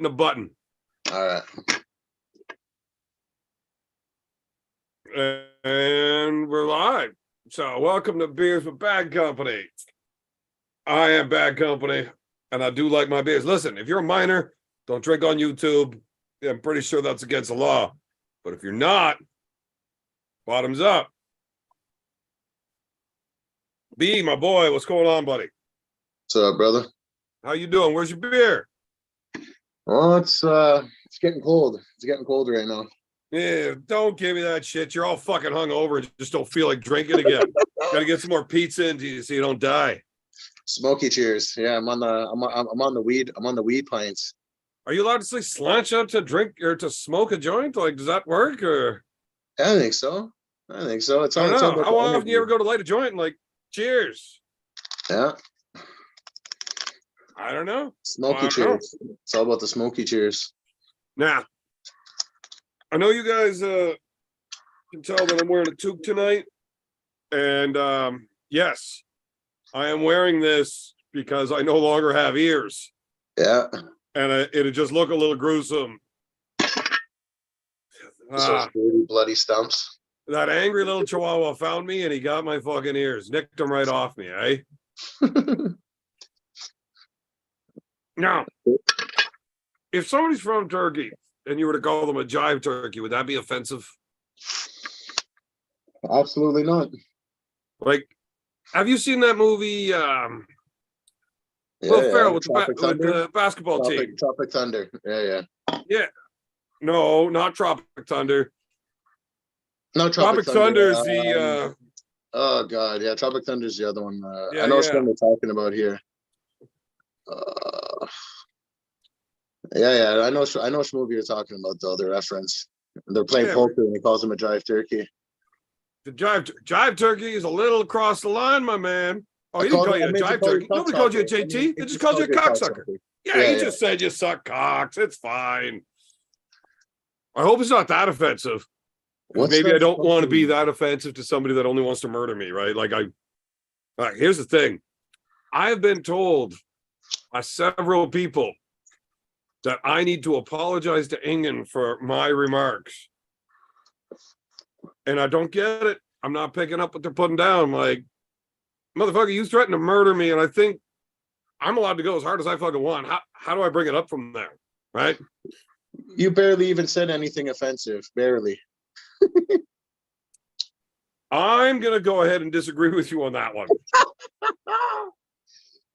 and a button. All right. And we're live. So welcome to Beers with Bad Company. I am Bad Company, and I do like my beers. Listen, if you're a minor, don't drink on YouTube. Yeah, I'm pretty sure that's against the law. But if you're not, bottoms up. B, my boy, what's going on, buddy? What's up, brother? How you doing? Where's your beer? Well, it's getting cold. It's getting cold right now. Yeah, don't give me that shit. You're all fucking hungover and just don't feel like drinking again. Got to get some more pizza into you so you don't die. Smoky cheers. Yeah, I'm on the weed. I'm on the weed pints. Are you allowed to say slanch out to drink or to smoke a joint? Like, does that work? Or I think so. It's I all don't know. about How the often energy. do you ever go to light a joint and like, cheers? Yeah, I don't know. smoky cheers. It's all about the smoky cheers. Now, I know you guys can tell that I'm wearing a toque tonight. And yes, I am wearing this because I no longer have ears. Yeah. And it'd just look a little gruesome. Those bloody stumps. That angry little chihuahua found me and he got my fucking ears. Nicked them right off me, eh? Now, if somebody's from Turkey and you were to call them a jive turkey, would that be offensive? Absolutely not. Like, have you seen that movie? Will Ferrell with the basketball team. Tropic Thunder. Yeah. Yeah. No, not Tropic Thunder. No, Tropic Thunder is the. Oh God, yeah, Tropic Thunder is the other one. Yeah, I know which one we're talking about here. Yeah, I know which movie you're talking about though. The reference. They're playing poker and he calls him a jive turkey. The jive turkey is a little across the line, my man. Oh, he didn't call you a jive turkey. Nobody called you a JT. They just called you a cocksucker. Yeah, he just said you suck cocks. It's fine. I hope it's not that offensive. Maybe I don't want to be that offensive to somebody that only wants to murder me, right? Like here's the thing. I have been told by several people that I need to apologize to engin for my remarks. And I don't get it. I'm not picking up what they're putting down. Like, motherfucker, you threatened to murder me, and I think I'm allowed to go as hard as I fucking want. How do I bring it up from there? Right? You barely even said anything offensive. Barely. I'm going to go ahead and disagree with you on that one.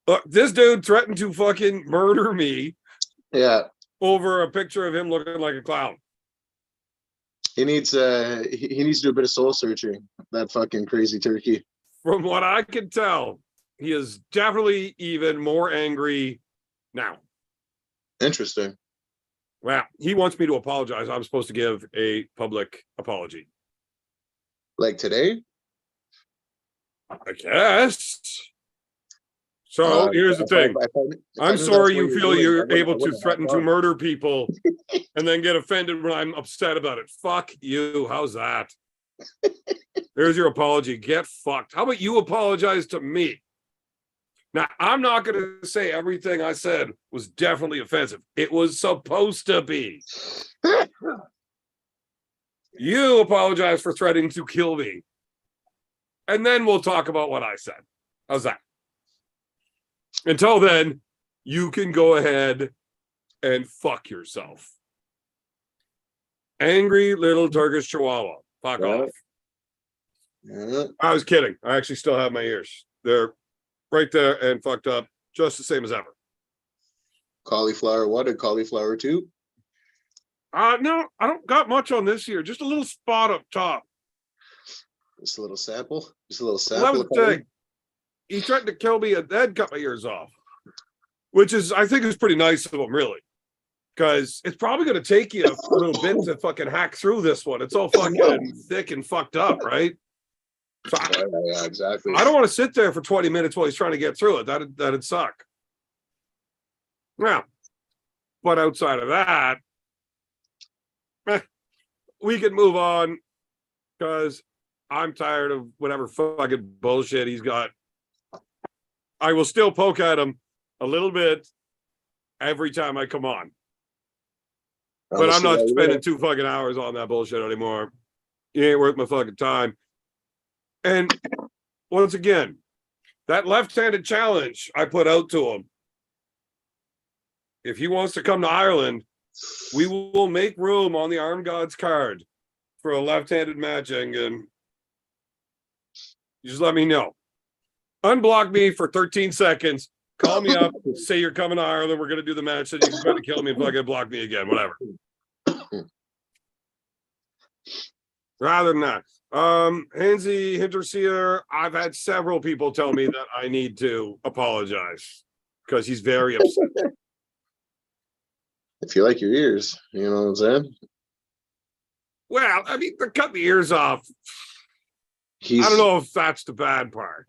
Look, this dude threatened to fucking murder me. Yeah. Over a picture of him looking like a clown. He needs to do a bit of soul searching. That fucking crazy turkey. From what I can tell, he is definitely even more angry now. Interesting. Well, he wants me to apologize. I'm supposed to give a public apology. Like today? I guess. So here's the thing. I'm sorry you feel you're able to threaten to murder people and then get offended when I'm upset about it. Fuck you. How's that? There's your apology. Get fucked. How about you apologize to me? Now, I'm not going to say everything I said was definitely offensive. It was supposed to be. You apologize for threatening to kill me. And then we'll talk about what I said. How's that? Until then, you can go ahead and fuck yourself. Angry little Turkish chihuahua. Fuck off. Yeah. I was kidding. I actually still have my ears. They're right there and fucked up just the same as ever. Cauliflower 1 and cauliflower 2? No, I don't got much on this here. Just a little spot up top. Just a little sample? Just a little Well, sample? that was the thing. He threatened to kill me and then cut my ears off. Which is, I think, is pretty nice of him, really. Because it's probably going to take you a little bit to fucking hack through this one. It's all fucking thick and fucked up, right? So yeah, exactly. I don't want to sit there for 20 minutes while he's trying to get through it. That'd suck. Now, but outside of that, we can move on because I'm tired of whatever fucking bullshit he's got. I will still poke at him a little bit every time I come on. But I'm not spending 2 fucking hours on that bullshit anymore. You ain't worth my fucking time. And once again, that left-handed challenge I put out to him. If he wants to come to Ireland, we will make room on the Armed Gods card for a left-handed match, engin. You just let me know. Unblock me for 13 seconds. Call me up. Say you're coming to Ireland. We're going to do the match. Then you can try to kill me and fucking block me again. Whatever. Rather than that. Hansi Hinterseer, I've had several people tell me that I need to apologize because he's very upset. If you like your ears, you know what I'm saying? Well, I mean, cut the ears off. I don't know if that's the bad part.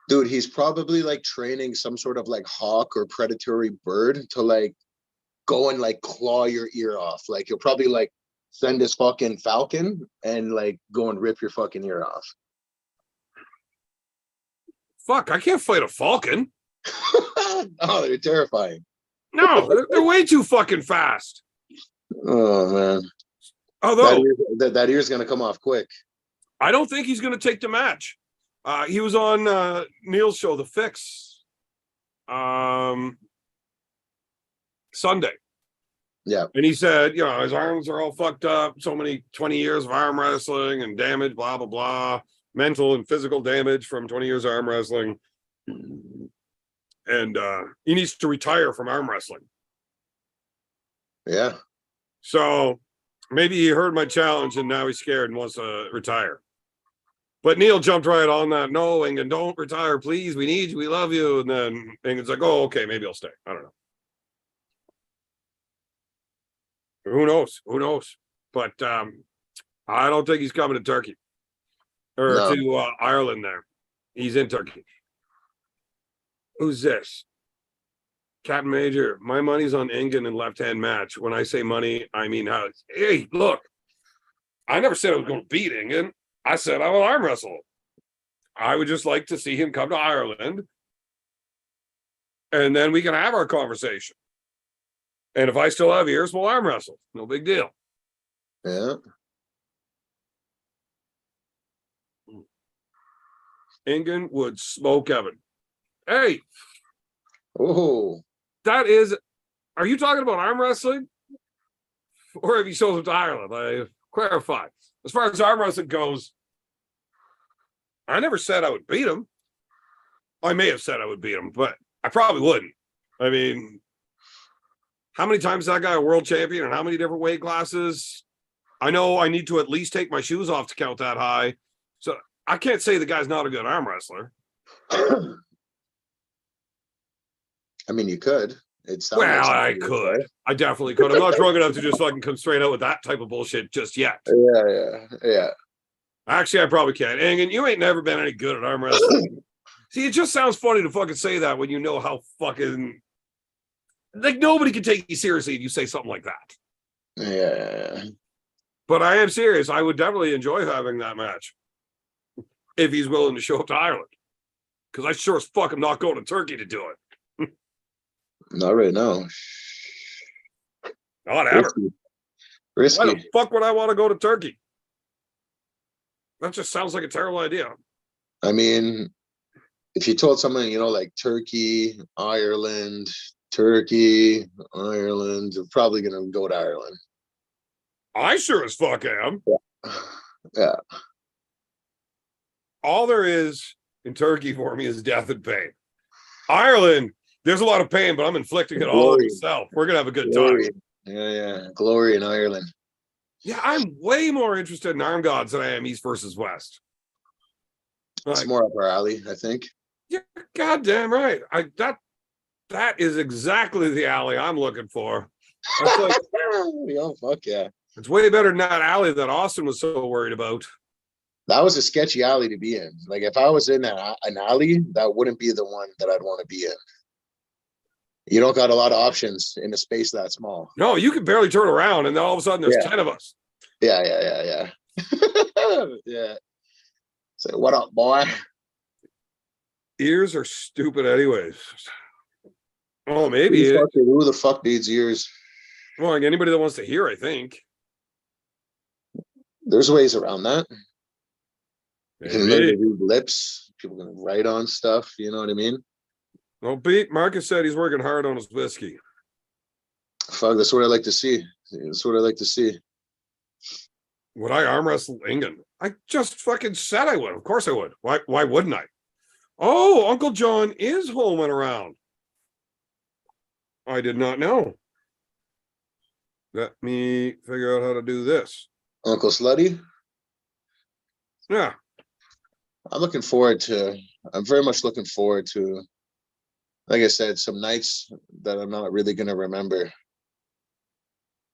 Dude, he's probably like training some sort of like hawk or predatory bird to like go and like claw your ear off. Like he'll probably like send his fucking falcon and like go and rip your fucking ear off. Fuck, I can't fight a falcon. Oh, they're terrifying. No, they're way too fucking fast. Oh man. Although that ear's gonna come off quick. I don't think he's gonna take the match. He was on Neil's show, The Fix, Sunday. Yeah. And he said, you know, his arms are all fucked up. So many 20 years of arm wrestling and damage, blah, blah, blah. Mental and physical damage from 20 years of arm wrestling. And he needs to retire from arm wrestling. Yeah. So maybe he heard my challenge and now he's scared and wants to retire. But Neil jumped right on that. No, Engin, don't retire, please. We need you. We love you. And then Engin's like, oh, okay, maybe I'll stay. I don't know. Who knows? Who knows? But I don't think he's coming to Turkey or to Ireland there. He's in Turkey. Who's this? Captain Major, my money's on Engin and left-hand match. When I say money, I mean how. Hey, look, I never said I was going to beat Engin. I said I will arm wrestle. I would just like to see him come to Ireland, and then we can have our conversation. And if I still have ears, we'll arm wrestle. No big deal. Yeah. Engin would smoke Evan. Hey. Oh. That is. Are you talking about arm wrestling? Or have you sold him to Ireland? I clarify. As far as arm wrestling goes, I never said I would beat him. I may have said I would beat him, but I probably wouldn't. I mean, how many times is that guy a world champion and how many different weight classes? I know I need to at least take my shoes off to count that high. So I can't say the guy's not a good arm wrestler. I mean, you could. Well, I could. I definitely could. I'm not drunk enough to just fucking come straight out with that type of bullshit just yet. Yeah. Actually, I probably can. Engin, you ain't never been any good at arm wrestling. See, it just sounds funny to fucking say that when you know how fucking... Like, nobody can take you seriously if you say something like that. Yeah. But I am serious. I would definitely enjoy having that match. If he's willing to show up to Ireland. Because I sure as fuck am not going to Turkey to do it. Not right now. Not ever. Risky. Why the fuck would I want to go to Turkey? That just sounds like a terrible idea. I mean, if you told someone, you know, like Turkey, Ireland, you're probably going to go to Ireland. I sure as fuck am. Yeah. All there is in Turkey for me is death and pain. Ireland, there's a lot of pain, but I'm inflicting it all on myself. We're going to have a good time. Yeah. Glory in Ireland. Yeah, I'm way more interested in Arm Gods than I am East versus West. It's more up our alley, I think. You're goddamn right. That is exactly the alley I'm looking for. Like, oh, fuck yeah. It's way better than that alley that Austin was so worried about. That was a sketchy alley to be in. Like, if I was in an alley, that wouldn't be the one that I'd want to be in. You don't got a lot of options in a space that small. No, you can barely turn around, and then all of a sudden there's 10 of us. Yeah. Yeah. Say, what up, boy? Ears are stupid anyways. Oh, maybe who the fuck needs ears? Well, like anybody that wants to hear, I think. There's ways around that. You can learn Maybe. to read lips. People can write on stuff. You know what I mean? Well, Pete, Marcus said he's working hard on his whiskey. Fuck, that's what I like to see. That's what I like to see. Would I arm wrestle engin? I just fucking said I would. Of course I would. Why wouldn't I? Oh, Uncle John is home and around. I did not know. Let me figure out how to do this. Uncle Slutty? Yeah. I'm very much looking forward to, like I said, some nights that I'm not really going to remember.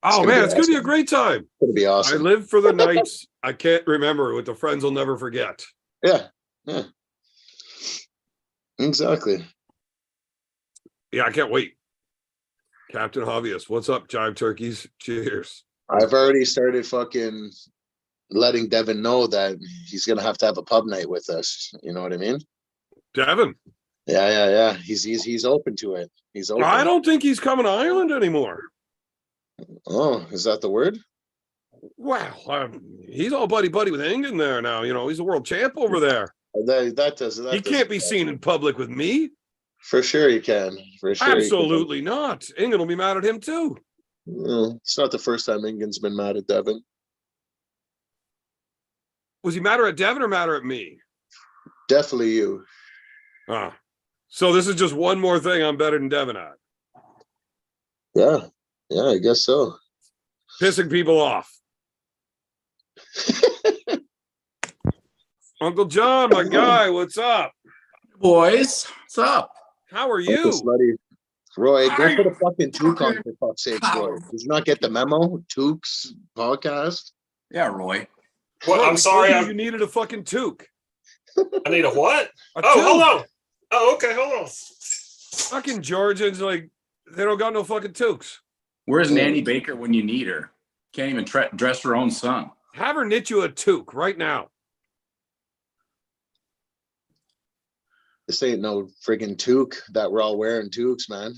Oh, man, it's going to be a great time. It's going to be awesome. I live for the nights I can't remember with the friends I'll never forget. Yeah. Exactly. Yeah, I can't wait. Captain Hobbyist, what's up, Jive Turkeys? Cheers. I've already started fucking letting Devin know that he's going to have a pub night with us. You know what I mean? Devin? Yeah. He's open to it. He's open. I don't think he's coming to Ireland anymore. Oh, is that the word? Well, he's all buddy with engin there now. You know, he's a world champ over there. He can't be seen in public with me. For sure he can. For sure. Absolutely not. Engin will be mad at him too. Well, it's not the first time Engin's been mad at Devin. Was he madder at Devin or madder at me? Definitely you. So this is just one more thing I'm better than Devin at. Yeah, I guess so. Pissing people off. Uncle John, my guy, what's up? Boys, what's up? How are you? Roy, go put a fucking toque on for fuck's sakes, Roy. Did you not get the memo? Toques podcast? Yeah, Roy. Well, I'm sorry. You needed a fucking toque. I need a what? Hold on. Oh, okay, hold on. Fucking Georgians, like, they don't got no fucking toques. Where's Nanny Baker when you need her? Can't even dress her own son. Have her knit you a toque right now. This ain't no friggin' toque that we're all wearing toques, man.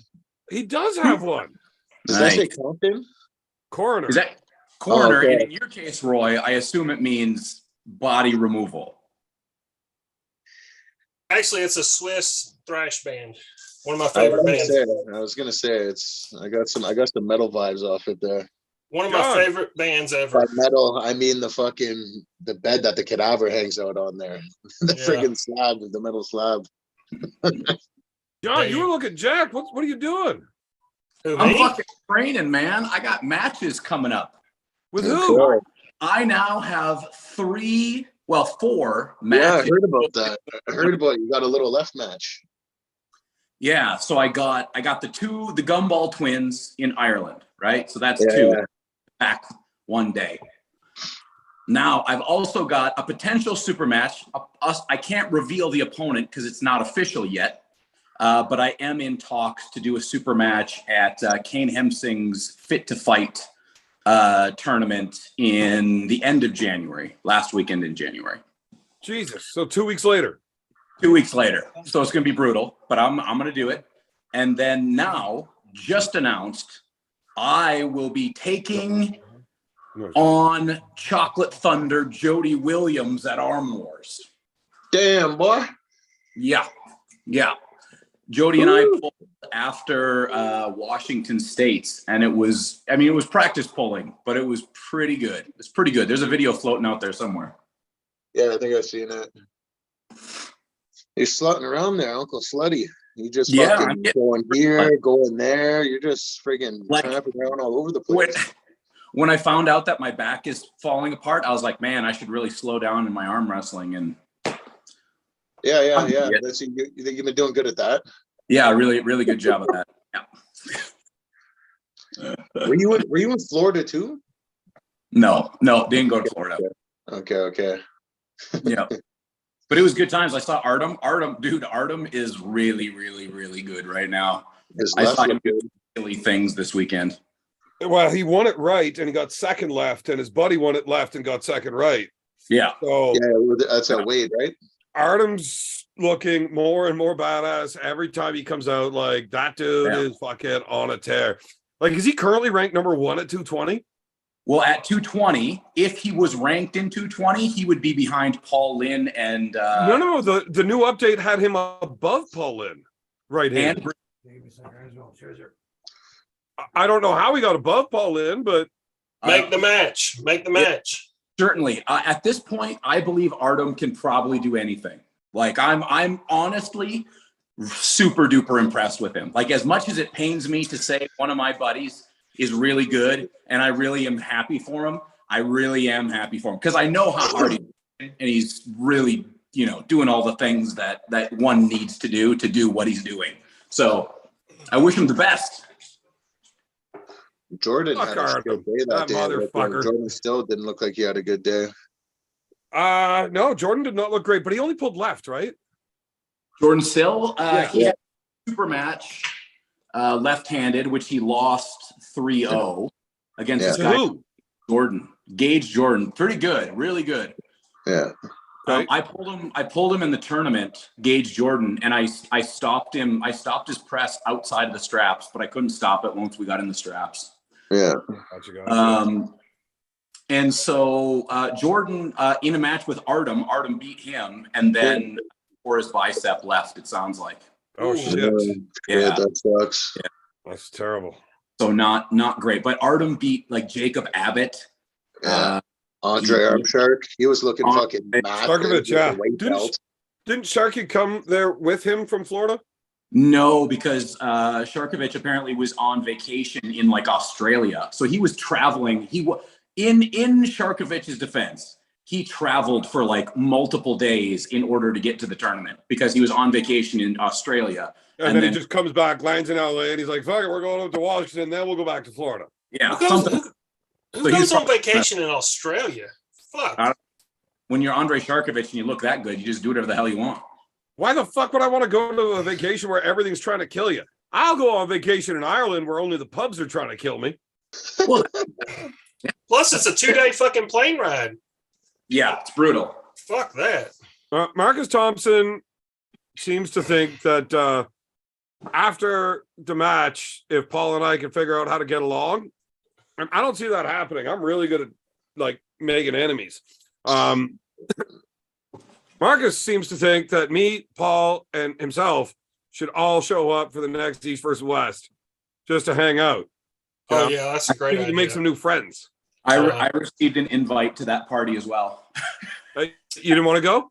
He does have one. Does that say Compton? Coroner. Is that coroner? Oh, okay. And in your case, Roy, I assume it means body removal. Actually, it's a Swiss thrash band. One of my favorite bands. I was gonna say I got some metal vibes off it there. One of my favorite bands ever. By metal, I mean the bed that the cadaver hangs out on there. The friggin' slab, the metal slab. John, you were looking jacked. What are you doing? I'm fucking training, man. I got matches coming up. With who? I now have 4 matches. Yeah, I heard about that. I heard about you got a little left match. Yeah, so I got the Gumball twins in Ireland, right? So that's 2 back one day. Now I've also got a potential super match. I can't reveal the opponent because it's not official yet, but I am in talks to do a super match at Kane Hemsing's Fit to Fight tournament in the end of January, last weekend in January. Jesus, so 2 weeks later. 2 weeks later. So it's going to be brutal, but I'm going to do it. And then now, just announced, I will be taking on Chocolate Thunder Jody Williams at Arm Wars. Damn, boy. Yeah. Jody and I pulled after Washington State, and it was practice pulling, but it was pretty good. It's pretty good. There's a video floating out there somewhere. Yeah, I think I've seen it. You're slutting around there, Uncle Slutty. You just fucking going here, going there. You're just friggin' trapping around all over the place. When I found out that my back is falling apart, I was like, man, I should really slow down in my arm wrestling. And yeah. You think you've been doing good at that? Yeah, really, really good job at that. Yeah. Were you in Florida too? No, didn't go to Florida. Okay. Yeah. But it was good times. I saw Artem. Artem is really, really, really good right now. I saw him do silly things this weekend. Well, he won it right, and he got second left, and his buddy won it left and got second right. Yeah. So that's a Wade, right? Artem's looking more and more badass every time he comes out. Like, that dude is fucking on a tear. Like, is he currently ranked number 1 at 220? Well, at 220, if he was ranked in 220, he would be behind Paul Lynn and No. The new update had him above Paul Lynn, right here. I don't know how he got above Paul Lynn, but make the match. Make the match. Certainly. At this point, I believe Artem can probably do anything. Like, I'm honestly super duper impressed with him. Like, as much as it pains me to say one of my buddies is really good, and I really am happy for him, I really am happy for him because I know how hard he is, and he's really, doing all the things that one needs to do what he's doing. So I wish him the best. Jordan had a good day that day. Motherfucker. Jordan still didn't look like he had a good day. No, Jordan did not look great, but he only pulled left, right? Jordan Still, he had a super match, left-handed, which he lost 3-0 against this guy, Jordan. Gage Jordan. Pretty good, really good. Yeah. Right. I pulled him in the tournament, Gage Jordan, and I stopped him. I stopped his press outside of the straps, but I couldn't stop it once we got in the straps. Yeah. Gotcha. And so Jordan, in a match with Artem beat him, and then for his bicep left, it sounds like. Oh shit! Yeah, that sucks. Yeah. That's terrible. So not great, but Artem beat like Jacob Abbott. Yeah. Andre Armshark, he was looking fucking mad. Sharkovich, yeah. Didn't Sharky come there with him from Florida? No, because Sharkovich apparently was on vacation in like Australia, so he was traveling. In Sharkovich's defense, he traveled for like multiple days in order to get to the tournament because he was on vacation in Australia. And then he just comes back, lands in LA, and he's like, "Fuck it, we're going up to Washington, then we'll go back to Florida." Yeah. Who goes on vacation in Australia? Fuck. When you're Andre Sharkovich and you look that good, you just do whatever the hell you want. Why the fuck would I want to go to a vacation where everything's trying to kill you? I'll go on vacation in Ireland where only the pubs are trying to kill me. Well, plus, it's a 2-day fucking plane ride. Yeah, it's brutal. Fuck that. Marcus Thompson seems to think that after the match, if Paul and I can figure out how to get along, I don't see that happening. I'm really good at like making enemies. Marcus seems to think that me, Paul, and himself should all show up for the next East versus West just to hang out. Oh yeah, that's a great idea. To make some new friends. I received an invite to that party as well. You didn't want to go?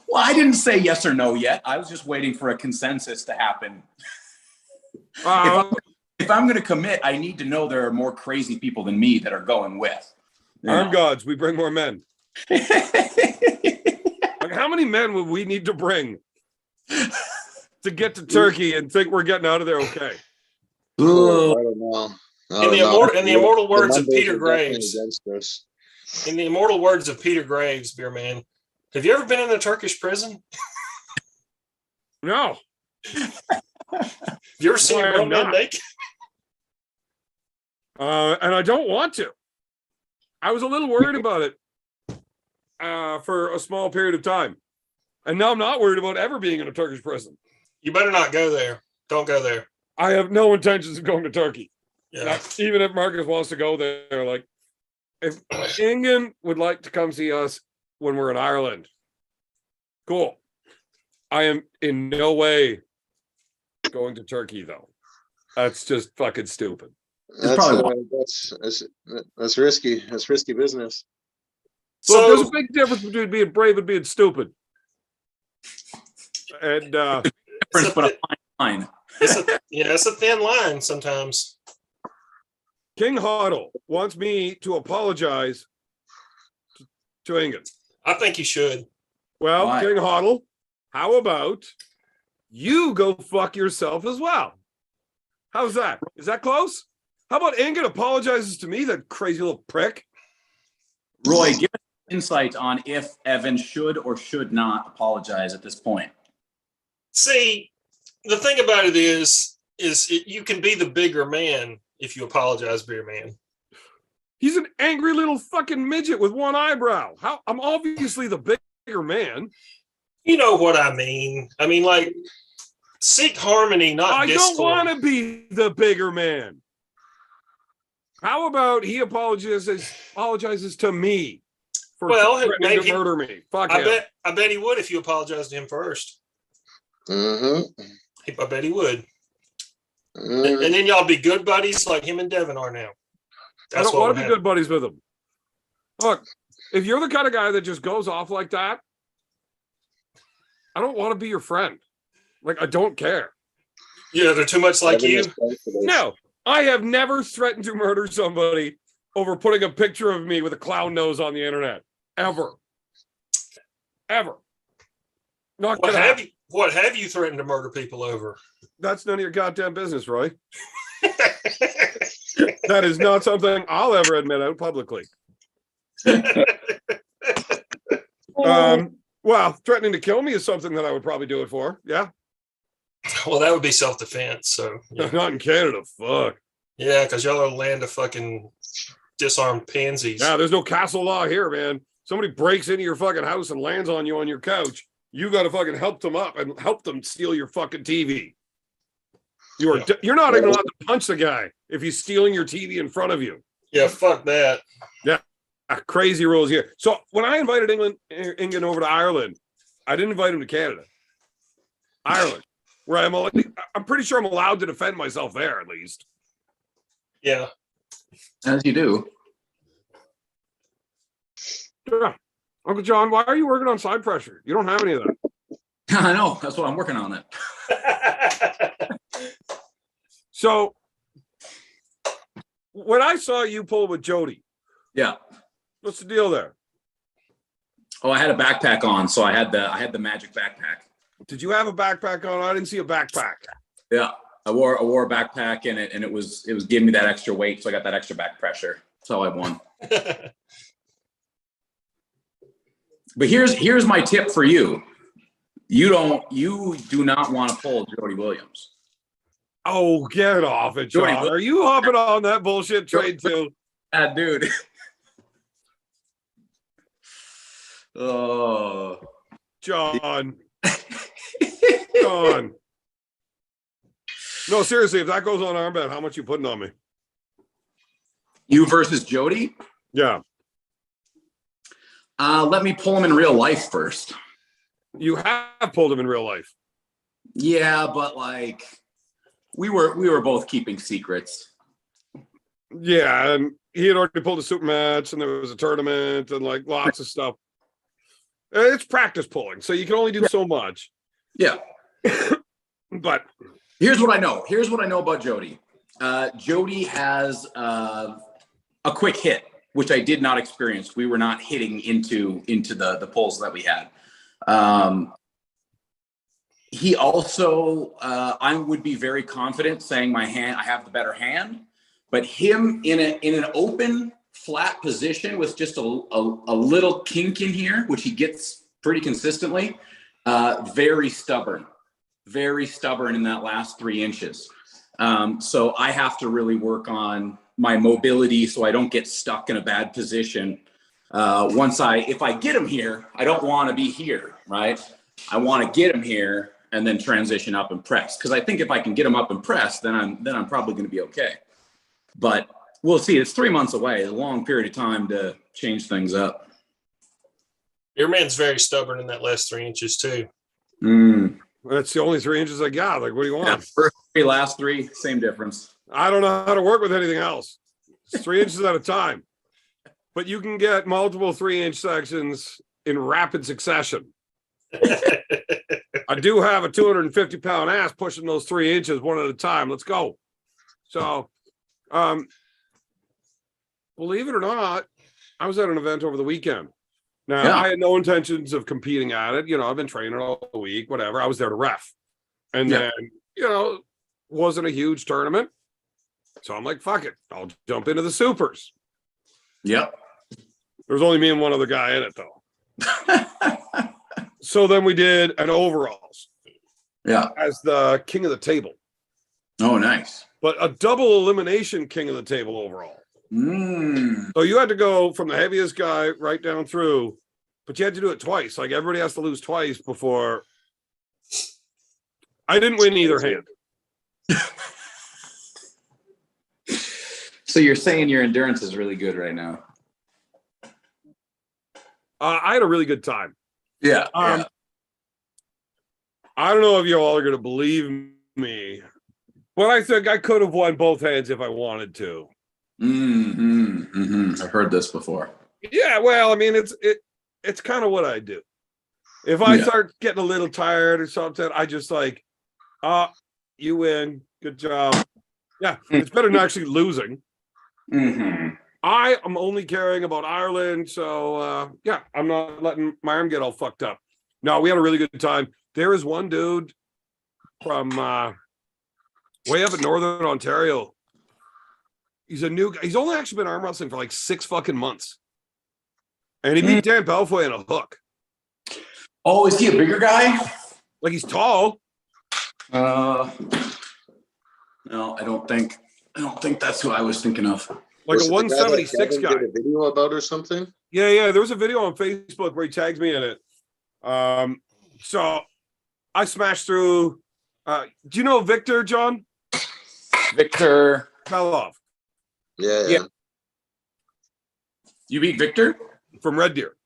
Well, I didn't say yes or no yet. I was just waiting for a consensus to happen. If I'm going to commit, I need to know there are more crazy people than me that are going with. Armed gods, we bring more men. Like, how many men would we need to bring to get to Turkey and think we're getting out of there okay? I don't know. In the immortal words of Peter Graves. In the immortal words of Peter Graves, beer man, have you ever been in a Turkish prison? No. Have you ever seen a grown man naked? And I don't want to. I was a little worried about it for a small period of time. And now I'm not worried about ever being in a Turkish prison. You better not go there. Don't go there. I have no intentions of going to Turkey. Yeah. Even if Marcus wants to go there, like, if Engin would like to come see us when we're in Ireland, cool. I am in no way going to Turkey, though. That's just fucking stupid. That's risky. That's risky business. So there's a big difference between being brave and being stupid. And but a fine line. It's a thin line sometimes. King Hoddle wants me to apologize to Engin. I think you should. Well, Why? King Hoddle, how about you go fuck yourself as well? How's that? Is that close? How about Engin apologizes to me, that crazy little prick? Roy, give us insight on if Evan should or should not apologize at this point. See, the thing about it is you can be the bigger man if you apologize, beer man. He's an angry little fucking midget with one eyebrow. I'm obviously the bigger man. You know what I mean. I mean, like, seek harmony, not discord. I don't want to be the bigger man. How about he apologizes to me for threatening to murder me? Fuck him. I bet he would if you apologized to him first. Mm-hmm. I bet he would. And then y'all be good buddies like him and Devin are now. I don't want to be good buddies with him. Look, if you're the kind of guy that just goes off like that, I don't want to be your friend. Like, I don't care. Yeah, they're too much like you. No, I have never threatened to murder somebody over putting a picture of me with a clown nose on the internet. Ever. Not gonna happen. What have you threatened to murder people over? That's none of your goddamn business, Roy. That is not something I'll ever admit out publicly. Well, threatening to kill me is something that I would probably do it for. Yeah. Well, that would be self-defense. So yeah. Not in Canada. Fuck. Yeah, because y'all are a land of fucking disarmed pansies. Yeah, there's no castle law here, man. Somebody breaks into your fucking house and lands on you on your couch. You got to fucking help them up and help them steal your fucking TV. You're not even allowed to punch the guy if he's stealing your TV in front of you. Yeah, fuck that. Yeah, crazy rules here. So when I invited Engin over to Ireland, I didn't invite him to Canada. Ireland, where I'm pretty sure I'm allowed to defend myself there at least. Yeah. As you do. Yeah. Uncle John, why are you working on side pressure? You don't have any of that. I know. That's what I'm working on. It. So when I saw you pull with Jody, yeah, what's the deal there? Oh, I had a backpack on, so I had the magic backpack. Did you have a backpack on? I didn't see a backpack. Yeah, I wore a backpack in it, and it was giving me that extra weight, so I got that extra back pressure. That's how I won. But here's my tip for you. You do not want to pull Jody Williams. Oh, get off it, John. Are you hopping on that bullshit train too? Dude. Oh. John. John. No, seriously, if that goes on armband, how much you putting on me? You versus Jody? Yeah. Let me pull him in real life first. You have pulled him in real life. Yeah, but like we were both keeping secrets. Yeah, and he had already pulled a super match, and there was a tournament, and like lots of stuff. It's practice pulling, so you can only do so much. Yeah. But here's what I know. Here's what I know about Jody. Jody has a quick hit, which I did not experience. We were not hitting into the pulls that we had. He also, I would be very confident saying I have the better hand, but him in an open flat position with just a little kink in here, which he gets pretty consistently, very stubborn in that last 3 inches. So I have to really work on my mobility so I don't get stuck in a bad position. If I get him here, I don't want to be here, right? I want to get him here and then transition up and press. Because I think if I can get him up and press, then I'm probably going to be okay. But we'll see. It's 3 months away. It's a long period of time to change things up. Your man's very stubborn in that last 3 inches too. That's the only 3 inches I got. Like, what do you want? Yeah, first 3, last 3, same difference. I don't know how to work with anything else. It's 3 inches at a time. But you can get multiple 3-inch sections in rapid succession. I do have a 250-pound ass pushing those 3 inches one at a time. Let's go. So, believe it or not, I was at an event over the weekend. Now, yeah. I had no intentions of competing at it. You know, I've been training all the week, whatever. I was there to ref. And then, you know, wasn't a huge tournament. So I'm like, fuck it. I'll jump into the supers. Yep. There's only me and one other guy in it, though. So then we did an overalls. Yeah. As the king of the table. Oh, nice. But a double elimination king of the table overall. So you had to go from the heaviest guy right down through, but you had to do it twice. Like everybody has to lose twice before. I didn't win either hand. So you're saying your endurance is really good right now? I had a really good time. Yeah. I don't know if you all are going to believe me, but I think I could have won both hands if I wanted to. I've heard this before. Yeah, well, I mean, it's kind of what I do. If I start getting a little tired or something, I just like, you win. Good job. Yeah, it's better than actually losing. I am only caring about Ireland, so yeah, I'm not letting my arm get all fucked up. No, we had a really good time. There is one dude from way up in Northern Ontario. He's a new guy. He's only actually been arm wrestling for like 6 fucking months. And he beat Dan Belfoy in a hook. Oh, is he a bigger guy? Like he's tall. No, I don't think that's who I was thinking of. Like a 176 guy. Did a video about or something? Yeah. There was a video on Facebook where he tags me in it. So I smashed through. Do you know Victor, John? Victor Karloff. Yeah. You beat Victor from Red Deer.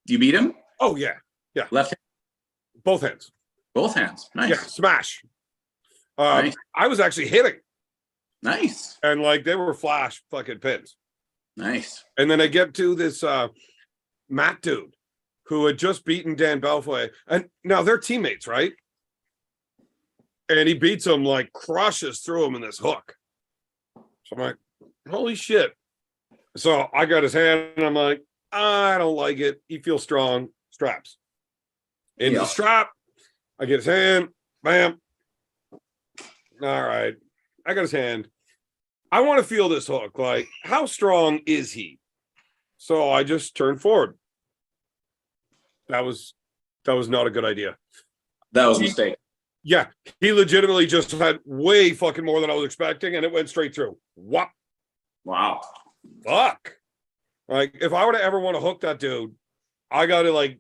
You beat him? Oh yeah. Left hand? Both hands. Both hands. Nice. Yeah, smash. Nice. I was actually hitting. Nice. And like they were flash fucking pins. Nice. And then I get to this Matt dude who had just beaten Dan Belfoy. And now they're teammates, right? And he beats him, like crushes through him in this hook. So I'm like, holy shit. So I got his hand and I'm like, I don't like it. He feels strong. Straps. Into the strap. I get his hand. Bam. All right. I got his hand. I want to feel this hook. Like, how strong is he? So I just turned forward. That was not a good idea. That was a mistake. Yeah. He legitimately just had way fucking more than I was expecting, and it went straight through. What? Wow. Fuck. Like, if I were to ever want to hook that dude, I got to, like,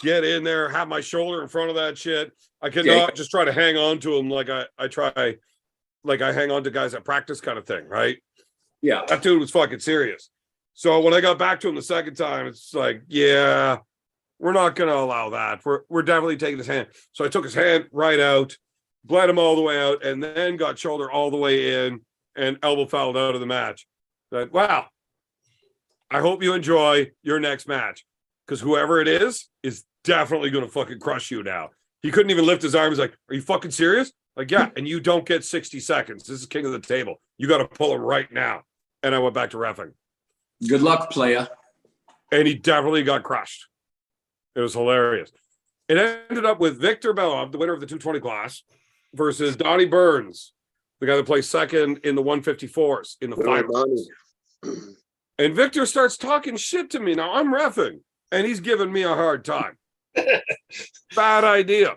get in there, have my shoulder in front of that shit. I cannot just try to hang on to him like I try, like I hang on to guys at practice kind of thing, right? Yeah. That dude was fucking serious. So when I got back to him the second time, it's like, yeah, we're not going to allow that. We're definitely taking his hand. So I took his hand right out, bled him all the way out, and then got shoulder all the way in and elbow fouled out of the match. But, wow. I hope you enjoy your next match, because whoever it is definitely going to fucking crush you now. He couldn't even lift his arm. He's like, are you fucking serious? Like, yeah, and you don't get 60 seconds. This is king of the table. You got to pull him right now. And I went back to reffing. Good luck, playa. And he definitely got crushed. It was hilarious. It ended up with Victor Belov, the winner of the 220 class, versus Donnie Burns, the guy that plays second in the 154s in the finals. And Victor starts talking shit to me. Now I'm reffing, and he's giving me a hard time. Bad idea.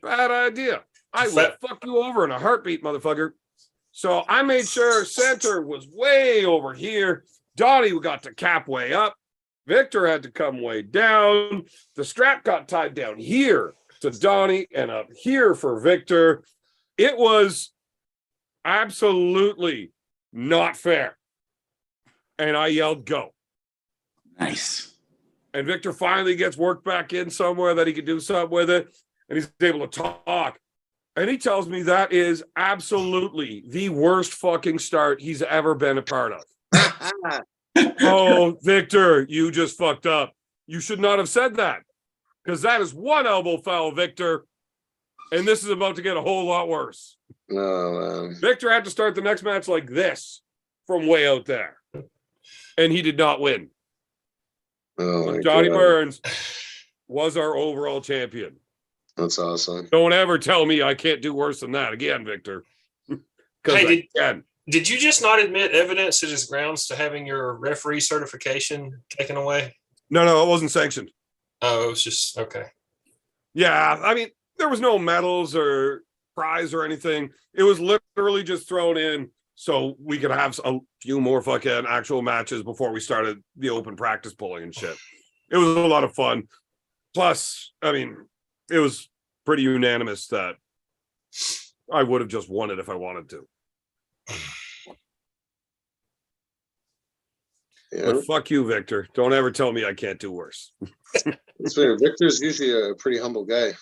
I will fuck you over in a heartbeat, motherfucker. So I made sure center was way over here. Donnie got to cap way up. Victor had to come way down. The strap got tied down here to Donnie and up here for Victor. It was absolutely not fair. And I yelled, go. Nice. And Victor finally gets worked back in somewhere that he could do something with it. And he's able to talk. And he tells me that is absolutely the worst fucking start he's ever been a part of. Oh, Victor, you just fucked up. You should not have said that. Because that is one elbow foul, Victor. And this is about to get a whole lot worse. Oh, Victor had to start the next match like this from way out there. And he did not win. Oh, Johnny Burns was our overall champion. That's awesome. Don't ever tell me I can't do worse than that again, Victor. Hey, did you just not admit evidence that is grounds to having your referee certification taken away? No, it wasn't sanctioned. Oh, it was just okay. Yeah, I mean, there was no medals or prize or anything. It was literally just thrown in so we could have a few more fucking actual matches before we started the open practice pulling and shit. It was a lot of fun. Plus, I mean, it was pretty unanimous that I would have just won it if I wanted to. Yeah. But fuck you, Victor. Don't ever tell me I can't do worse. That's fair. Victor's usually a pretty humble guy.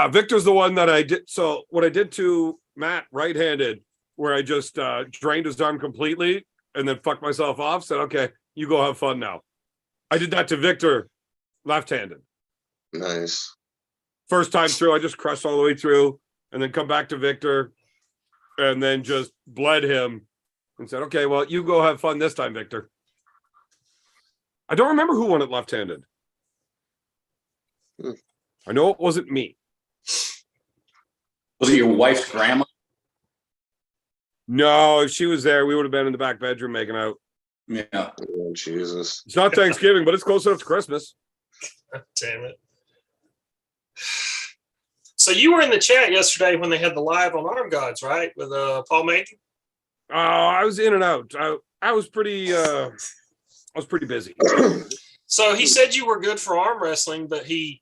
Victor's the one that I did. So what I did to Matt, right-handed, where I just drained his arm completely and then fucked myself off, said, okay, you go have fun now. I did that to Victor, left-handed. Nice. First time through, I just crushed all the way through and then come back to Victor and then just bled him and said, okay, well, you go have fun this time, Victor. I don't remember who won it left-handed. I know it wasn't me. Was it your wife's grandma? No, if she was there, we would have been in the back bedroom making out. Yeah. Oh, Jesus. It's not Thanksgiving, but it's close enough to Christmas. Damn it. So you were in the chat yesterday when they had the live on Arm Gods, right? With Paul Maiden? Oh, I was in and out. I was pretty busy. So he said you were good for arm wrestling, but he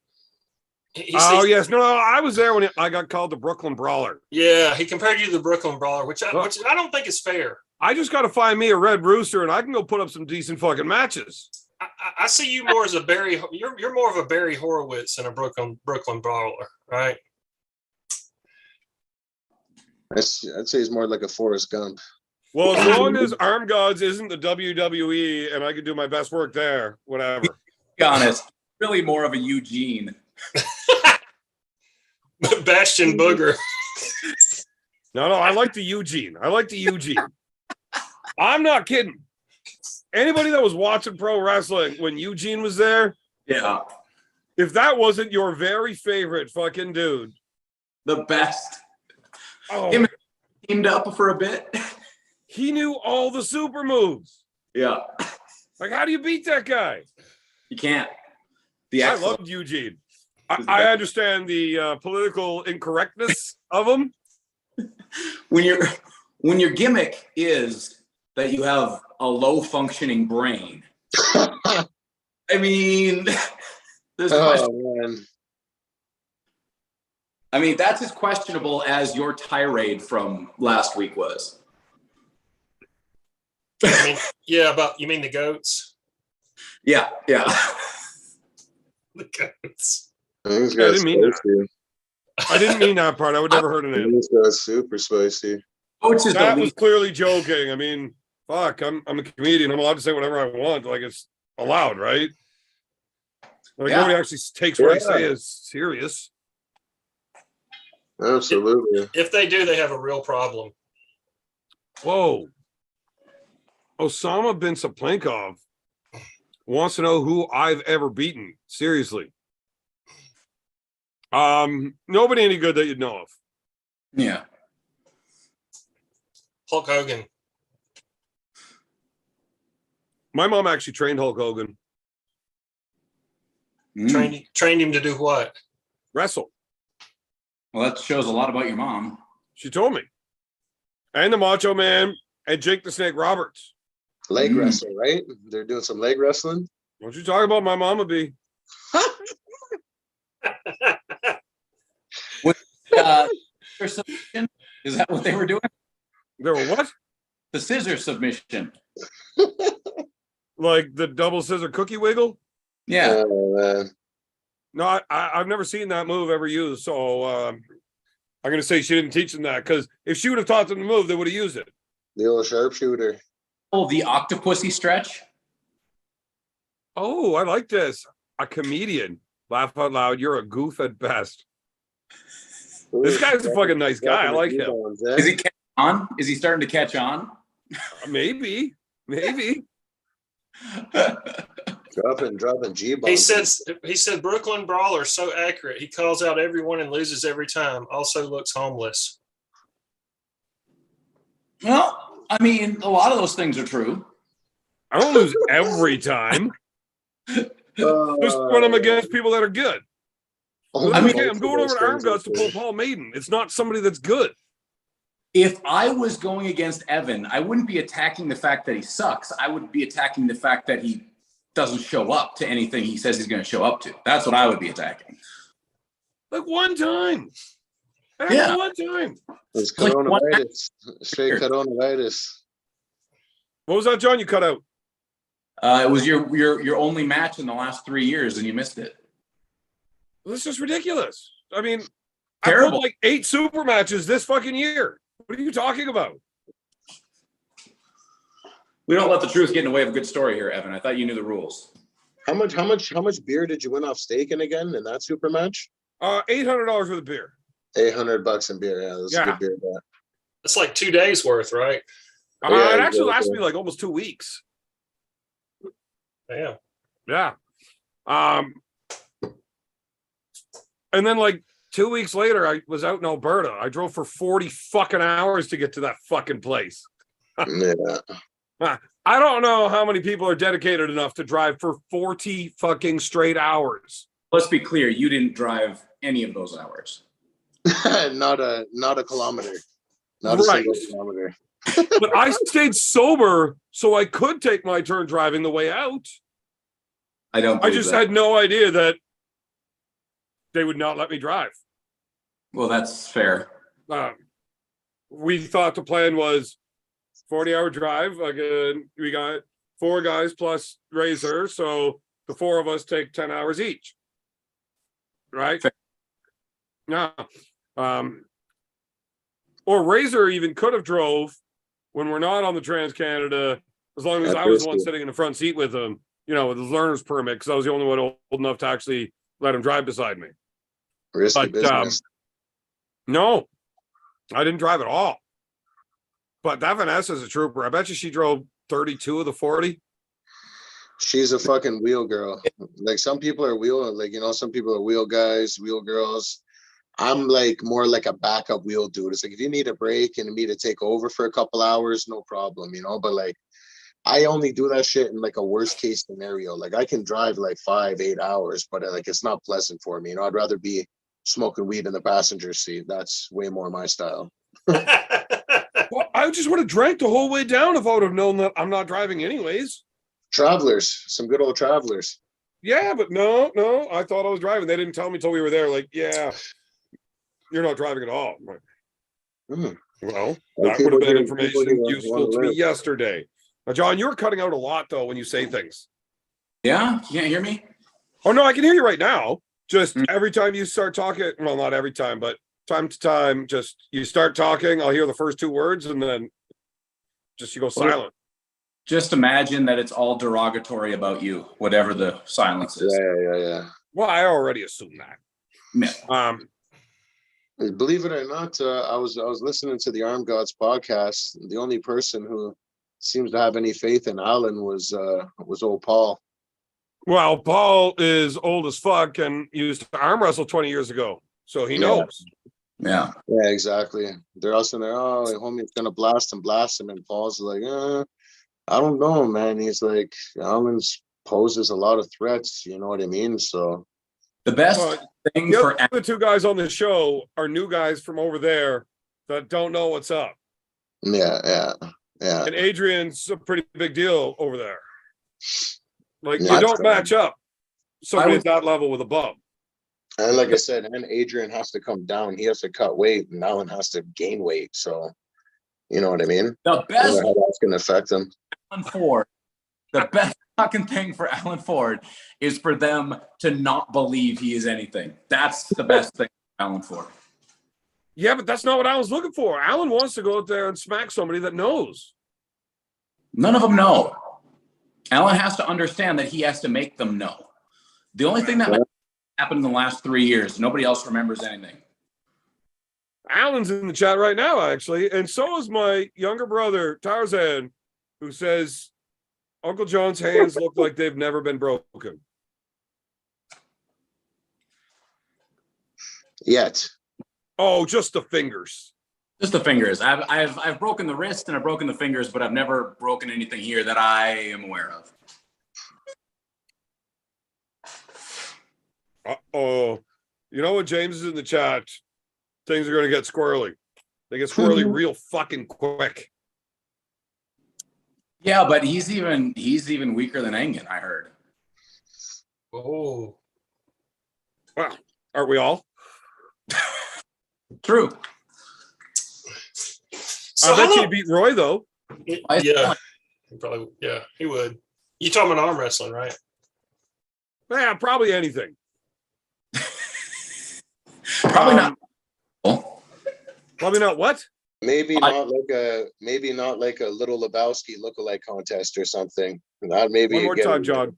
oh, yes. No, I was there when I got called the Brooklyn Brawler. Yeah, he compared you to the Brooklyn Brawler, which I don't think is fair. I just got to find me a Red Rooster and I can go put up some decent fucking matches. I see you more as a Barry. You're more of a Barry Horowitz than a Brooklyn Brawler, right? I'd say he's more like a Forrest Gump. Well, as long as Arm Gods isn't the WWE and I can do my best work there, whatever. Be honest, really more of a Eugene. Bastion Booger. No, I like the Eugene. I'm not kidding. Anybody that was watching pro wrestling when Eugene was there, yeah. If that wasn't your very favorite fucking dude, the best. Oh, Him teamed up for a bit. He knew all the super moves. Yeah. Like, how do you beat that guy? You can't. I loved Eugene. I understand the political incorrectness of him. When your gimmick is that you have a low functioning brain. I mean, man. I mean, that's as questionable as your tirade from last week was. I mean, yeah, you mean the goats? Yeah. The goats. I didn't mean that part. I would never heard of it. This guy's super spicy. That was clearly joking. I mean, fuck, I'm a comedian. I'm allowed to say whatever I want. Like, it's allowed, right? Like, nobody actually takes what I say as serious. Absolutely. If they do, they have a real problem. Whoa. Osama bin Saplankov wants to know who I've ever beaten. Seriously. Nobody any good that you'd know of. Yeah. Hulk Hogan. My mom actually trained Hulk Hogan. Trained him to do what? Wrestle. Well, that shows a lot about your mom. She told me. And the Macho Man and Jake the Snake Roberts. Leg wrestling, right? They're doing some leg wrestling. What you talking about? My mama be. Submission? Is that what they were doing? They were what? The scissor submission. Like the double scissor cookie wiggle? Yeah. No, I've never seen that move ever used. So I'm going to say she didn't teach them that, because if she would have taught them the move, they would have used it. The old sharpshooter. Oh, the octopussy stretch? Oh, I like this. A comedian. Laugh out loud. You're a goof at best. This guy's a fucking nice guy. I like him. Is he catching on? Is he starting to catch on? Maybe. Dropping G-bombs. He said Brooklyn Brawler so accurate. He calls out everyone and loses every time. Also looks homeless. Well, I mean, a lot of those things are true. I don't lose every time. Just when I'm against people that are good. I'm going over to Arm Gods to pull Paul Maiden. It's not somebody that's good. If I was going against Evan, I wouldn't be attacking the fact that he sucks. I would be attacking the fact that he doesn't show up to anything he says he's going to show up to. That's what I would be attacking. Like one time. Yeah. One time. It's coronavirus. Straight coronavirus. What was that, John? You cut out. It was your only match in the last 3 years, and you missed it. This is just ridiculous. I mean, Terrible. I pulled like 8 super matches this fucking year. What are you talking about? We don't let the truth get in the way of a good story here, Evan. I thought you knew the rules. How much beer did you win off staking again in that super match? $800 worth of beer. $800 in beer. Yeah, that's a good beer. Yeah. It's like 2 days worth, right? It actually lasted me like almost 2 weeks. Damn. Yeah. And then like 2 weeks later, I was out in Alberta. I drove for 40 fucking hours to get to that fucking place. Yeah. I don't know how many people are dedicated enough to drive for 40 fucking straight hours. Let's be clear, you didn't drive any of those hours. not a kilometer. Not a single kilometer. But I stayed sober so I could take my turn driving the way out. I just had no idea that they would not let me drive. Well, that's fair. We thought the plan was 40-hour drive. Again, we got 4 guys plus Razor, so the 4 of us take 10 hours each. Right? Fair. No. Or Razor even could have drove when we're not on the Trans-Canada, as long as I was the one sitting in the front seat with him, with his learner's permit, because I was the only one old enough to actually let him drive beside me. Risky business. No, I didn't drive at all. But that Vanessa's a trooper. I bet you she drove 32 of the 40. She's a fucking wheel girl. Like some people are wheel, some people are wheel guys, wheel girls. I'm like more like a backup wheel dude. It's like if you need a break and me to take over for a couple hours, no problem, But like I only do that shit in like a worst case scenario. Like I can drive like 5-8 hours, but like it's not pleasant for me. I'd rather be smoking weed in the passenger seat. That's way more my style. Well, I just would have drank the whole way down if I would have known that I'm not driving anyways. Travelers, some good old travelers. Yeah, but no, I thought I was driving. They didn't tell me until we were there. Like, yeah, you're not driving at all. Like, well, that would have been information useful to me yesterday. Now, John, you're cutting out a lot though when you say things. Yeah, you can't hear me? Oh no, I can hear you right now. Just every time you start talking, well, not every time, but time to time, just you start talking, I'll hear the first 2 words and then just you go silent. Just imagine that it's all derogatory about you, whatever the silence is. Yeah. Well, I already assumed that. Yeah. Believe it or not, I was listening to the Armed Gods podcast. The only person who seems to have any faith in Alan was old Paul. Well, Paul is old as fuck and used to arm wrestle 20 years ago, so he knows. Yeah, exactly. They're also there. Oh, homie's gonna blast him, and Paul's like, I don't know, man. He's like, Alan's poses a lot of threats. You know what I mean? So the best thing for the 2 guys on the show are new guys from over there that don't know what's up. Yeah. And Adrian's a pretty big deal over there. Like you don't match up somebody at that level with a bum. And like I said, and Adrian has to come down. He has to cut weight, and Alan has to gain weight. So, you know what I mean? The best how that's going to affect him. Alan Ford, the best fucking thing for Alan Ford is for them to not believe he is anything. That's the best thing for Alan Ford. Yeah, but that's not what Alan's looking for. Alan wants to go out there and smack somebody that knows. None of them know. Alan has to understand that he has to make them know. The only thing that happened in the last 3 years, nobody else remembers anything. Alan's in the chat right now, actually, and so is my younger brother, Tarzan, who says Uncle John's hands look like they've never been broken. Yet. Oh, just the fingers. Just the fingers. I've broken the wrist and I've broken the fingers, but I've never broken anything here that I am aware of. Uh-oh. You know what, James is in the chat. Things are going to get squirrely. They get squirrely real fucking quick. Yeah, but he's even weaker than Engin, I heard. Oh. Well, aren't we all? True. So I bet you beat Roy though. Yeah, he probably. Yeah, he would. You talking about arm wrestling, right? Yeah, probably anything. Probably not. Probably not what? Maybe not like a Little Lebowski lookalike contest or something. Not maybe. One more time, John.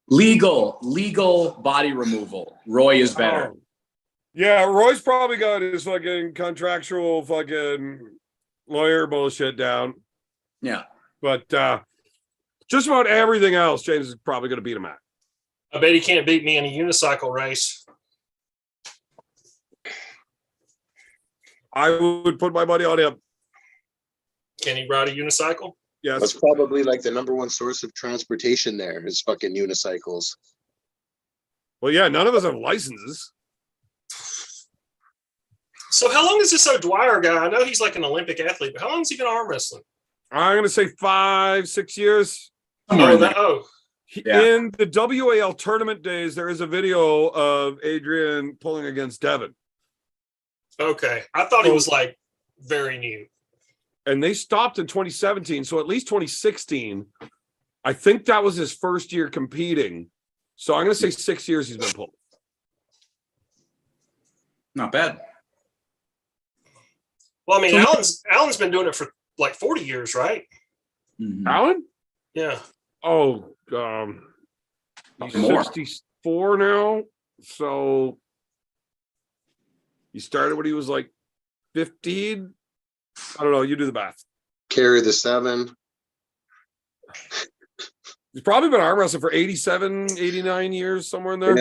Legal body removal. Roy is better. Oh. Yeah, Roy's probably got his fucking contractual fucking lawyer bullshit down. Yeah. But just about everything else, James is probably going to beat him at. I bet he can't beat me in a unicycle race. I would put my money on him. Can he ride a unicycle? Yes. That's probably like the number one source of transportation there is fucking unicycles. Well, yeah, none of us have licenses. So how long is this O'Dwyer guy? I know he's like an Olympic athlete, but how long has he been arm wrestling? I'm going to say 5-6 years. In the WAL tournament days, there is a video of Adrian pulling against Devin. Okay. I thought he was like very new. And they stopped in 2017. So at least 2016, I think that was his first year competing. So I'm going to say 6 years he's been pulled. Not bad. Well, I mean, Alan's been doing it for like 40 years, right? Mm-hmm. Alan? Yeah. Oh, he's 64 now. So he started when he was like 15. I don't know. You do the math. Carry the 7. He's probably been arm wrestling for 87, 89 years, somewhere in there.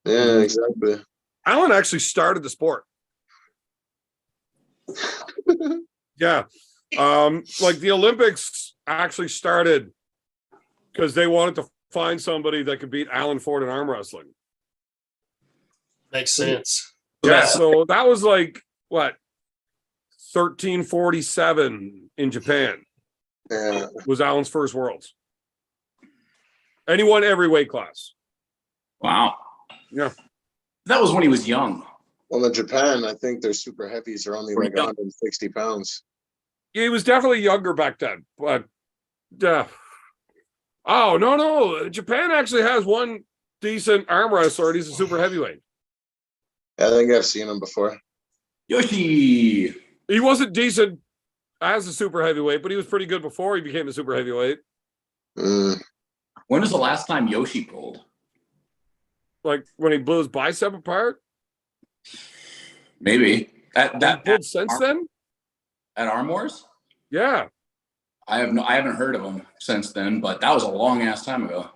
Yeah, exactly. Alan actually started the sport. Yeah. Like the Olympics actually started because they wanted to find somebody that could beat Alan Ford in arm wrestling. Makes sense. Yeah, so that was like, what, 1347 in Japan. Yeah. Was Alan's first Worlds. And he won every weight class. Wow. Yeah. That was when he was young. Well, in Japan, I think their super heavies are only like 160 pounds. He was definitely younger back then, but oh, no. Japan actually has one decent arm wrestler, and he's a super heavyweight. I think I've seen him before. Yoshi. He wasn't decent as a super heavyweight, but he was pretty good before he became a super heavyweight. Mm. When was the last time Yoshi pulled? Like when he blew his bicep apart? Maybe. That pulled since then? At Arm Wars? Yeah. I haven't heard of him since then, but that was a long ass time ago.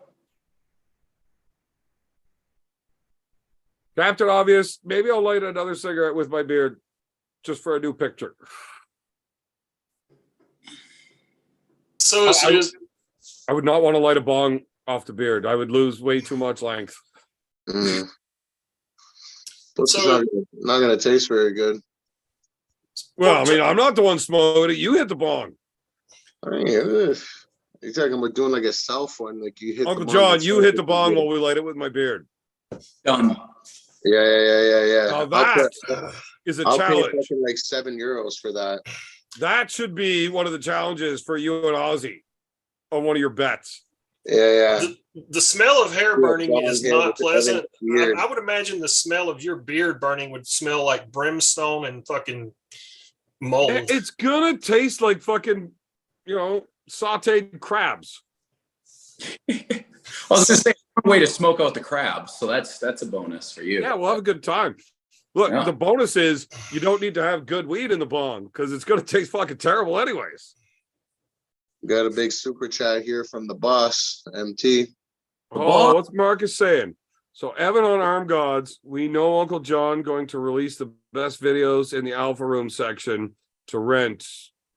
Captain Obvious, maybe I'll light another cigarette with my beard just for a new picture. So I would not want to light a bong off the beard. I would lose way too much length. Mm. It's not going to taste very good. Well, I mean, I'm not the one smoking it. You hit the bong. You're talking about doing like a self one, like you hit. Uncle John, you hit the bong while we light it with my beard. Done. Yeah. Now that is a challenge. I'll pay like €7 for that. That should be one of the challenges for you and Ozzy on one of your bets. Yeah. The smell of hair burning is not pleasant. I would imagine the smell of your beard burning would smell like brimstone and fucking mold. It's gonna taste like fucking, sauteed crabs. I was gonna say one way to smoke out the crabs, so that's a bonus for you. Yeah, we'll have a good time. Look, The bonus is you don't need to have good weed in the bong because it's gonna taste fucking terrible anyways. Got a big super chat here from the boss, MT. What's Marcus saying? So Evan on Arm Gods, we know Uncle John going to release the best videos in the Alpha Room section to rent.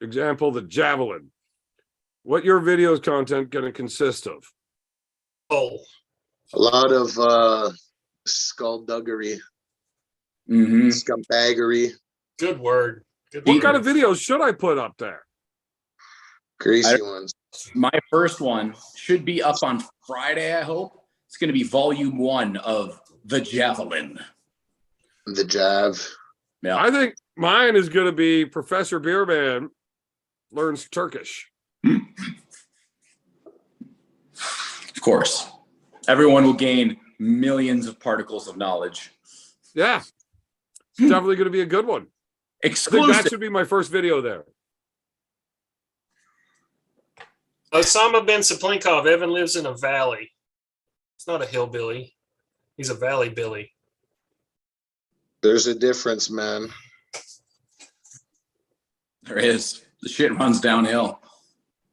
Example, the Javelin. What your videos content going to consist of? A lot of skullduggery, scumbaggery. Good word. What kind of videos should I put up there? Crazy ones. My first one should be up on Friday, I hope. It's going to be volume 1 of The Javelin. The Jav. Yeah. I think mine is going to be Professor Beerman learns Turkish. course. Everyone will gain millions of particles of knowledge. Yeah. It's definitely going to be a good one. Exclusive. I think that should be my first video there. Osama bin Saplinkov, Evan lives in a valley. It's not a hillbilly. He's a valley billy. There's a difference, man. There is. The shit runs downhill.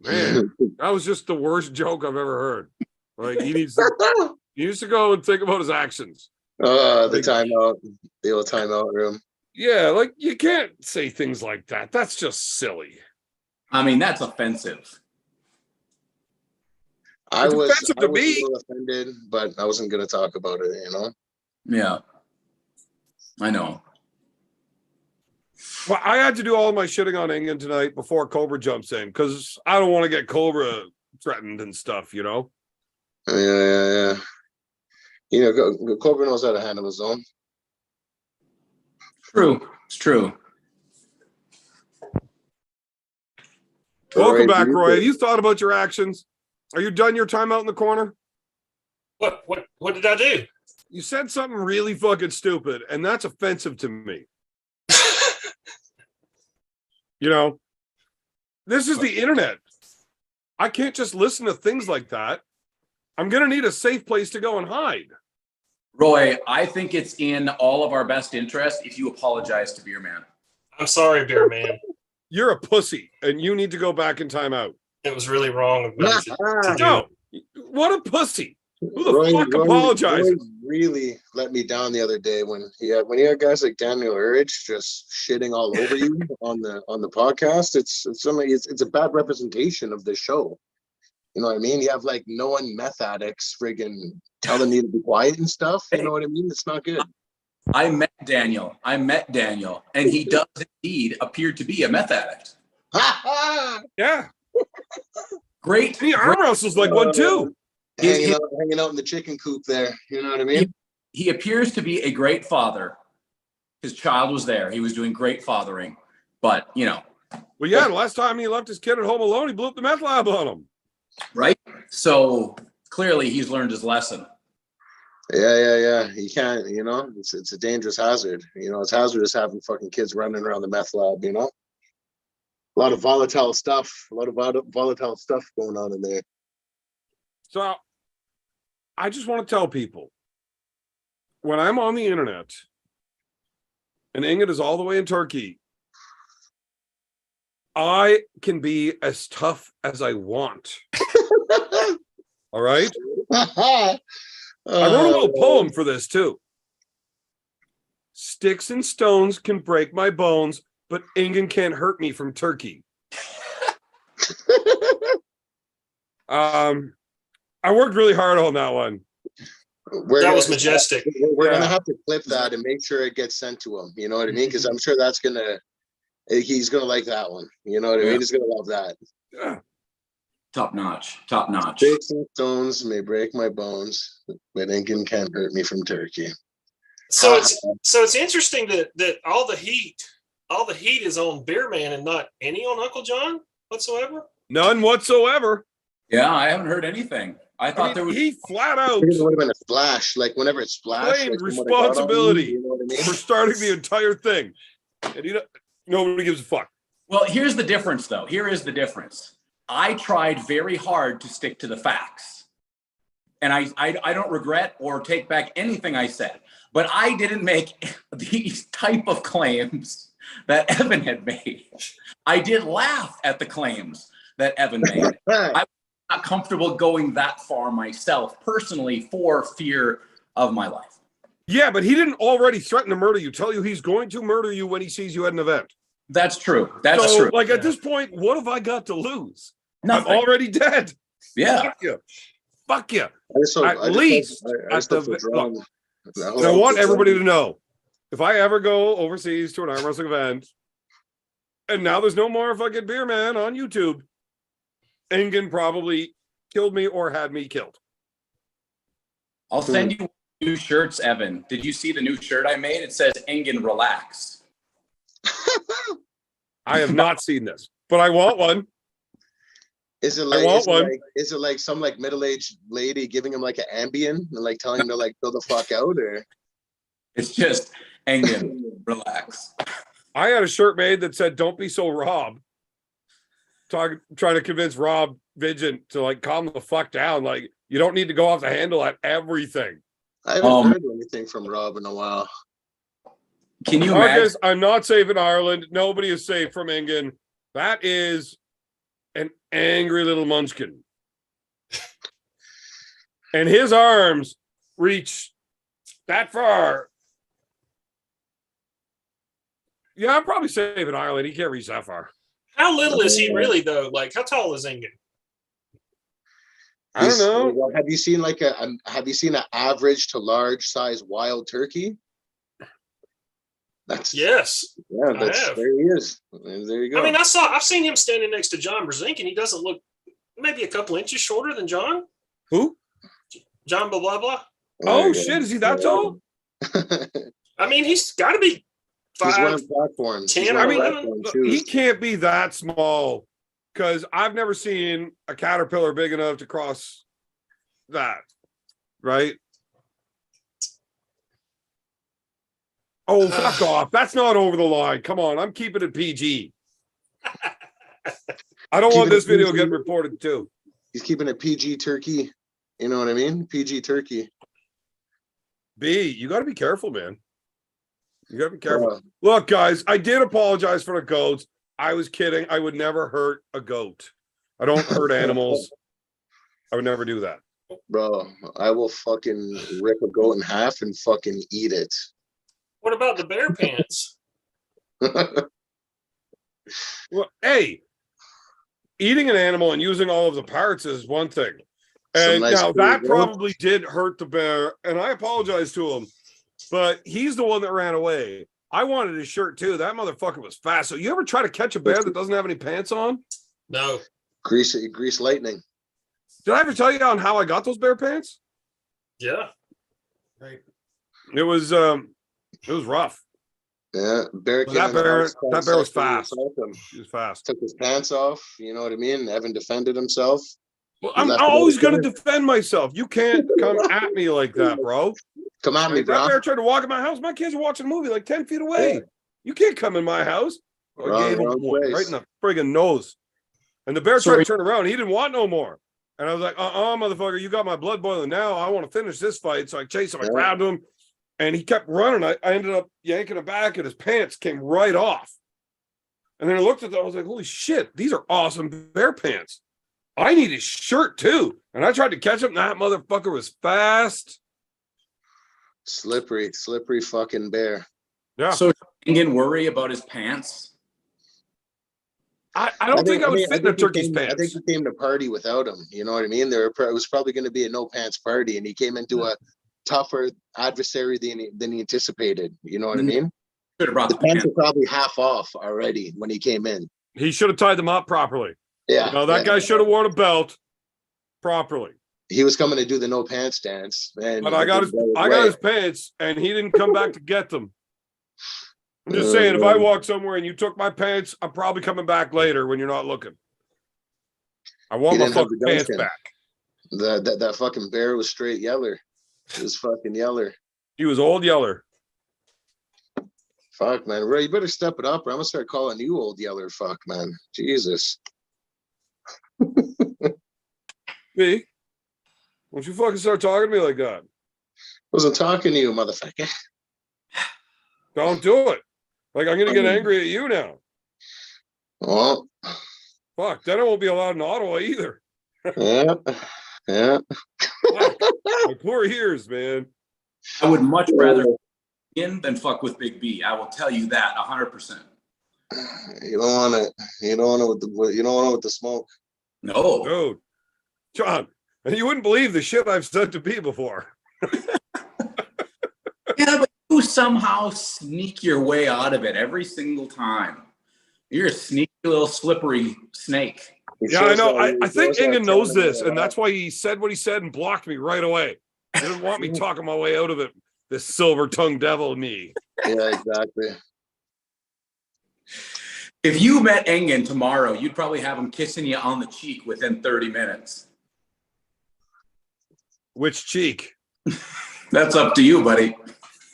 Man, that was just the worst joke I've ever heard. Like he needs to go and think about his actions. The timeout, the old timeout room. Yeah, like you can't say things like that. That's just silly. I mean, that's offensive. I was a little offended, but I wasn't going to talk about it, you know? Yeah. I know. Well, I had to do all my shitting on Engin tonight before Cobra jumps in because I don't want to get Cobra threatened and stuff, you know? Yeah. You know, Cobra knows how to handle his own. True. It's true. Welcome back, Roy. Have you thought about your actions? Are you done your time out in the corner? What did I do? You said something really fucking stupid, and that's offensive to me. You know, this is the internet. I can't just listen to things like that. I'm going to need a safe place to go and hide. Roy, I think it's in all of our best interest if you apologize to Beer Man. I'm sorry, Beer Man. You're a pussy, and you need to go back in timeout. It was really wrong of me to do. No, what a pussy. Who the fuck apologizes? Roy really let me down the other day when he had guys like Daniel Urich just shitting all over you on the podcast. It's a bad representation of the show. You know what I mean? You have like known meth addicts friggin' telling you to be quiet and stuff. You know what I mean? It's not good. I met Daniel, and he does indeed appear to be a meth addict. Yeah. Great. He arm wrestles like one too. Hanging out in the chicken coop there. You know what I mean? He appears to be a great father. His child was there. He was doing great fathering. But, you know. Well, yeah, the last time he left his kid at home alone, he blew up the meth lab on him. Right? So clearly he's learned his lesson. Yeah. He can't, you know, it's a dangerous hazard. You know, it's hazardous having fucking kids running around the meth lab, you know? A lot of volatile stuff going on in there. So I just want to tell people when I'm on the internet and Engin is all the way in Turkey, I can be as tough as I want. All right? I wrote a little poem for this too. Sticks and stones can break my bones, but Engin can't hurt me from Turkey. I worked really hard on that one. That was majestic. We're gonna have to clip that and make sure it gets sent to him. You know what I mean? Because I'm sure he's gonna like that one. You know what I mean? He's gonna love that. Yeah. Top notch. Sticks and stones may break my bones, but Engin can't hurt me from Turkey. So it's interesting that all the heat is on Beer Man and not any on Uncle John whatsoever. None whatsoever. Yeah, I haven't heard anything. I thought there was. He flat out it would have been a splash, like whenever it splashed. claimed like responsibility you know what I mean? for starting the entire thing, and nobody gives a fuck. Well, here's the difference, though. Here is the difference. I tried very hard to stick to the facts, and I don't regret or take back anything I said. But I didn't make these type of claims that Evan had made. I did laugh at the claims that Evan made. I'm not comfortable going that far myself, personally, for fear of my life. Yeah, but he didn't already threaten to murder you, tell you he's going to murder you when he sees you at an event. That's true. That's true. Like at this point, what have I got to lose? Nothing. I'm already dead. Yeah. Fuck you. I want everybody to know, if I ever go overseas to an arm wrestling event, and now there's no more fucking Beer Man on YouTube, Engin probably killed me or had me killed. I'll send you new shirts, Evan. Did you see the new shirt I made? It says Engin relax. I have not seen this, but I want one. Is it like is it like some like middle-aged lady giving him like an Ambien and like telling him to like go the fuck out, or it's just engin, relax. I had a shirt made that said "Don't be so Rob." Trying to convince Rob Vigent to like calm the fuck down. Like, you don't need to go off the handle at everything. I haven't heard anything from Rob in a while. Can you imagine? I'm not safe in Ireland. Nobody is safe from engin. That is an angry little munchkin. And his arms reach that far. Yeah, I'm probably safe in Ireland. He can't reach that far. How little is he really, though? Like, how tall is engin? I don't know. Have you seen like have you seen an average to large size wild turkey? Yes. Yeah, there he is. There you go. I mean, I've seen him standing next to John Brzezinski, and he doesn't look maybe a couple inches shorter than John. Who? John blah blah blah. Oh shit, is he that tall? I mean, he's got to be 5. He's wearing platforms. 10. I mean, he can't be that small, because I've never seen a caterpillar big enough to cross that, right? Oh, fuck off. That's not over the line. Come on, I'm keeping it PG. I don't want this video getting reported too. He's keeping it PG turkey. You know what I mean? PG turkey. B, you got to be careful, man. You got to be careful. Look, guys, I did apologize for the goats. I was kidding. I would never hurt a goat. I don't hurt animals. I would never do that. Bro, I will fucking rip a goat in half and fucking eat it. What about the bear pants? Well, hey, eating an animal and using all of the parts is one thing. And nice now that probably did hurt the bear, and I apologize to him, but he's the one that ran away. I wanted his shirt too. That motherfucker was fast. So you ever try to catch a bear that doesn't have any pants on? No. Grease lightning. Did I ever tell you on how I got those bear pants? Yeah. Right. It was rough. Yeah, that bear was fast. He was fast. Took his pants off. You know what I mean? Evan defended himself. Well, I'm always going to defend myself. You can't come at me like that, bro. Come at me, bro. That bear tried to walk in my house. My kids are watching a movie like 10 feet away. Yeah. You can't come in my house. Right in the friggin' nose. And the bear tried to turn around. He didn't want no more. And I was like, motherfucker, you got my blood boiling now. I want to finish this fight. So I chased him. I grabbed him. And he kept running. I ended up yanking him back, and his pants came right off. And then I looked at them. I was like, holy shit, these are awesome bear pants. I need his shirt too. And I tried to catch him. That motherfucker was fast. Slippery fucking bear. Yeah. So you didn't worry about his pants? I don't think I would fit in a turkey's pants. I think he came to party without him. You know what I mean? It was probably going to be a no pants party, and he came into a tougher adversary than he anticipated. You know what I mean? The pants were probably half off already when he came in. He should have tied them up properly. Yeah. That guy should have worn a belt properly. He was coming to do the no pants dance. But I got his pants, and he didn't come back to get them. I'm just saying, if I walk somewhere and you took my pants, I'm probably coming back later when you're not looking. I want my fucking pants back. That fucking bear was straight yeller. He was fucking yeller. He was old yeller. Fuck, man. Ray, you better step it up, or I'm gonna start calling you old yeller. Fuck, man. Jesus. Me? Don't you fucking start talking to me like that. Wasn't talking to you, motherfucker. Don't do it. Like, I'm gonna get angry at you now. Well. Fuck, then I won't be allowed in Ottawa either. Yeah. Fuck, my poor ears, man. I would much rather in than fuck with Big B. I will tell you that 100%. You don't want it. You don't want it with the smoke. No, dude, John, and you wouldn't believe the shit I've said to B before. Yeah, but you somehow sneak your way out of it every single time. You're a sneaky little slippery snake. Yeah, I know. I think engin knows this, and that's why he said what he said and blocked me right away. He didn't want me talking my way out of it. This silver-tongued devil me. Yeah, exactly. If you met Engin tomorrow, you'd probably have him kissing you on the cheek within 30 minutes. Which cheek? That's up to you, buddy.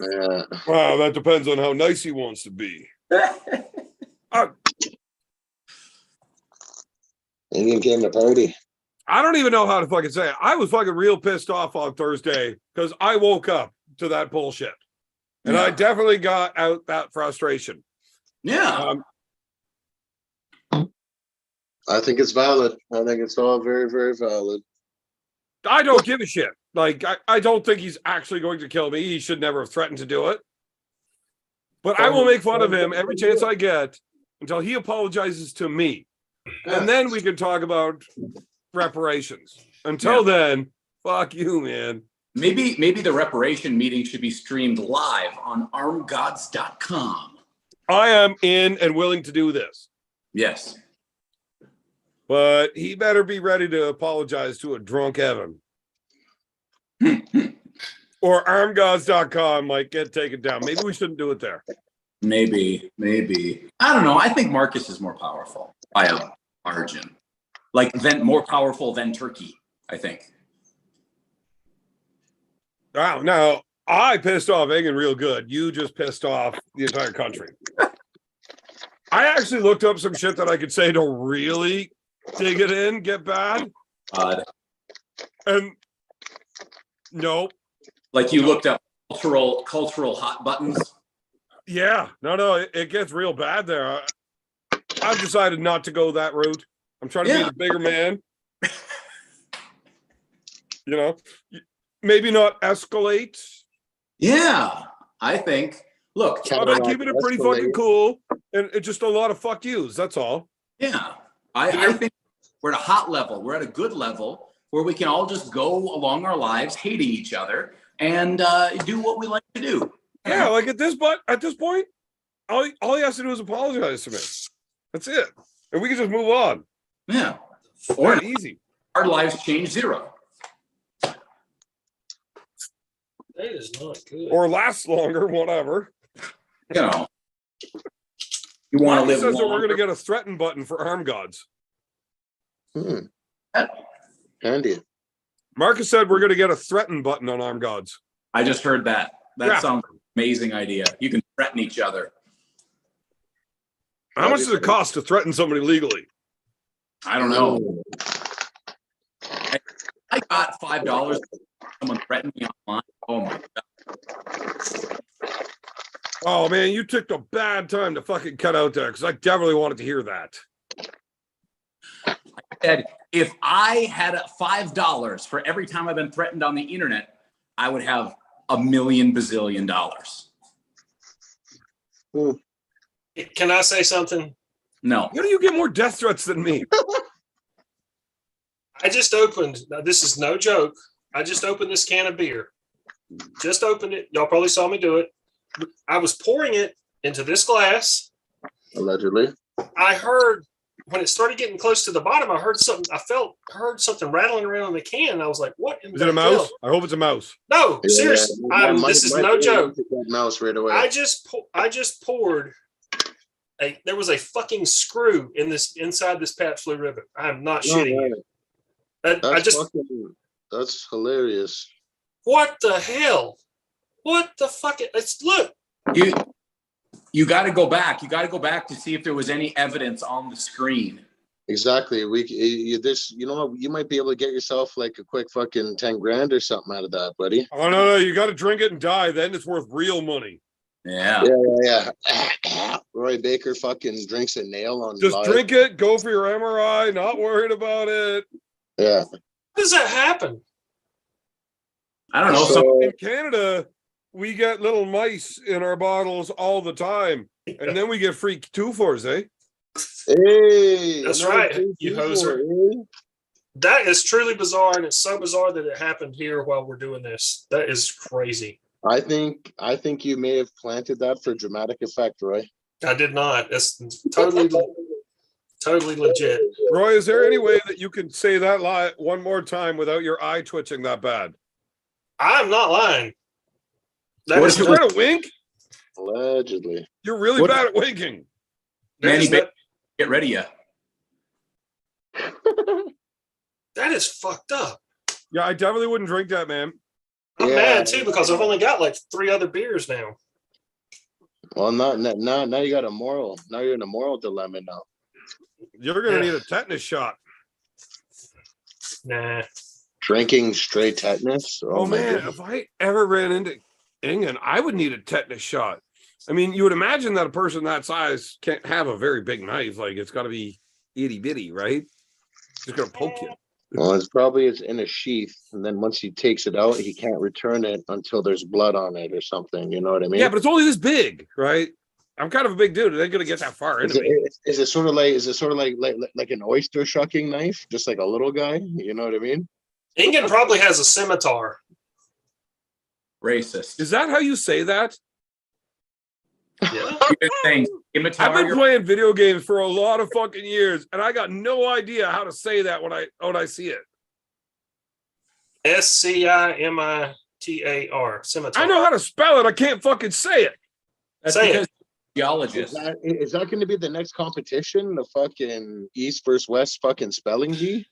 Yeah. Wow, that depends on how nice he wants to be. Engin came to party. I don't even know how to fucking say it. I was fucking real pissed off on Thursday because I woke up to that bullshit. And I definitely got out that frustration. Yeah. I think it's valid. I think it's all very, very valid. I don't give a shit. Like, I don't think he's actually going to kill me. He should never have threatened to do it. But I will make fun of him every chance I get until he apologizes to me. And then we can talk about reparations. Until then, fuck you, man. Maybe the reparation meeting should be streamed live on armgods.com. I am in and willing to do this. Yes. But he better be ready to apologize to a drunk Evan. Or armgods.com might get taken down. Maybe we shouldn't do it there. Maybe. I don't know. I think Marcus is more powerful by a margin. Like, more powerful than Turkey, I think. Wow. Now, I pissed off Engin real good. You just pissed off the entire country. I actually looked up some shit that I could say to really dig it in, get bad. And nope. Like you looked up cultural hot buttons. Yeah, no, it gets real bad there. I've decided not to go that route. I'm trying to be the bigger man. You know, maybe not escalate. Yeah, I think. Look, I'm keeping it pretty fucking cool, and it's just a lot of fuck yous. That's all. Yeah, I think we're at a hot level. We're at a good level where we can all just go along our lives hating each other and do what we like to do. Yeah, like at this point, all he has to do is apologize to me. That's it, and we can just move on. Yeah, or easy. Our lives change zero. That is not good. Or last longer, whatever. You know, you want to live says longer. that we're going to get a threaten button for arm gods. Handy. Marcus said we're going to get a threaten button on arm gods. I just heard that. That sounds like an amazing idea. You can threaten each other. How much does it cost to threaten somebody legally? I don't know. I got $5. Someone threatened me online. Oh my God. Oh man, you took a bad time to fucking cut out there because I definitely wanted to hear that. I said, if I had $5 for every time I've been threatened on the internet, I would have $1 million bazillion. Can I say something? No. How do you get more death threats than me? I just opened, now this is no joke. I just opened this can of beer. Just opened it. Y'all probably saw me do it. I was pouring it into this glass. Allegedly. I heard when it started getting close to the bottom, I heard something. Heard something rattling around in the can. And I was like, "What? Is it a mouse? hell? I hope it's a mouse." No, seriously. This is no joke. Mouse right away. I just poured. There was a fucking screw inside this Pabst Blue Ribbon. I'm not shitting you. That's hilarious. What the hell? What the fuck? Look. You got to go back. You got to go back to see if there was any evidence on the screen. Exactly. You know what? You might be able to get yourself like a quick fucking 10 grand or something out of that, buddy. Oh no! You got to drink it and die. Then it's worth real money. Yeah. Roy Baker fucking drinks a nail on. Just drink it. Go for your MRI. Not worried about it. Yeah. How does that happen? I don't know. So in Canada, we get little mice in our bottles all the time, and then we get free 2-4s, eh? Hey, that's right, you hoser. That is truly bizarre, and it's so bizarre that it happened here while we're doing this. That is crazy. I think you may have planted that for dramatic effect, Roy. I did not. That's totally legit. Roy, is there any way that you can say that lie one more time without your eye twitching that bad? I'm not lying. That is trying to wink? Allegedly. You're really bad at winking. Manny get rid of you. That is fucked up. Yeah, I definitely wouldn't drink that, man. I'm mad too because I've only got like 3 other beers now. Well, now you got a moral. Now you're in a moral dilemma now. You're gonna need a tetanus shot. Nah. Drinking straight tetanus. Oh man, if I ever ran into engin, I would need a tetanus shot. I mean, you would imagine that a person that size can't have a very big knife. Like it's got to be itty bitty, right? Just gonna poke you. Well, it's in a sheath, and then once he takes it out, he can't return it until there's blood on it or something. You know what I mean? Yeah, but it's only this big, right? I'm kind of a big dude. It ain't gonna get that far into me. Is it sort of like an oyster shucking knife, just like a little guy? You know what I mean? Engin probably has a scimitar. Racist. Is that how you say that? Yeah. I've been playing video games for a lot of fucking years, and I got no idea how to say that when I see it. SCIMITAR. Scimitar. I know how to spell it. I can't fucking say it. That's Say because it. geologist. Is that going to be the next competition? The fucking East versus West fucking spelling bee?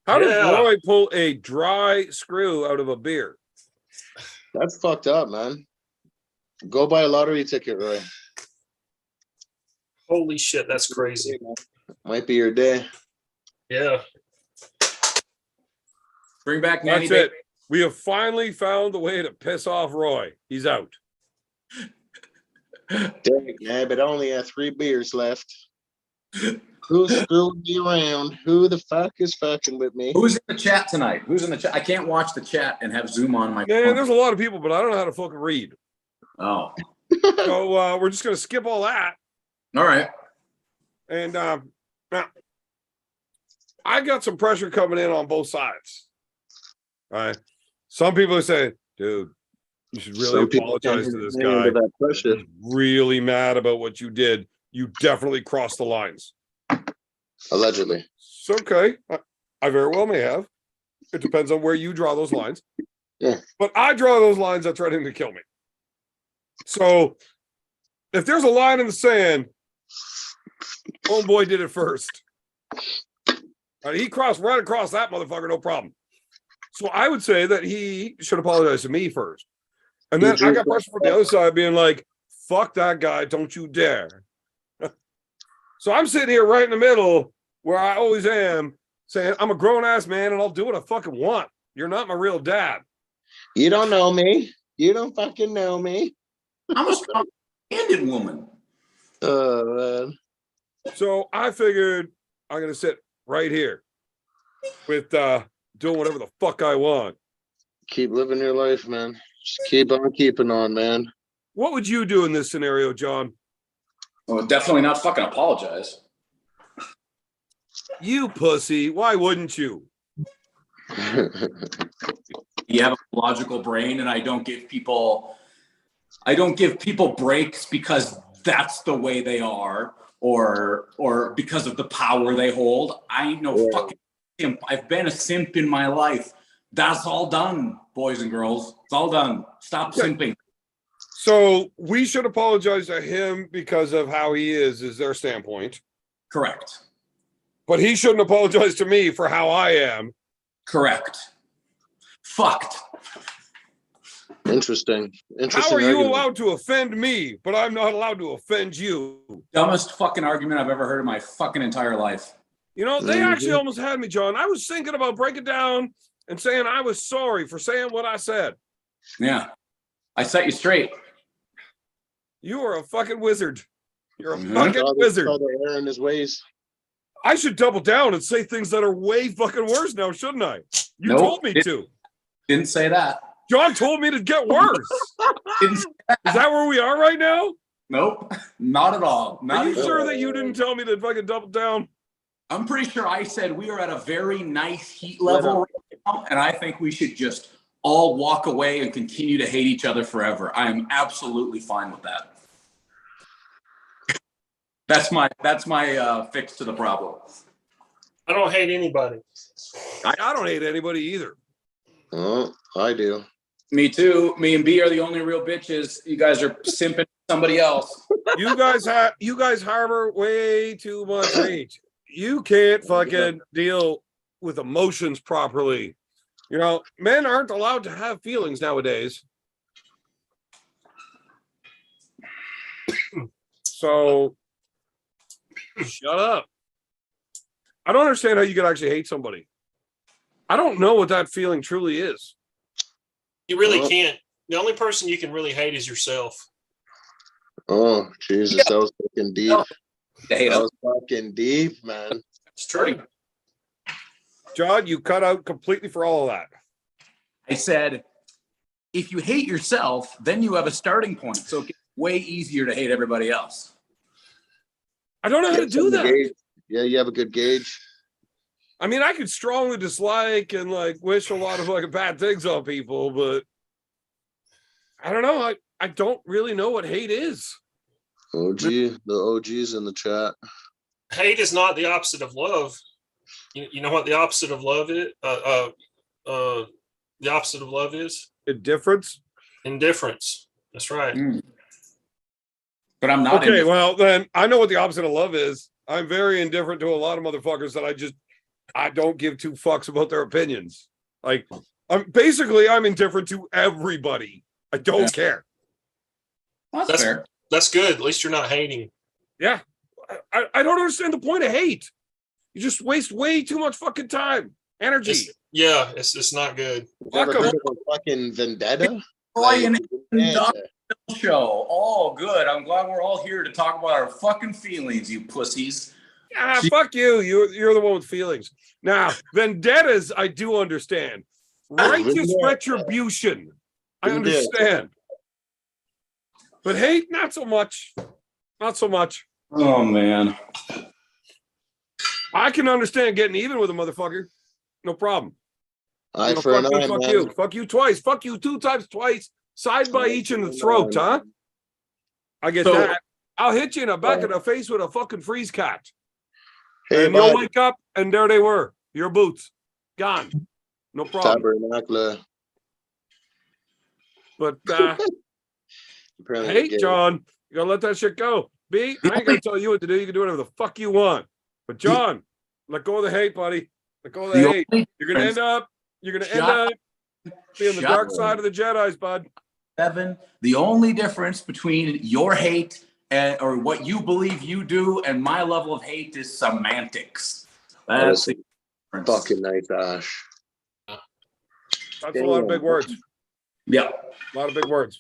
How does Roy pull a dry screw out of a beer? That's fucked up, man. Go buy a lottery ticket, Roy. Holy shit, that's crazy. Might be your day. Yeah. Bring back Nanny. That's it. We have finally found the way to piss off Roy. He's out. Dang, man, but I only have 3 beers left. Who's screwing me around? Who the fuck is fucking with me? Who's in the chat tonight? Who's in the chat? I can't watch the chat and have Zoom on my phone. Man, there's a lot of people, but I don't know how to fucking read. Oh. So we're just gonna skip all that. All right. And now I got some pressure coming in on both sides. All right. Some people are saying, dude, you should really apologize to this guy. He's really mad about what you did. You definitely crossed the lines. Allegedly. It's okay. I very well may have. It depends on where you draw those lines. Yeah. But I draw those lines that threaten to kill me. So if there's a line in the sand, homeboy did it first. He crossed right across that motherfucker, no problem. So I would say that he should apologize to me first. And then I got pressure from the other side being like, fuck that guy, don't you dare. So I'm sitting here right in the middle where I always am, saying I'm a grown-ass man and I'll do what I fucking want. You're not my real dad. You don't know me. You don't fucking know me. I'm a strong-handed woman. Man. So I figured I'm going to sit right here with doing whatever the fuck I want. Keep living your life, man. Just keep on keeping on, man. What would you do in this scenario, John? Well, definitely not fucking apologize. You pussy. Why wouldn't you? You have a logical brain, and I don't give people breaks because that's the way they are, or because of the power they hold. I ain't no fucking simp. I've been a simp in my life. That's all done, boys and girls. It's all done. Stop simping. So we should apologize to him because of how he is their standpoint. Correct. But he shouldn't apologize to me for how I am. Correct. Fucked. Interesting. How are you allowed to offend me, but I'm not allowed to offend you? Dumbest fucking argument I've ever heard in my fucking entire life. You know, they actually almost had me, John. I was thinking about breaking down and saying I was sorry for saying what I said. Yeah. I set you straight. You are a fucking wizard. You're a fucking wizard. Error in his ways. I should double down and say things that are way fucking worse now, shouldn't I? You told me to. Didn't say that. John told me to get worse. Is that where we are right now? Nope, not at all. Are you sure that you didn't tell me to fucking double down? I'm pretty sure I said we are at a very nice heat level right now, and I think we should just all walk away and continue to hate each other forever. I am absolutely fine with that. That's my fix to the problem. I don't hate anybody. I don't hate anybody either. Oh, I do. Me too. Me and B are the only real bitches. You guys are simping somebody else. You guys harbor way too much hate. You can't fucking deal with emotions properly. You know, men aren't allowed to have feelings nowadays. So shut up. I don't understand how you could actually hate somebody. I don't know what that feeling truly is. You really can't. The only person you can really hate is yourself. Oh, Jesus, that was fucking deep. That was fucking deep, man. It's true. John, you cut out completely for all of that. I said, if you hate yourself, then you have a starting point. So it gets way easier to hate everybody else. I don't know how to do that. Gauge. Yeah, you have a good gauge. I mean, I could strongly dislike and like wish a lot of like bad things on people, but I don't know. I don't really know what hate is. The OG's in the chat. Hate is not the opposite of love. You know what the opposite of love is? The opposite of love is? Indifference? Indifference. That's right. But I'm not. Okay, well, then I know what the opposite of love is. I'm very indifferent to a lot of motherfuckers that I don't give two fucks about their opinions. Like, I'm indifferent to everybody. I don't care. That's fair. That's good. At least you're not hating. Yeah. I don't understand the point of hate. You just waste way too much fucking time, energy. It's not good. Never heard of a fucking vendetta? Show. Oh, good. I'm glad we're all here to talk about our fucking feelings, you pussies. Yeah, fuck you. You're the one with feelings. Now, vendettas, I do understand. Righteous retribution, I understand. But hate, not so much. Not so much. Oh, man. I can understand getting even with a motherfucker. No problem. Eye for an eye, fuck man. you. Fuck you twice. Fuck you 2 times twice. Side by each in the throat, huh? I get that. I'll hit you in the back of the face with a fucking freeze catch. Hey, and you'll wake up, and there they were. Your boots. Gone. No problem. Tabernacle. But, hey, John, you gotta let that shit go. B, I ain't gonna tell you what to do. You can do whatever the fuck you want. But, John, let go of the hate, buddy. Let go of the hate. You're gonna end up being the dark side of the Jedis, bud. Evan, the only difference between your hate or what you believe you do and my level of hate is semantics. That's the difference. Fucking nice, Ash. That's a lot of big words. Yeah. A lot of big words.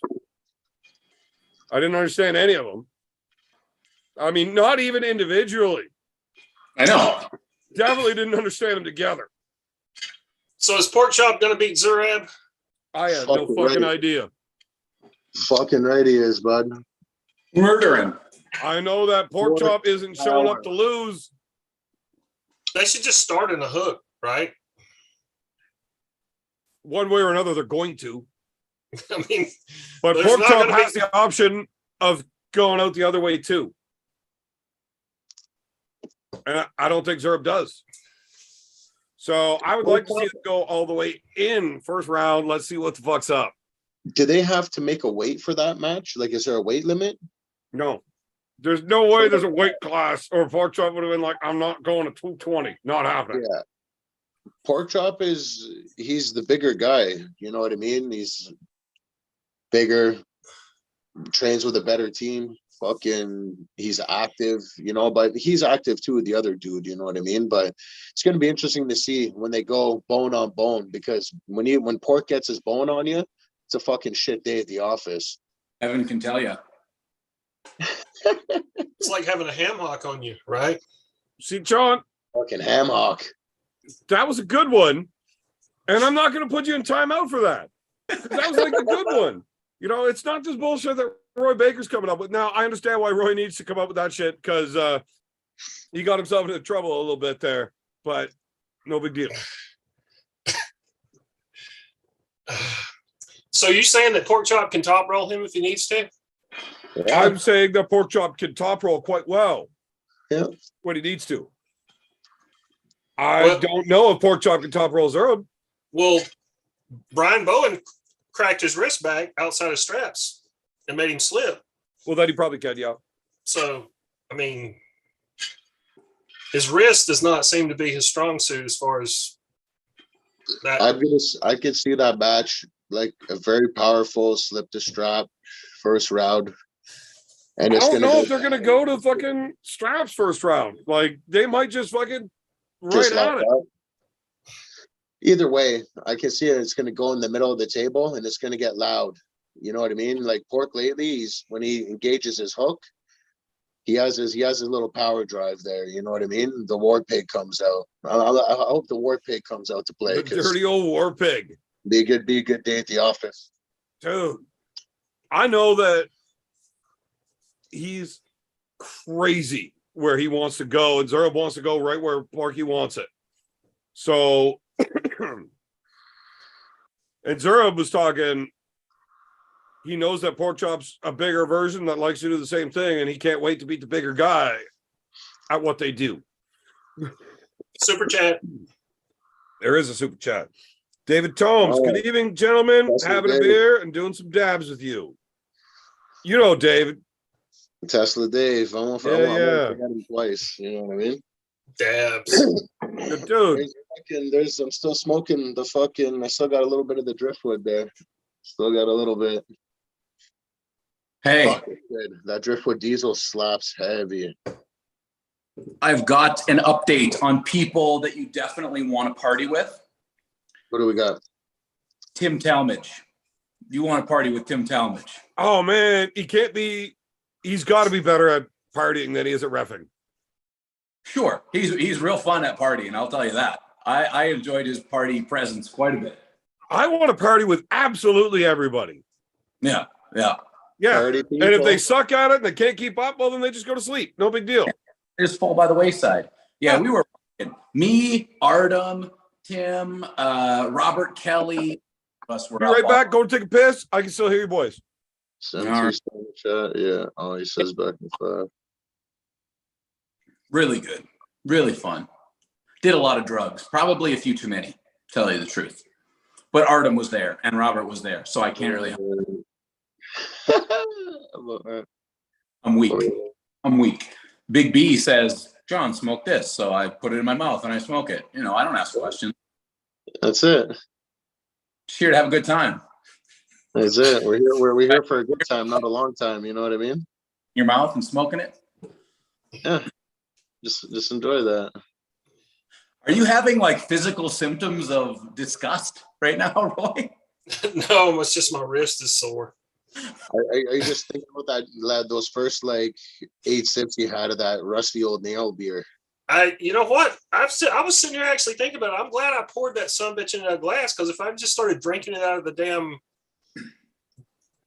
I didn't understand any of them. I mean, not even individually. I know. Definitely didn't understand them together. So is Pork Chop going to beat Zurab? I have no fucking idea. Fucking right he is, bud. Murdering. I know that Pork Chop isn't showing up to lose. They should just start in a hook, right? One way or another, they're going to. I mean, but Pork Chop has the option of going out the other way too. And I don't think Zurab does. So I would like to see it go all the way in first round. Let's see what the fuck's up. Do they have to make a weight for that match? Like, is there a weight limit? No. There's no way there's a weight class, or Pork Chop would have been like, I'm not going to 220. Not happening. Yeah. Pork Chop he's the bigger guy. You know what I mean? He's bigger, trains with a better team. Fucking, he's active, you know, but he's active too with the other dude, you know what I mean? But it's going to be interesting to see when they go bone on bone, because when Pork gets his bone on you, it's a fucking shit day at the office. Evan can tell you. It's like having a ham hock on you, right? See, John, fucking ham hock. That was a good one, and I'm not going to put you in timeout for that. That was like a good one. You know, it's not this bullshit that Roy Baker's coming up with. Now, I understand why Roy needs to come up with that shit, because he got himself into trouble a little bit there, but no big deal. So you saying that Pork Chop can top roll him if he needs to? Yeah. I'm saying that Pork Chop can top roll quite well. Yeah. When he needs to. I don't know if Pork Chop can top roll Zurab. Well, Brian Bowen cracked his wrist back outside of straps and made him slip. Well, then he probably can, yeah. So, I mean, his wrist does not seem to be his strong suit as far as that. I could see that match like a very powerful slip to strap first round. And I it's don't gonna know go if they're gonna go to fucking straps first round. Like they might just fucking right at it. Up. Either way, I can see it. It's gonna go in the middle of the table and it's gonna get loud. You know what I mean? Like Pork lately, when he engages his hook, he has his little power drive there. You know what I mean? The war pig comes out. I hope the war pig comes out to play. The dirty old war pig. Be a good day at the office. Dude, I know that he's crazy where he wants to go, and Zerub wants to go right where Porky wants it. So, and Zerub was talking, he knows that Pork Chop's a bigger version that likes to do the same thing, and he can't wait to beat the bigger guy at what they do. Super chat. There is a super chat. David Tomes, good evening, gentlemen. Having a beer and doing some dabs with you. You know, David. Tesla Dave. I won't forget him twice. You know what I mean? Dabs. Good dude. I'm still smoking the fucking. I still got a little bit of the driftwood there. Still got a little bit. Hey, that driftwood diesel slaps heavy. I've got an update on people that you definitely want to party with. What do we got? Tim Talmadge. You want to party with Tim Talmadge? Oh man, he's got to be better at partying than he is at reffing. Sure, he's real fun at partying. I'll tell you that. I enjoyed his party presence quite a bit. I want to party with absolutely everybody. Yeah. And if they suck at it and they can't keep up, well, then they just go to sleep. No big deal. They just fall by the wayside. Yeah, we were me, Artem, Tim, Robert Kelly. Us were be right back. Go take a piss. I can still hear you boys. Chat. Yeah. Oh, he says back in 5. Really good. Really fun. Did a lot of drugs. Probably a few too many, to tell you the truth. But Artem was there and Robert was there, so I can't really. I'm weak. Big B says, John, smoke this. So I put it in my mouth and I smoke it. You know, I don't ask questions. That's it. Just here to have a good time. That's it. We're here for a good time, not a long time. You know what I mean? Your mouth and smoking it? Yeah. Just enjoy that. Are you having like physical symptoms of disgust right now, Roy? No, it's just my wrist is sore. Are you just thinking about those first like 8 sips you had of that rusty old nail beer? You know what? I was sitting here actually thinking about it. I'm glad I poured that sumbitch in a glass, because if I just started drinking it out of the damn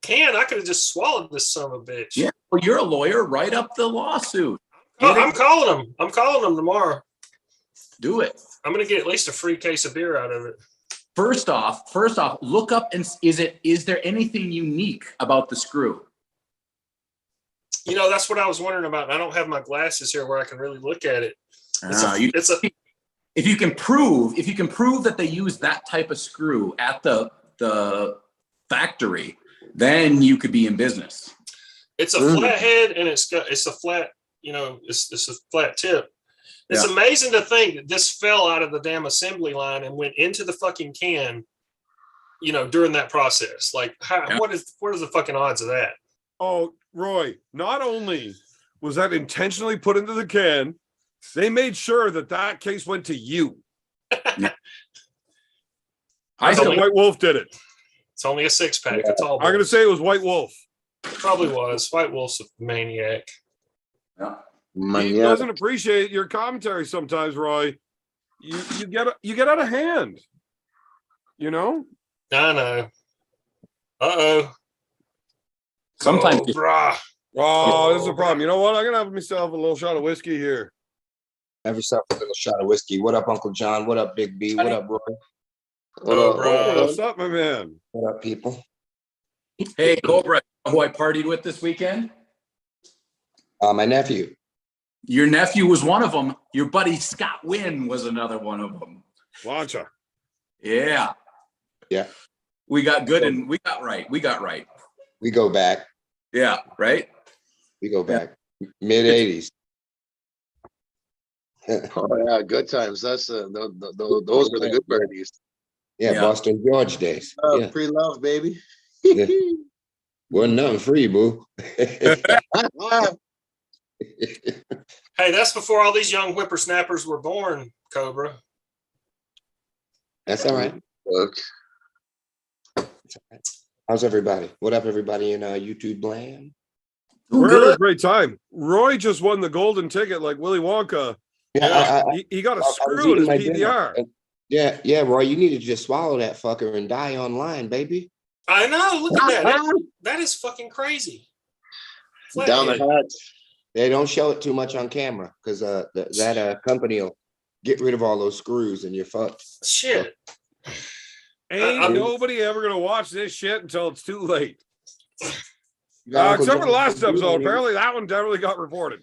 can, I could have just swallowed this son of a bitch. Yeah, well, you're a lawyer. Write up the lawsuit. I'm calling them. I'm calling them tomorrow. Do it. I'm going to get at least a free case of beer out of it. First off, look up and is there anything unique about the screw? You know, that's what I was wondering about. I don't have my glasses here where I can really look at it. If you can prove that they use that type of screw at the factory, then you could be in business. It's a flat head and it's a flat, it's a flat tip. It's amazing to think that this fell out of the damn assembly line and went into the fucking can, during that process. Like, what is the fucking odds of that? Oh, Roy, not only was that intentionally put into the can, they made sure that case went to you. I said White Wolf did it. It's only a 6-pack. That's all. I'm going to say it was White Wolf. It probably was. White Wolf's a maniac. Yeah. He doesn't appreciate your commentary sometimes, Roy. You get out of hand. I know. Uh-oh. Sometimes. Oh, this is a problem. You know what? I'm going to have myself a little shot of whiskey here. Have yourself a little shot of whiskey. What up, Uncle John? What up, Big B? What up, Roy? What up, bro? What's up, my man? What up, people? Hey, Cobra, who I partied with this weekend? My nephew. Your nephew was one of them. Your buddy Scott Wynn was another one of them. Launcha. Yeah. Yeah. We got good and we got right. We go back. Yeah, right? We go back mid '80s. Oh yeah, good times. That's those were the good birdies. Yeah, Boston George days. Yeah. Pre-love, baby. Yeah. Wasn't nothing free, boo. Hey, that's before all these young whippersnappers were born, Cobra. That's all right. Look. How's everybody? What up, everybody in YouTube land? We're having a great time. Roy just won the golden ticket like Willy Wonka. Yeah, he got a screw in his PVR. Yeah, Roy, you need to just swallow that fucker and die online, baby. I know. Look at that. That is fucking crazy. Down the hatch. They don't show it too much on camera because that company will get rid of all those screws and you're fucked. Shit. Ain't nobody ever gonna watch this shit until it's too late. Except for the last episode. Apparently that one definitely got reported.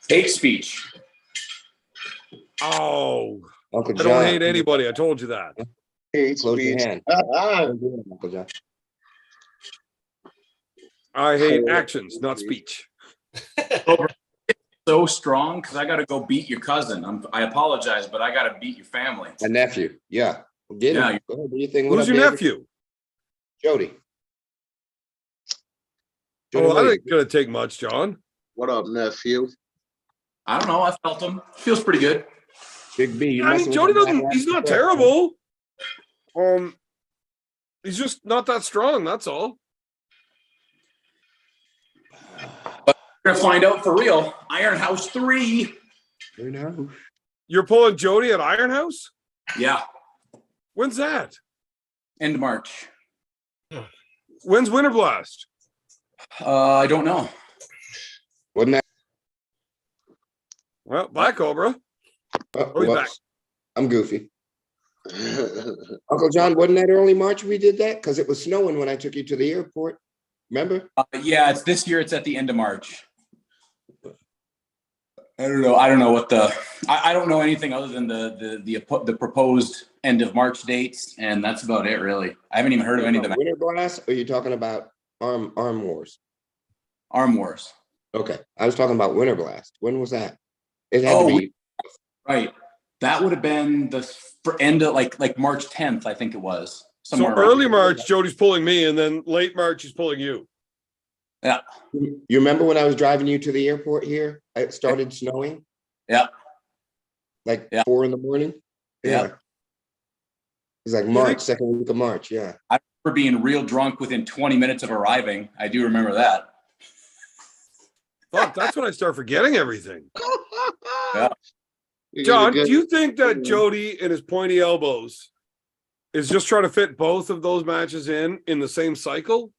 Hate speech. Oh, Uncle I John, don't hate anybody. I told you that. close your hand. Uncle John. I hate actions, not speech. So strong because I got to go beat your cousin. I apologize, but I got to beat your family. A nephew. Yeah. Get him. Go ahead, do your thing. Who's your nephew? Jody. Oh, I think it's gonna take much, John. What up, nephew? I don't know. I felt him. Feels pretty good. Big B. I mean, Jody doesn't. He's not terrible. He's just not that strong. That's all. But we're gonna find out for real. Iron House 3. Who knows? You're pulling Jody at Iron House? Yeah. When's that? End March. When's Winter Blast? I don't know. Wasn't that? Well, bye, Cobra. Back. I'm goofy. Uncle John, wasn't that early March we did that? Because it was snowing when I took you to the airport. Remember? Yeah, it's this year. It's at the end of March. I don't know. I don't know what I don't know anything other than the proposed end of March dates, and that's about it, really. I haven't even heard of any of them. Winter Blast? Or are you talking about Arm Wars? Arm Wars. Okay, I was talking about Winter Blast. When was that? It had to be right. That would have been the end of like March 10th, I think it was. So early March, Jody's pulling me, and then late March, he's pulling you. Yeah. You remember when I was driving you to the airport here? It started snowing. Yeah. Like 4 a.m. Yeah. It was like March, second week of March. Yeah. I remember being real drunk within 20 minutes of arriving. I do remember that. Fuck, that's when I start forgetting everything. Yeah. John, do you think that Jody and his pointy elbows is just trying to fit both of those matches in the same cycle?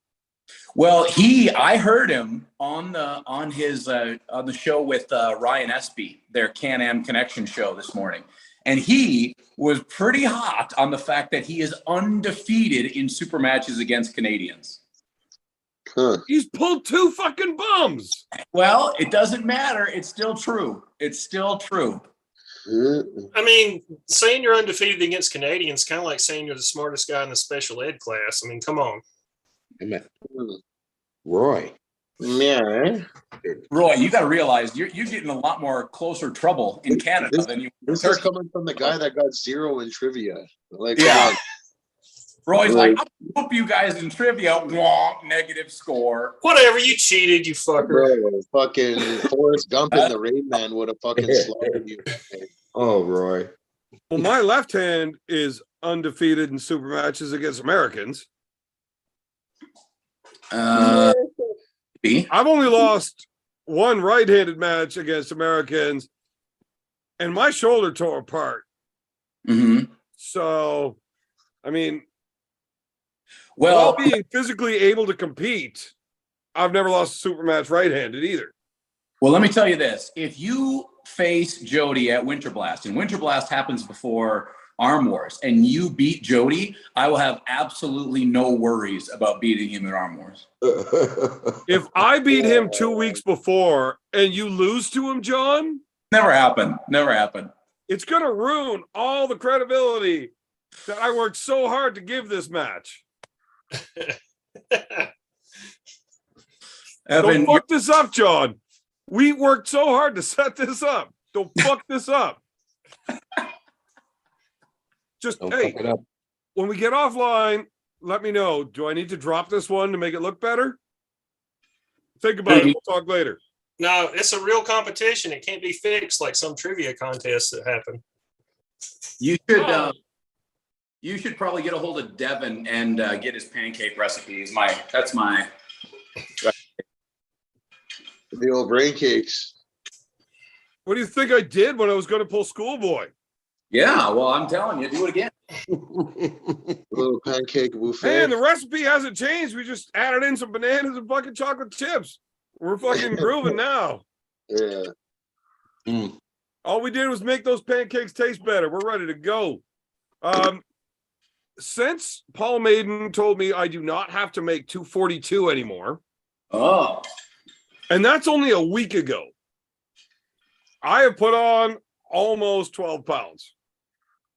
Well, I heard him on the show with Ryan Espy, their Can-Am Connection show this morning. And he was pretty hot on the fact that he is undefeated in super matches against Canadians. Huh. He's pulled 2 fucking bums. Well, it doesn't matter. It's still true. It's still true. I mean, saying you're undefeated against Canadians kind of like saying you're the smartest guy in the special ed class. I mean, come on. Roy. Yeah. Roy, you got to realize you're getting a lot more closer trouble in Canada than you. This is coming from the guy that got 0 in trivia. Like, yeah. Roy's like, I'll whoop you guys in trivia. Wonk, negative score. Whatever, you cheated, you fucker. Bro, fucking Forrest Gump and the Rain Man would have fucking slaughtered you. Oh, Roy. Well, my left hand is undefeated in super matches against Americans. I've only lost 1 right-handed match against Americans, and my shoulder tore apart. Mm-hmm. So, I mean, while being physically able to compete, I've never lost a super match right-handed either. Well, let me tell you this. If you face Jody at Winter Blast, and Winter Blast happens before Arm Wars, and you beat Jody, I will have absolutely no worries about beating him at Arm Wars. If I beat him 2 weeks before and you lose to him, John? Never happened. Never happened. It's going to ruin all the credibility that I worked so hard to give this match. Evan, don't fuck this up, John. We worked so hard to set this up. Don't fuck this up. Just Don't hey, fuck it up. when we get offline, let me know. Do I need to drop this one to make it look better? Think about it. We'll talk later. No, it's a real competition. It can't be fixed like some trivia contests that happen. You should probably get a hold of Devin and get his pancake recipes. That's my The old brain cakes. What do you think I did when I was going to pull schoolboy? Yeah, well, I'm telling you, do it again. Little pancake buffet. Man, the recipe hasn't changed. We just added in some bananas and fucking chocolate chips. We're fucking grooving now. Yeah. All we did was make those pancakes taste better. We're ready to go. Since Paul Maiden told me I do not have to make 242 anymore. Oh. And that's only a week ago. I have put on almost 12 pounds.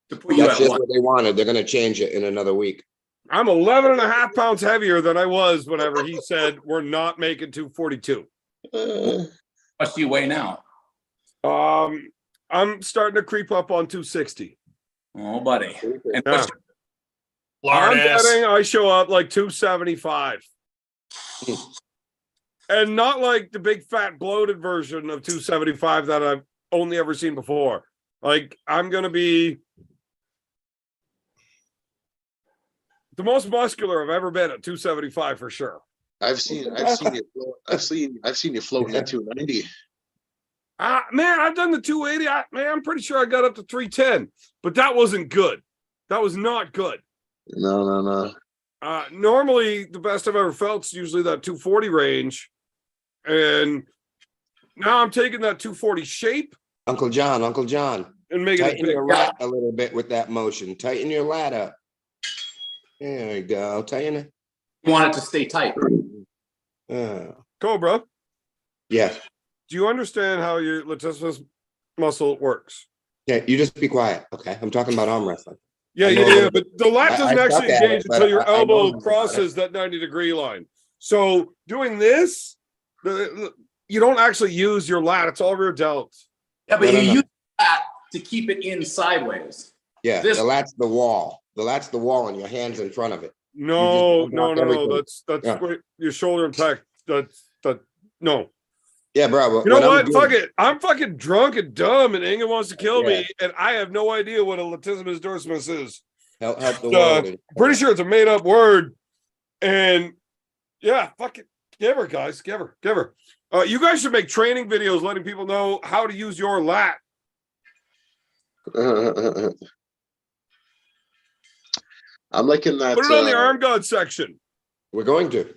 That's just what they wanted. They're going to change it in another week. I'm 11 and a half pounds heavier than I was whenever he said we're not making 242. How much do you weigh now? I'm starting to creep up on 260. Oh, buddy. And Yeah. I'm betting I show up like 275. And not like the big fat bloated version of 275 that I've only ever seen before. Like I'm going to be the most muscular I've ever been at 275 for sure. I've seen you floating at 290. Man, I've done the 280. I'm pretty sure I got up to 310, but that wasn't good. That was not good. No. Normally, the best I've ever felt is usually that 240 range, and now I'm taking that 240 shape. Uncle John, and making tighten your lat a little bit with that motion. Tighten your lat up. There you go. Tighten it. You want it to stay tight. Cobra. Yes. Do you understand how your latissimus muscle works? Yeah, you just be quiet. Okay. I'm talking about arm wrestling. Yeah. But the lat doesn't actually engage until your elbow I crosses that 90-degree line. So doing this, you don't actually use your lat. It's all rear delts. Yeah, but you use that to keep it in sideways. Yeah, the lat's the wall. The lat's the wall and your hands in front of it. No. That's your shoulder impact. No. Yeah, bro. You know what? Fuck it. I'm fucking drunk and dumb, and engin wants to kill me, and I have no idea what a latissimus dorsimus is. Help the world. Pretty sure it's a made-up word. And yeah, fuck it. Give her, guys. Give her. You guys should make training videos letting people know how to use your lat. I'm liking that. Put it on the arm guard section. We're going to.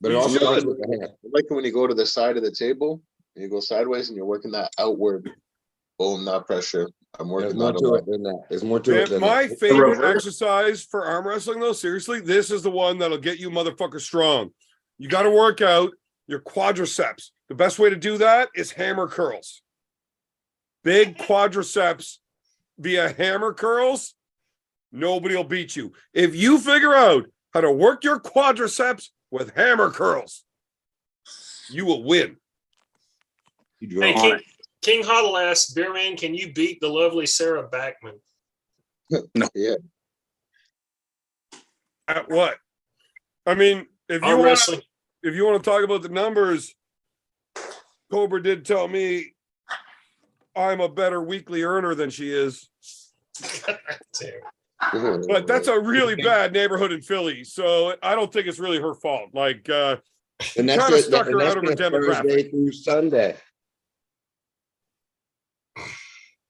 But it all starts with the hand. I like when you go to the side of the table, and you go sideways, and you're working that outward. Boom, not pressure. I'm working There's more to it than that. There's more to it than my that. favorite exercise for arm wrestling, though, seriously, this is the one that'll get you motherfuckers strong. You got to work out your quadriceps. The best way to do that is hammer curls. Big quadriceps via hammer curls. Nobody will beat you. If you figure out how to work your quadriceps with hammer curls, you will win. Hey, King Huddle asks, Beerman, can you beat the lovely Sarah Backman? No. Yeah. At what? I mean, if you want to talk about the numbers, Cobra did tell me I'm a better weekly earner than she is. But that's a really bad neighborhood in Philly, so I don't think it's really her fault. Like, and that's kind of stuck her out of her demographic. Thursday through Sunday.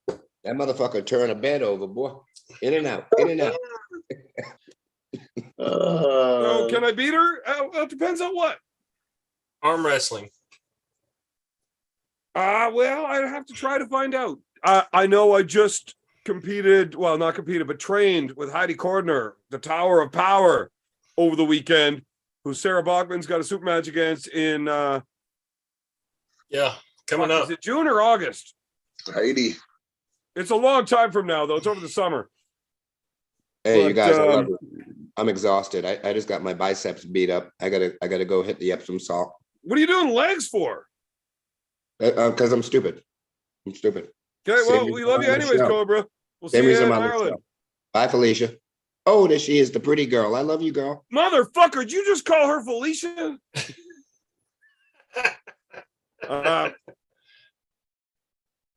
That motherfucker turn a bed over, boy. In and out. So can I beat her? It depends on what. Arm wrestling. Well, I'd have to try to find out. I know I just not competed, but trained with Heidi Cordner, the Tower of Power, over the weekend, who Sarah Bachman's got a super match against in coming up. Is it June or August? Heidi. It's a long time from now, though. It's over the summer. Hey, you guys, I love it. I'm exhausted. I just got my biceps beat up. I gotta go hit the Epsom salt. What are you doing legs for? Because I'm stupid. I'm stupid. Okay, Same well, reason we love I'm you on the anyways, show. Cobra. We'll Same see you reason in I'm on the Ireland. show. Bye, Felicia. Oh, there she is, the pretty girl. I love you, girl. Motherfucker, did you just call her Felicia?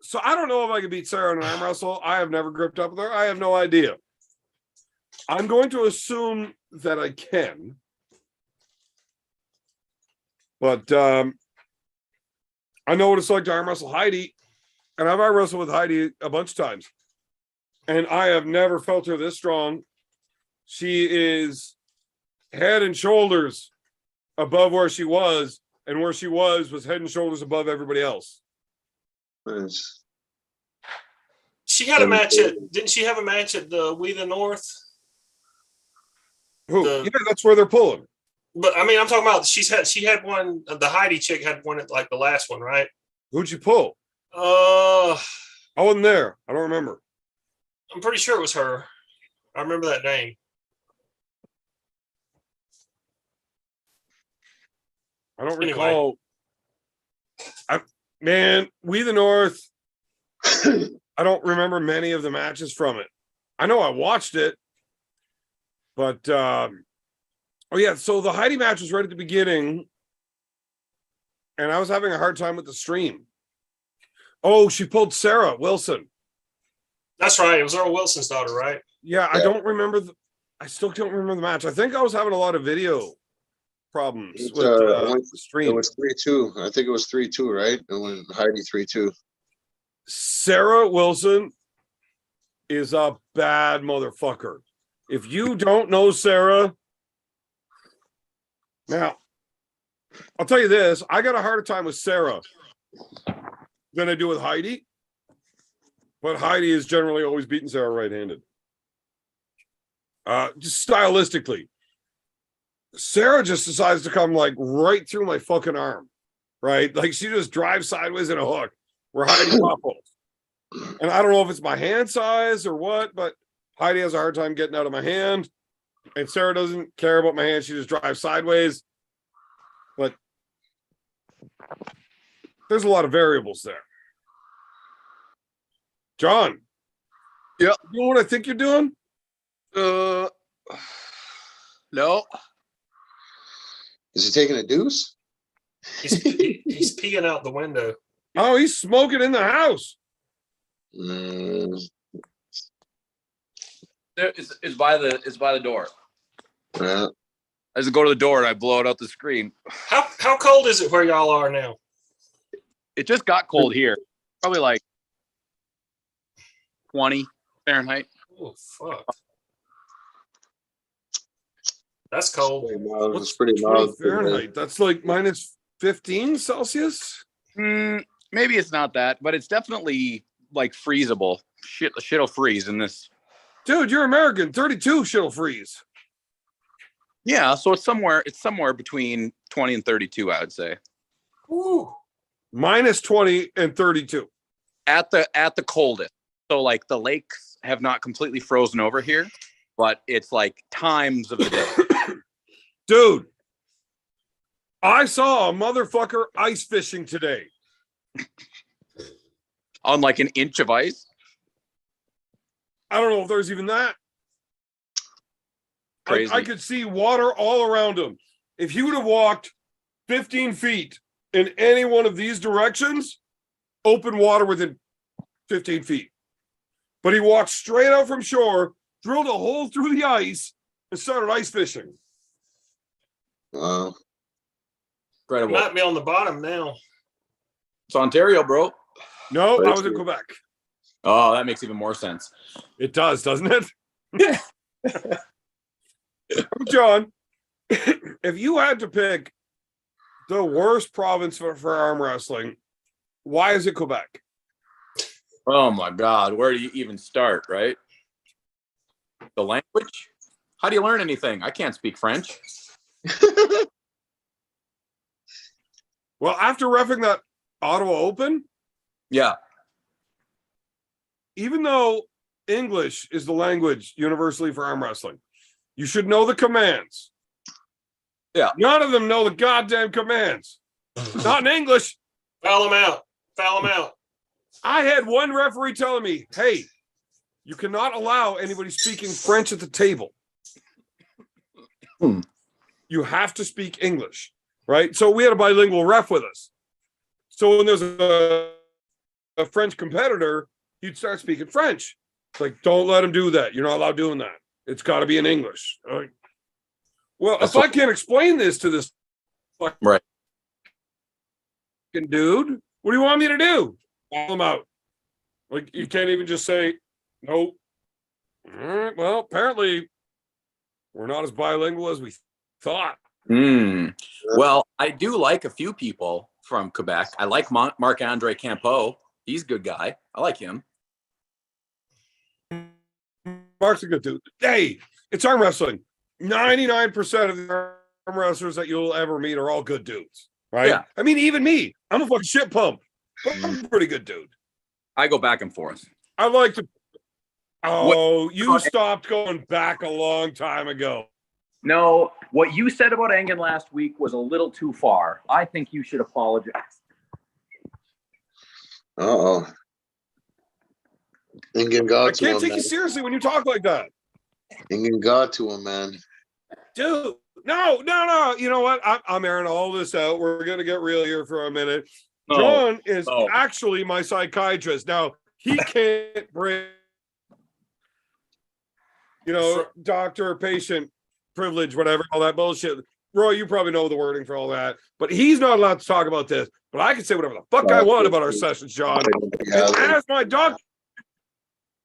So I don't know if I can beat Sarah in an arm wrestle. I have never gripped up with her. I have no idea. I'm going to assume that I can. But I know what it's like to arm wrestle Heidi. And I've arm wrestled with Heidi a bunch of times. And I have never felt her this strong. She is head and shoulders above where she was. And where she was head and shoulders above everybody else. Nice. She had a match didn't she have a match at the We the North? Who? Yeah, that's where they're pulling. But I mean, I'm talking about she had one, the Heidi chick had one at like the last one, right? Who'd you pull? I wasn't there. I don't remember. I'm pretty sure it was her. I remember that name. I don't recall. Man, We the North. I don't remember many of the matches from it. I know I watched it, but oh yeah, so the Heidi match was right at the beginning, and I was having a hard time with the stream. Oh, she pulled Sarah Wilson. That's right. It was Earl Wilson's daughter, right? Yeah, I don't remember. I still don't remember the match. I think I was having a lot of video problems with the stream. It was 3-2. I think it was 3-2, right? And when Heidi 3-2. Sarah Wilson is a bad motherfucker. If you don't know Sarah, now I'll tell you this: I got a harder time with Sarah than I do with Heidi. But Heidi is generally always beating Sarah right-handed. Just stylistically. Sarah just decides to come like right through my fucking arm, right? Like she just drives sideways in a hook where Heidi waffles. And I don't know if it's my hand size or what, but Heidi has a hard time getting out of my hand. And Sarah doesn't care about my hand. She just drives sideways. But there's a lot of variables there. John. Yeah. You know what I think you're doing? No. Is he taking a deuce? He's peeing out the window. Oh, he's smoking in the house. It's by the door. Yeah. I just go to the door and I blow it out the screen. How cold is it where y'all are now? It just got cold here. Probably like 20 Fahrenheit. Oh fuck. That's cold. It's pretty mild. Fahrenheit? That's like minus 15 Celsius? Maybe it's not that, but it's definitely like freezable. Shit'll freeze in this. Dude, you're American. 32 shit'll freeze. Yeah, so it's somewhere between 20 and 32, I would say. Ooh. Minus 20 and 32. At the coldest. So like the lakes have not completely frozen over here, but it's like times of the day. Dude, I saw a motherfucker ice fishing today. On like an inch of ice? I don't know if there's even that. Crazy. I could see water all around him. If he would have walked 15 feet in any one of these directions, open water within 15 feet. But he walked straight out from shore, drilled a hole through the ice, and started ice fishing. Wow. Incredible. Might be on the bottom now. It's Ontario, bro. No, I was in Quebec. Oh, that makes even more sense. It does, doesn't it? John, if you had to pick the worst province for arm wrestling, why is it Quebec? Oh my God, where do you even start, right? The language? How do you learn anything? I can't speak French. Well, after reffing that Ottawa Open, Yeah. even though English is the language universally for arm wrestling, You should know the commands. Yeah. None of them know the goddamn commands. Not in English. Foul them out. Foul them out. I had one referee telling me, hey, you cannot allow anybody speaking French at the table. You have to speak English, right? So we had a bilingual ref with us. So when there's a French competitor, he'd start speaking French. It's like, don't let him do that. You're not allowed doing that. It's got to be in English. Like, well, if I can't explain this to this right dude, what do you want me to do? Call him out. Like, you can't even just say, nope. Well, apparently we're not as bilingual as we thought. Well, I do like a few people from Quebec. I like Marc-Andre Campeau. He's a good guy. I like him. Mark's a good dude. Hey, it's arm wrestling. 99% of the arm wrestlers that you'll ever meet are all good dudes, right? Yeah. I mean, even me. I'm a fucking shit pump, but I'm a pretty good dude. I go back and forth. I like to. Oh, you stopped going back a long time ago. No, what you said about Engin last week was a little too far. I think you should apologize. Uh-oh. Engin got to him. I can't take you seriously when you talk like that. Engin got to him, man. Dude, no. You know what? I'm airing all this out. We're going to get real here for a minute. John is actually my psychiatrist. Now, he can't bring, doctor, patient privilege, whatever, all that bullshit. Roy, you probably know the wording for all that. But he's not allowed to talk about this. But I can say whatever the fuck I want about our sessions, John. And as my doctor,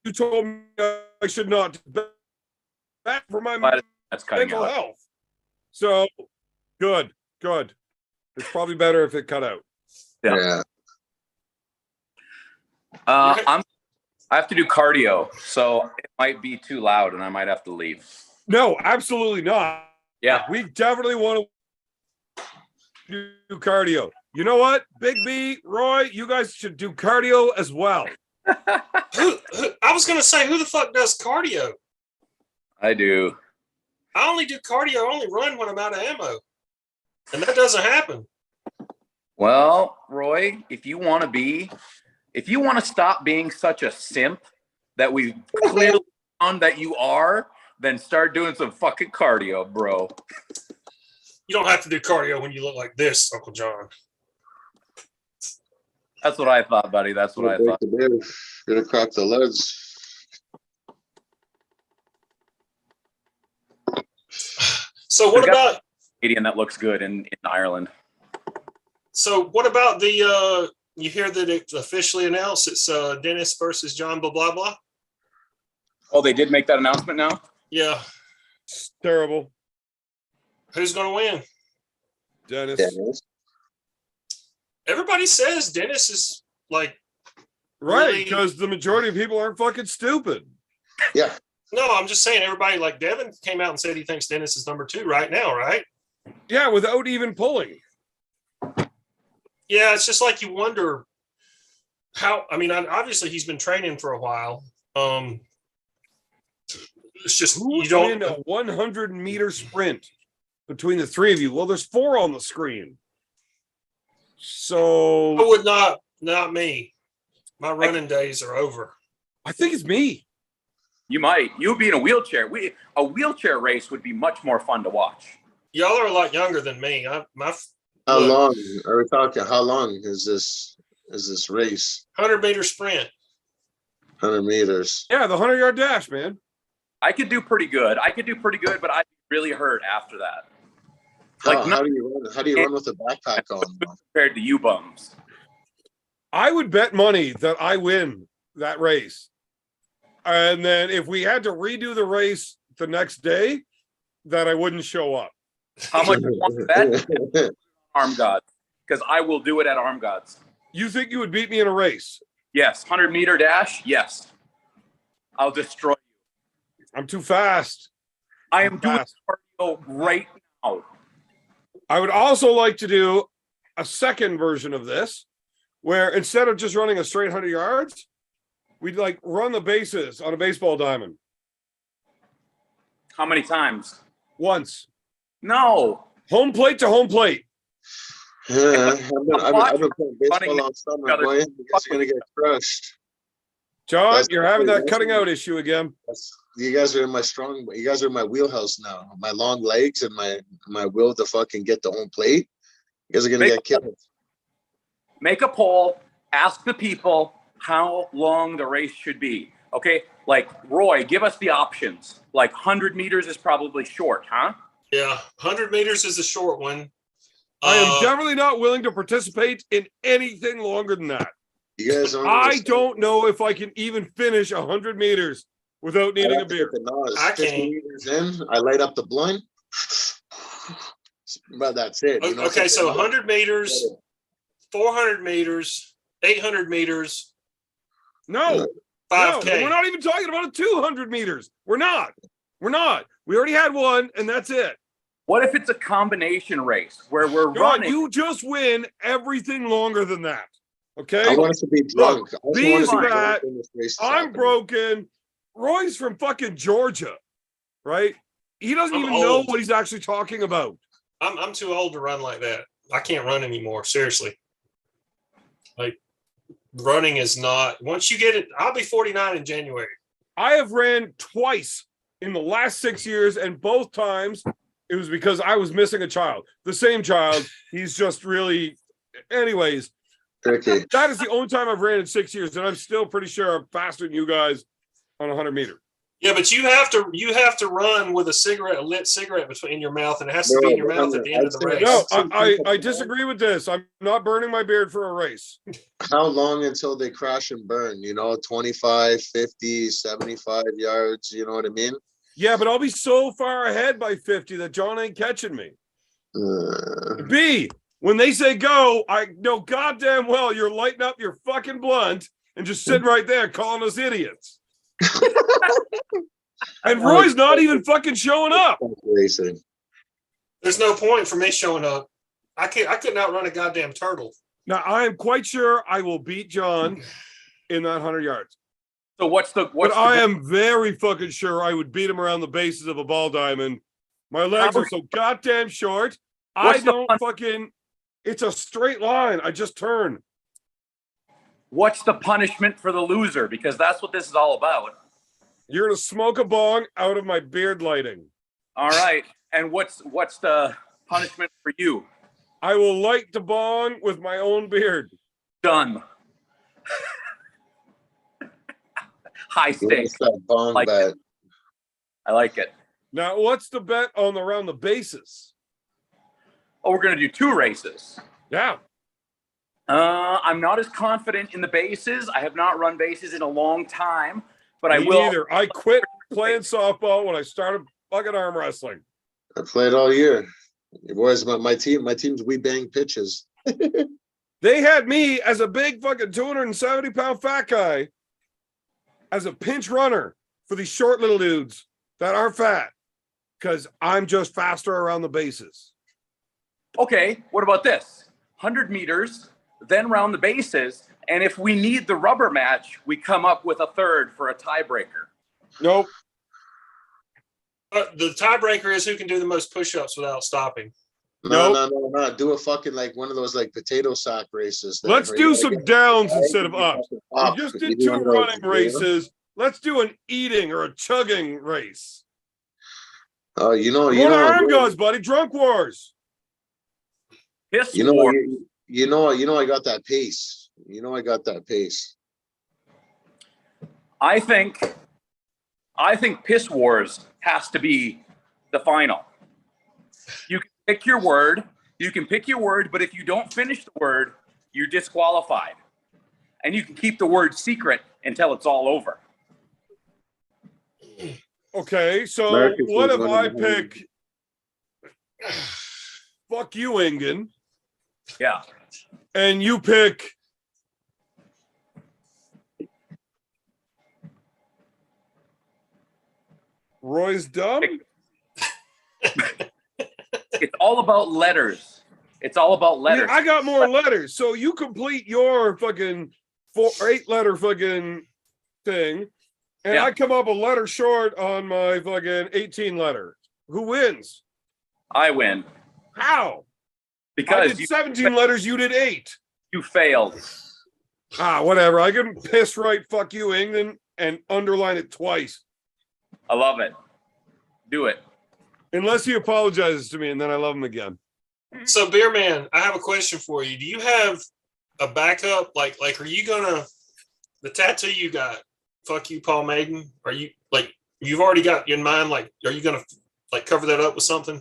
you told me I should not back for my mental health. So good. It's probably better if it cut out. Yeah. I have to do cardio, so it might be too loud, and I might have to leave. No, absolutely not. Yeah, we definitely want to do cardio. You know what, Big B, Roy, you guys should do cardio as well. I was gonna say, who the fuck does cardio? I do. I only do cardio. I only run when I'm out of ammo, and that doesn't happen. Well, Roy, if you want to stop being such a simp that we've clearly found that you are, then start doing some fucking cardio, bro. You don't have to do cardio when you look like this, Uncle John. That's what I thought, buddy. That's what I thought. Gonna crack the legs. So what about Canadian that looks good in Ireland? So what about the you hear that it's officially announced it's Dennis versus John blah blah blah? Oh, they did make that announcement now? Yeah. It's terrible. Who's gonna win? Dennis. Everybody says Dennis is like right, because the majority of people aren't fucking stupid. Yeah. No, I'm just saying everybody like Devin came out and said he thinks Dennis is number 2 right now, right? Yeah, without even pulling. Yeah, it's just like you wonder how. I mean, obviously he's been training for a while. It's just you don't in a 100-meter sprint between the three of you. Well, there's 4 on the screen, so I would not me. My running days are over. I think it's me. You might. You'd be in a wheelchair. A wheelchair race would be much more fun to watch. Y'all are a lot younger than me. How long are we talking? How long is this race? 100-meter sprint. 100 meters. Yeah, the 100-yard dash, man. I could do pretty good, but I'd be really hurt after that. How do you run with a backpack on? Compared to you bums. I would bet money that I win that race. And then if we had to redo the race the next day, that I wouldn't show up. How much you want to bet? Arm Gods. Because I will do it at Arm Gods. You think you would beat me in a race? Yes. 100-meter dash? Yes. I'll destroy you. I'm too fast. I am doing cardio right now. I would also like to do a second version of this, where instead of just running a straight 100 yards, we'd like run the bases on a baseball diamond. How many times? Once. No. Home plate to home plate. Yeah, I've been playing baseball all summer, boy. You guys are gonna get crushed. John, you're having that cutting out issue again. You guys are in you guys are in my wheelhouse now. My long legs and my will to fucking get the home plate. You guys are gonna get killed. Make a poll, ask the people how long the race should be. Okay, like Roy, give us the options. Like 100 meters is probably short, huh? Yeah, 100 meters is a short one. I am definitely not willing to participate in anything longer than that. You guys I don't know if I can even finish 100 meters without needing a beer. I can't. 50 meters in, I light up the blunt. But that's it. You know, okay, so 100 meters, 400 meters, 800 meters. No. 5K. No, we're not even talking about a 200 meters. We're not. We already had one, and that's it. What if it's a combination race where we're running? You just win everything longer than that. Okay? I want us to be drunk. B's fat. I'm broken. Roy's from fucking Georgia, right? He doesn't even know what he's actually talking about. I'm too old to run like that. I can't run anymore. Seriously. Like, running is not, once you get it, I'll be 49 in January. I have ran twice in the last 6 years, and both times it was because I was missing a child. The same child. He's just really, anyways. Okay. That is the only time I've ran in 6 years, and I'm still pretty sure I'm faster than you guys on 100 meter. Yeah, but you have to run with a lit cigarette between your mouth, and it has to be in your mouth at the end of the race. No, I disagree with this. I'm not burning my beard for a race. How long until they crash and burn? 25, 50, 75 yards. You know what I mean? Yeah, but I'll be so far ahead by 50 that John ain't catching me. B, when they say go, I know goddamn well you're lighting up your fucking blunt and just sitting right there calling us idiots. And Roy's not even fucking showing up. There's no point for me showing up. I couldn't outrun a goddamn turtle. Now I am quite sure I will beat John in that 100 yards. So but I am very fucking sure I would beat him around the bases of a ball diamond. My legs are so goddamn short. It's a straight line. I just turn. What's the punishment for the loser? Because that's what this is all about. You're gonna smoke a bong out of my beard lighting. All right. And what's the punishment for you? I will light the bong with my own beard. Done. High stakes. I like it. Now, what's the bet on around the bases? Oh, we're gonna do 2 races. Yeah. I'm not as confident in the bases. I have not run bases in a long time, but Me I will. Neither. I quit playing softball when I started fucking arm wrestling. I played all year. Your boys, my team's we bang pitches. They had me as a big fucking 270-pound fat guy as a pinch runner for these short little dudes that aren't fat because I'm just faster around the bases. Okay, what about this? 100 meters, then round the bases, and if we need the rubber match, we come up with a third for a tiebreaker. Nope. The tiebreaker is who can do the most push-ups without stopping. No. Do a fucking like one of those like potato sack races. Let's do some downs instead of ups. We just did 2 running races. Let's do an eating or a chugging race. Oh, you know, arm guns, buddy. Drunk wars. Piss you know, war. you know, I got that pace. I think piss wars has to be the final. You can pick your word. But if you don't finish the word, you're disqualified. And you can keep the word secret until it's all over. Okay, so what if I pick fuck you, engin? Yeah. And you pick Roy's dumb? It's all about letters. Yeah, I got more letters. So you complete your fucking 8-letter fucking thing. And I come up a letter short on my fucking 18 letter. Who wins? I win. How? Because I did 17 letters, you did 8. You failed. Whatever. I can piss right, fuck you, England, and underline it twice. I love it. Do it. Unless he apologizes to me, and then I love him again. So, Beer Man, I have a question for you. Do you have a backup? Like, are you gonna the tattoo you got? Fuck you, Paul Maiden. Are you like you've already got in mind? Like, are you gonna like cover that up with something?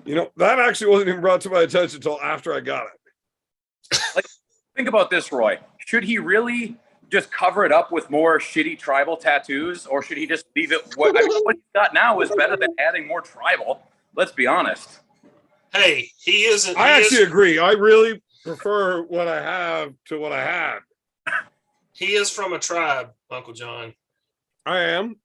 You know, that actually wasn't even brought to my attention until after I got it. Like, think about this, Roy. Should he really just cover it up with more shitty tribal tattoos, or should he just leave it? What he's got now is better than adding more tribal. Let's be honest. Hey, he isn't. I actually agree. I really prefer what I have to what I had. He is from a tribe, Uncle John. I am.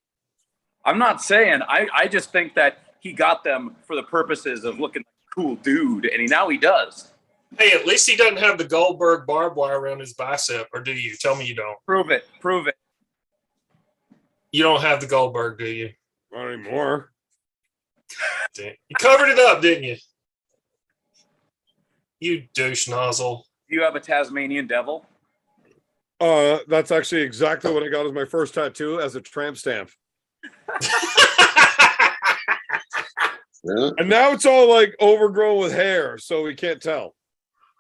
I'm not saying. I just think that he got them for the purposes of looking like a cool dude, and now he does. Hey, at least he doesn't have the Goldberg barbed wire around his bicep, or do you? Tell me you don't. Prove it. Prove it. You don't have the Goldberg, do you? Not anymore. Damn. You covered it up, didn't you? You douche nozzle. Do you have a Tasmanian devil? That's actually exactly what I got as my first tattoo, as a tramp stamp. Yeah. And now it's all like overgrown with hair, so we can't tell.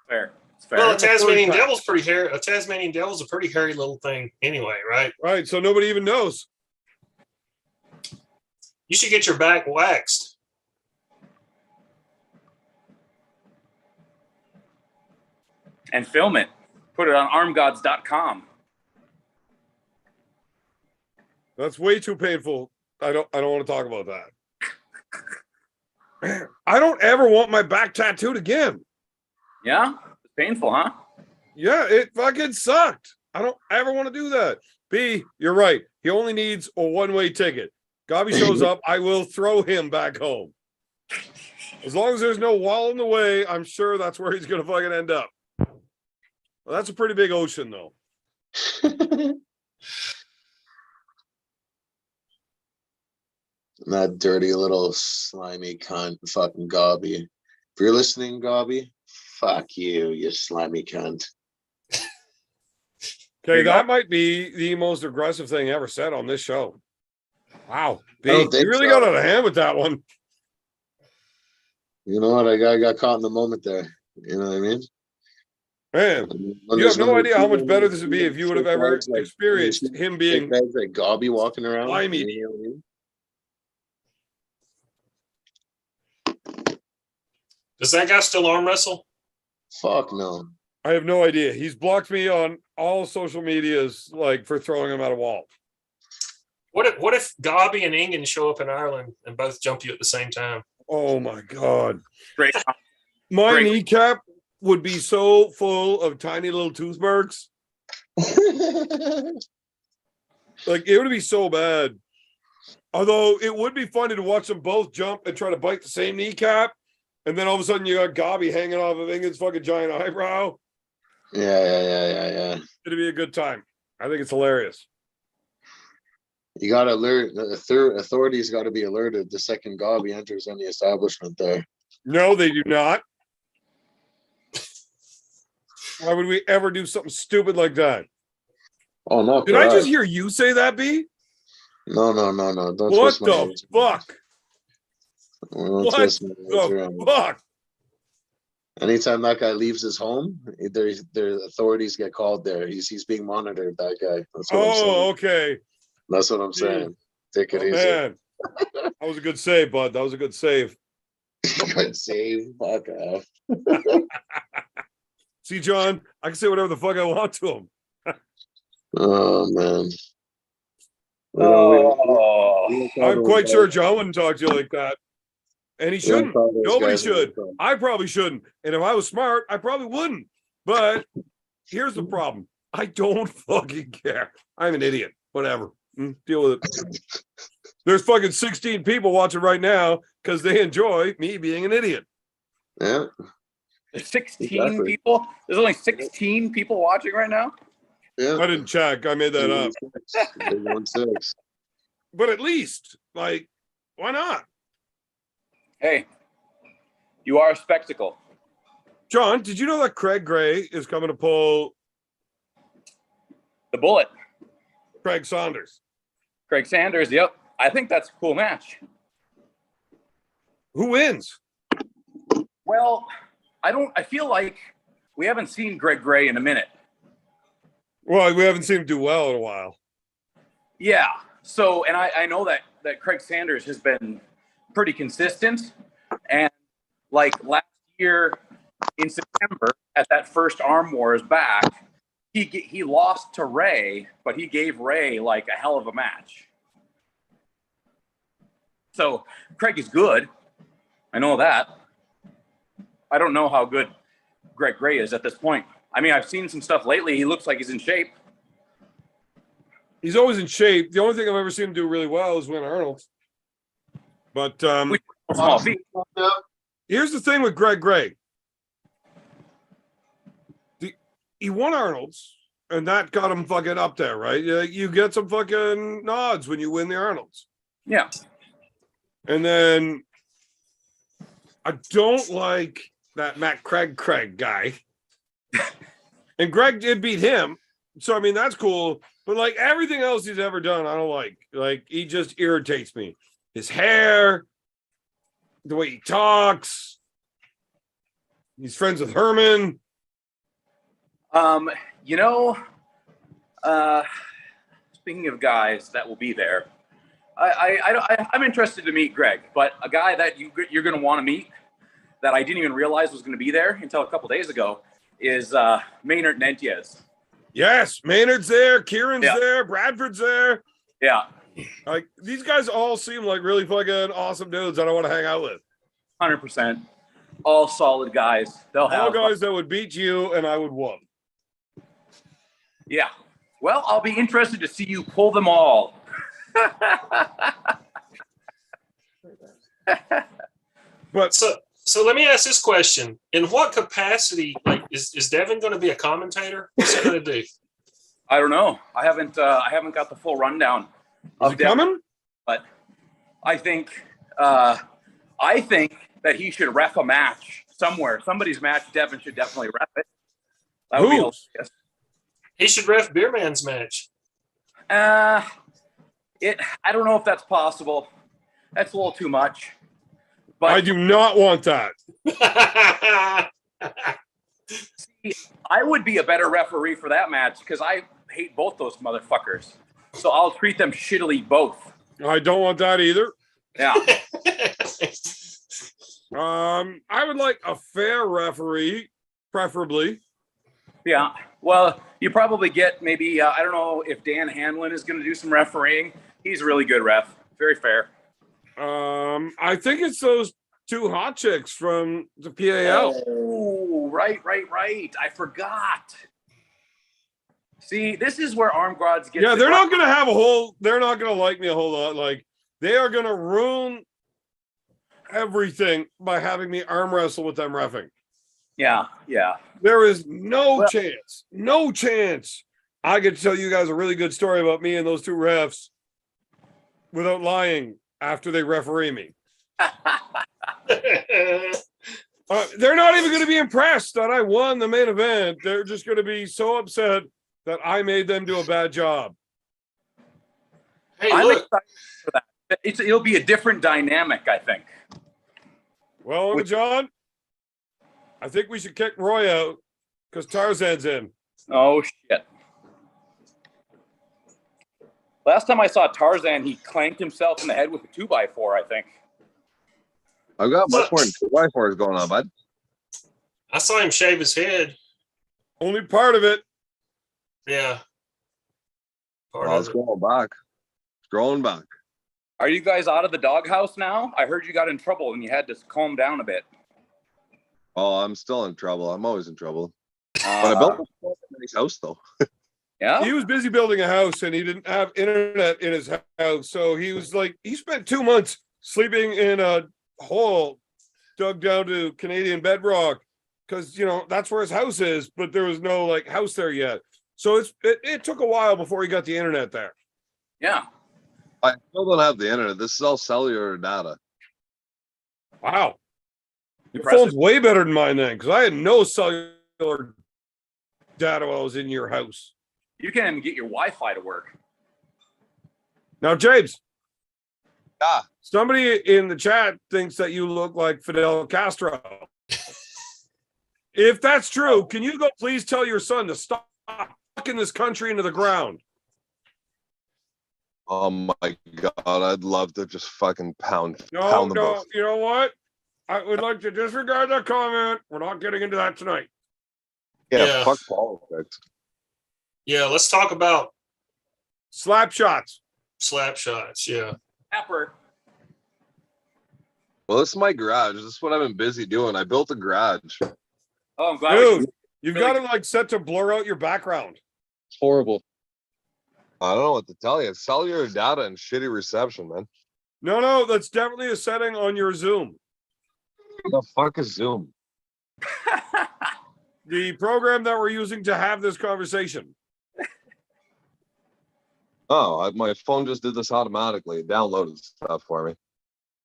Fair. It's fair. Well, a Tasmanian devil's pretty hairy. A Tasmanian devil's a pretty hairy little thing anyway, right? Right, so nobody even knows. You should get your back waxed. And film it. Put it on armgods.com. That's way too painful. I don't want to talk about that. I don't ever want my back tattooed again. Yeah? It's painful, huh? Yeah, it fucking sucked. I don't ever want to do that. B, you're right. He only needs a one-way ticket. Gobby shows up, I will throw him back home. As long as there's no wall in the way, I'm sure that's where he's going to fucking end up. Well, that's a pretty big ocean, though. That dirty little slimy cunt, fucking Gobby. If you're listening, Gobby, fuck you, you slimy cunt. Okay, that might be the most aggressive thing ever said on this show. Wow. B, you really got out of hand with that one. You know what? I got caught in the moment there. You know what I mean? Man, you have no idea how much better this would be if you would have ever experienced him being like Gobby walking around. Slimy. You know what I mean? Does that guy still arm wrestle? Fuck no. I have no idea. He's blocked me on all social medias, like for throwing him at a wall. What if Gobby and Engin show up in Ireland and both jump you at the same time? Oh my God. Great. My kneecap would be so full of tiny little toothmarks. Like, it would be so bad. Although it would be funny to watch them both jump and try to bite the same kneecap. And then all of a sudden you got Gobby hanging off of Engin's fucking giant eyebrow. Yeah. It'd be a good time. I think it's hilarious. You got to alert the authorities. Got to be alerted the second Gobby enters any establishment there. No, they do not. Why would we ever do something stupid like that? Oh no! Did I just hear you say that, B? No. Don't. What the fuck? What the fuck? Anytime that guy leaves his home, the authorities get called there. He's being monitored. That guy. That's what I'm saying. Okay. That's what I'm saying. Take it easy. Man, that was a good save, bud. That was a good save. Good save. Fuck off. See, John, I can say whatever the fuck I want to him. Oh man. I'm quite sure John wouldn't talk to you like that. And he shouldn't. Nobody should. I probably shouldn't. And if I was smart, I probably wouldn't. But here's the problem. I don't fucking care. I'm an idiot. Whatever. Deal with it. There's fucking 16 people watching right now because they enjoy me being an idiot. Yeah. There's 16 people? There's only 16 people watching right now? Yeah. I didn't check. I made that up. 1-6. But at least, like, why not? Hey, you are a spectacle. John, did you know that Craig Gray is coming to pull The Bullet. Craig Saunders? Craig Sanders, yep. I think that's a cool match. Who wins? Well, I feel like we haven't seen Greg Gray in a minute. Well, we haven't seen him do well in a while. Yeah. So, and I know that Craig Sanders has been pretty consistent. And like last year in September at that first Arm Wars back, he lost to Ray, but he gave Ray like a hell of a match. So Craig is good. I know that. I don't know how good Greg Gray is at this point. I mean, I've seen some stuff lately. He looks like he's in shape. He's always in shape. The only thing I've ever seen him do really well is win Arnold. But Small feet. here's the thing with Greg Gray. He won Arnold's, and that got him fucking up there, right? You get some fucking nods when you win the Arnold's. Yeah. And then I don't like that Matt Craig guy. And Greg did beat him. So, I mean, that's cool. But, like, everything else he's ever done, I don't like. Like, he just irritates me. His hair, the way he talks. He's friends with Herman. You know, speaking of guys that will be there, I'm interested to meet Greg, but a guy that you're going to want to meet that I didn't even realize was going to be there until a couple days ago is Maynard Nentiez. Yes, Maynard's there, Kieran's there, Bradford's there. Yeah. Like, these guys all seem like really fucking awesome dudes that I want to hang out with. 100%. All solid guys. They'll have all guys that would beat you and I would whoop. Yeah. Well, I'll be interested to see you pull them all. But so let me ask this question: in what capacity, like, is Devin going to be a commentator? What's he going to do? I don't know. I haven't got the full rundown of Devin, coming, but I think that he should ref a match somewhere. Somebody's match. Devin should definitely ref it. That would be hilarious. He should ref Beerman's match. I don't know if that's possible. That's a little too much. But I do not want that. See, I would be a better referee for that match because I hate both those motherfuckers. So I'll treat them shittily both. I don't want that either. Yeah. I would like a fair referee, preferably. Yeah. Well, you probably get maybe, I don't know if Dan Hanlon is going to do some refereeing. He's a really good ref. Very fair. I think it's those two hot chicks from the PAL. Oh, right. I forgot. See, this is where Arm Gods get. Yeah, they're not going to like me a whole lot. Like, they are going to ruin everything by having me arm wrestle with them reffing. Yeah. There is no chance I get to tell you guys a really good story about me and those two refs without lying after they referee me. They're not even going to be impressed that I won the main event. They're just going to be so upset that I made them do a bad job. Hey, I'm look. excited for that. It'll be a different dynamic, I think. Well, Uncle John, I think we should kick Roy out because Tarzan's in. Oh, shit. Last time I saw Tarzan, he clanked himself in the head with a 2x4, I think. I've got much more than 2x4s going on, bud. I saw him shave his head. Only part of it. Yeah. It's growing back. It's growing back. Are you guys out of the doghouse now? I heard you got in trouble and you had to calm down a bit. Oh, I'm still in trouble. I'm always in trouble. But I built a nice house, though. Yeah? He was busy building a house and he didn't have internet in his house. So he was like, he spent 2 months sleeping in a hole dug down to Canadian bedrock because, you know, that's where his house is. But there was no like house there yet. So it took a while before he got the internet there. Yeah. I still don't have the internet. This is all cellular data. Wow. Your Impressive. phone's way better than mine then, because I had no cellular data while I was in your house. You can't even get your Wi-Fi to work. Now, James. Yeah. Somebody in the chat thinks that you look like Fidel Castro. If that's true, can you go please tell your son to stop fucking this country into the ground? Oh my God, I'd love to just fucking pound them No, both. you know what? I would like to disregard that comment. We're not getting into that tonight. Yeah, fuck politics. Yeah, let's talk about slap shots. Slap shots, yeah. Pepper. Well, this is my garage. This is what I've been busy doing. I built a garage. Oh, I'm glad. Dude, you've got to like set to blur out your background. It's horrible. I don't know what to tell you. It's cellular data and shitty reception, man. No, that's definitely a setting on your Zoom. The fuck is Zoom? The program that we're using to have this conversation. Oh, my phone just did this automatically. It downloaded stuff for me.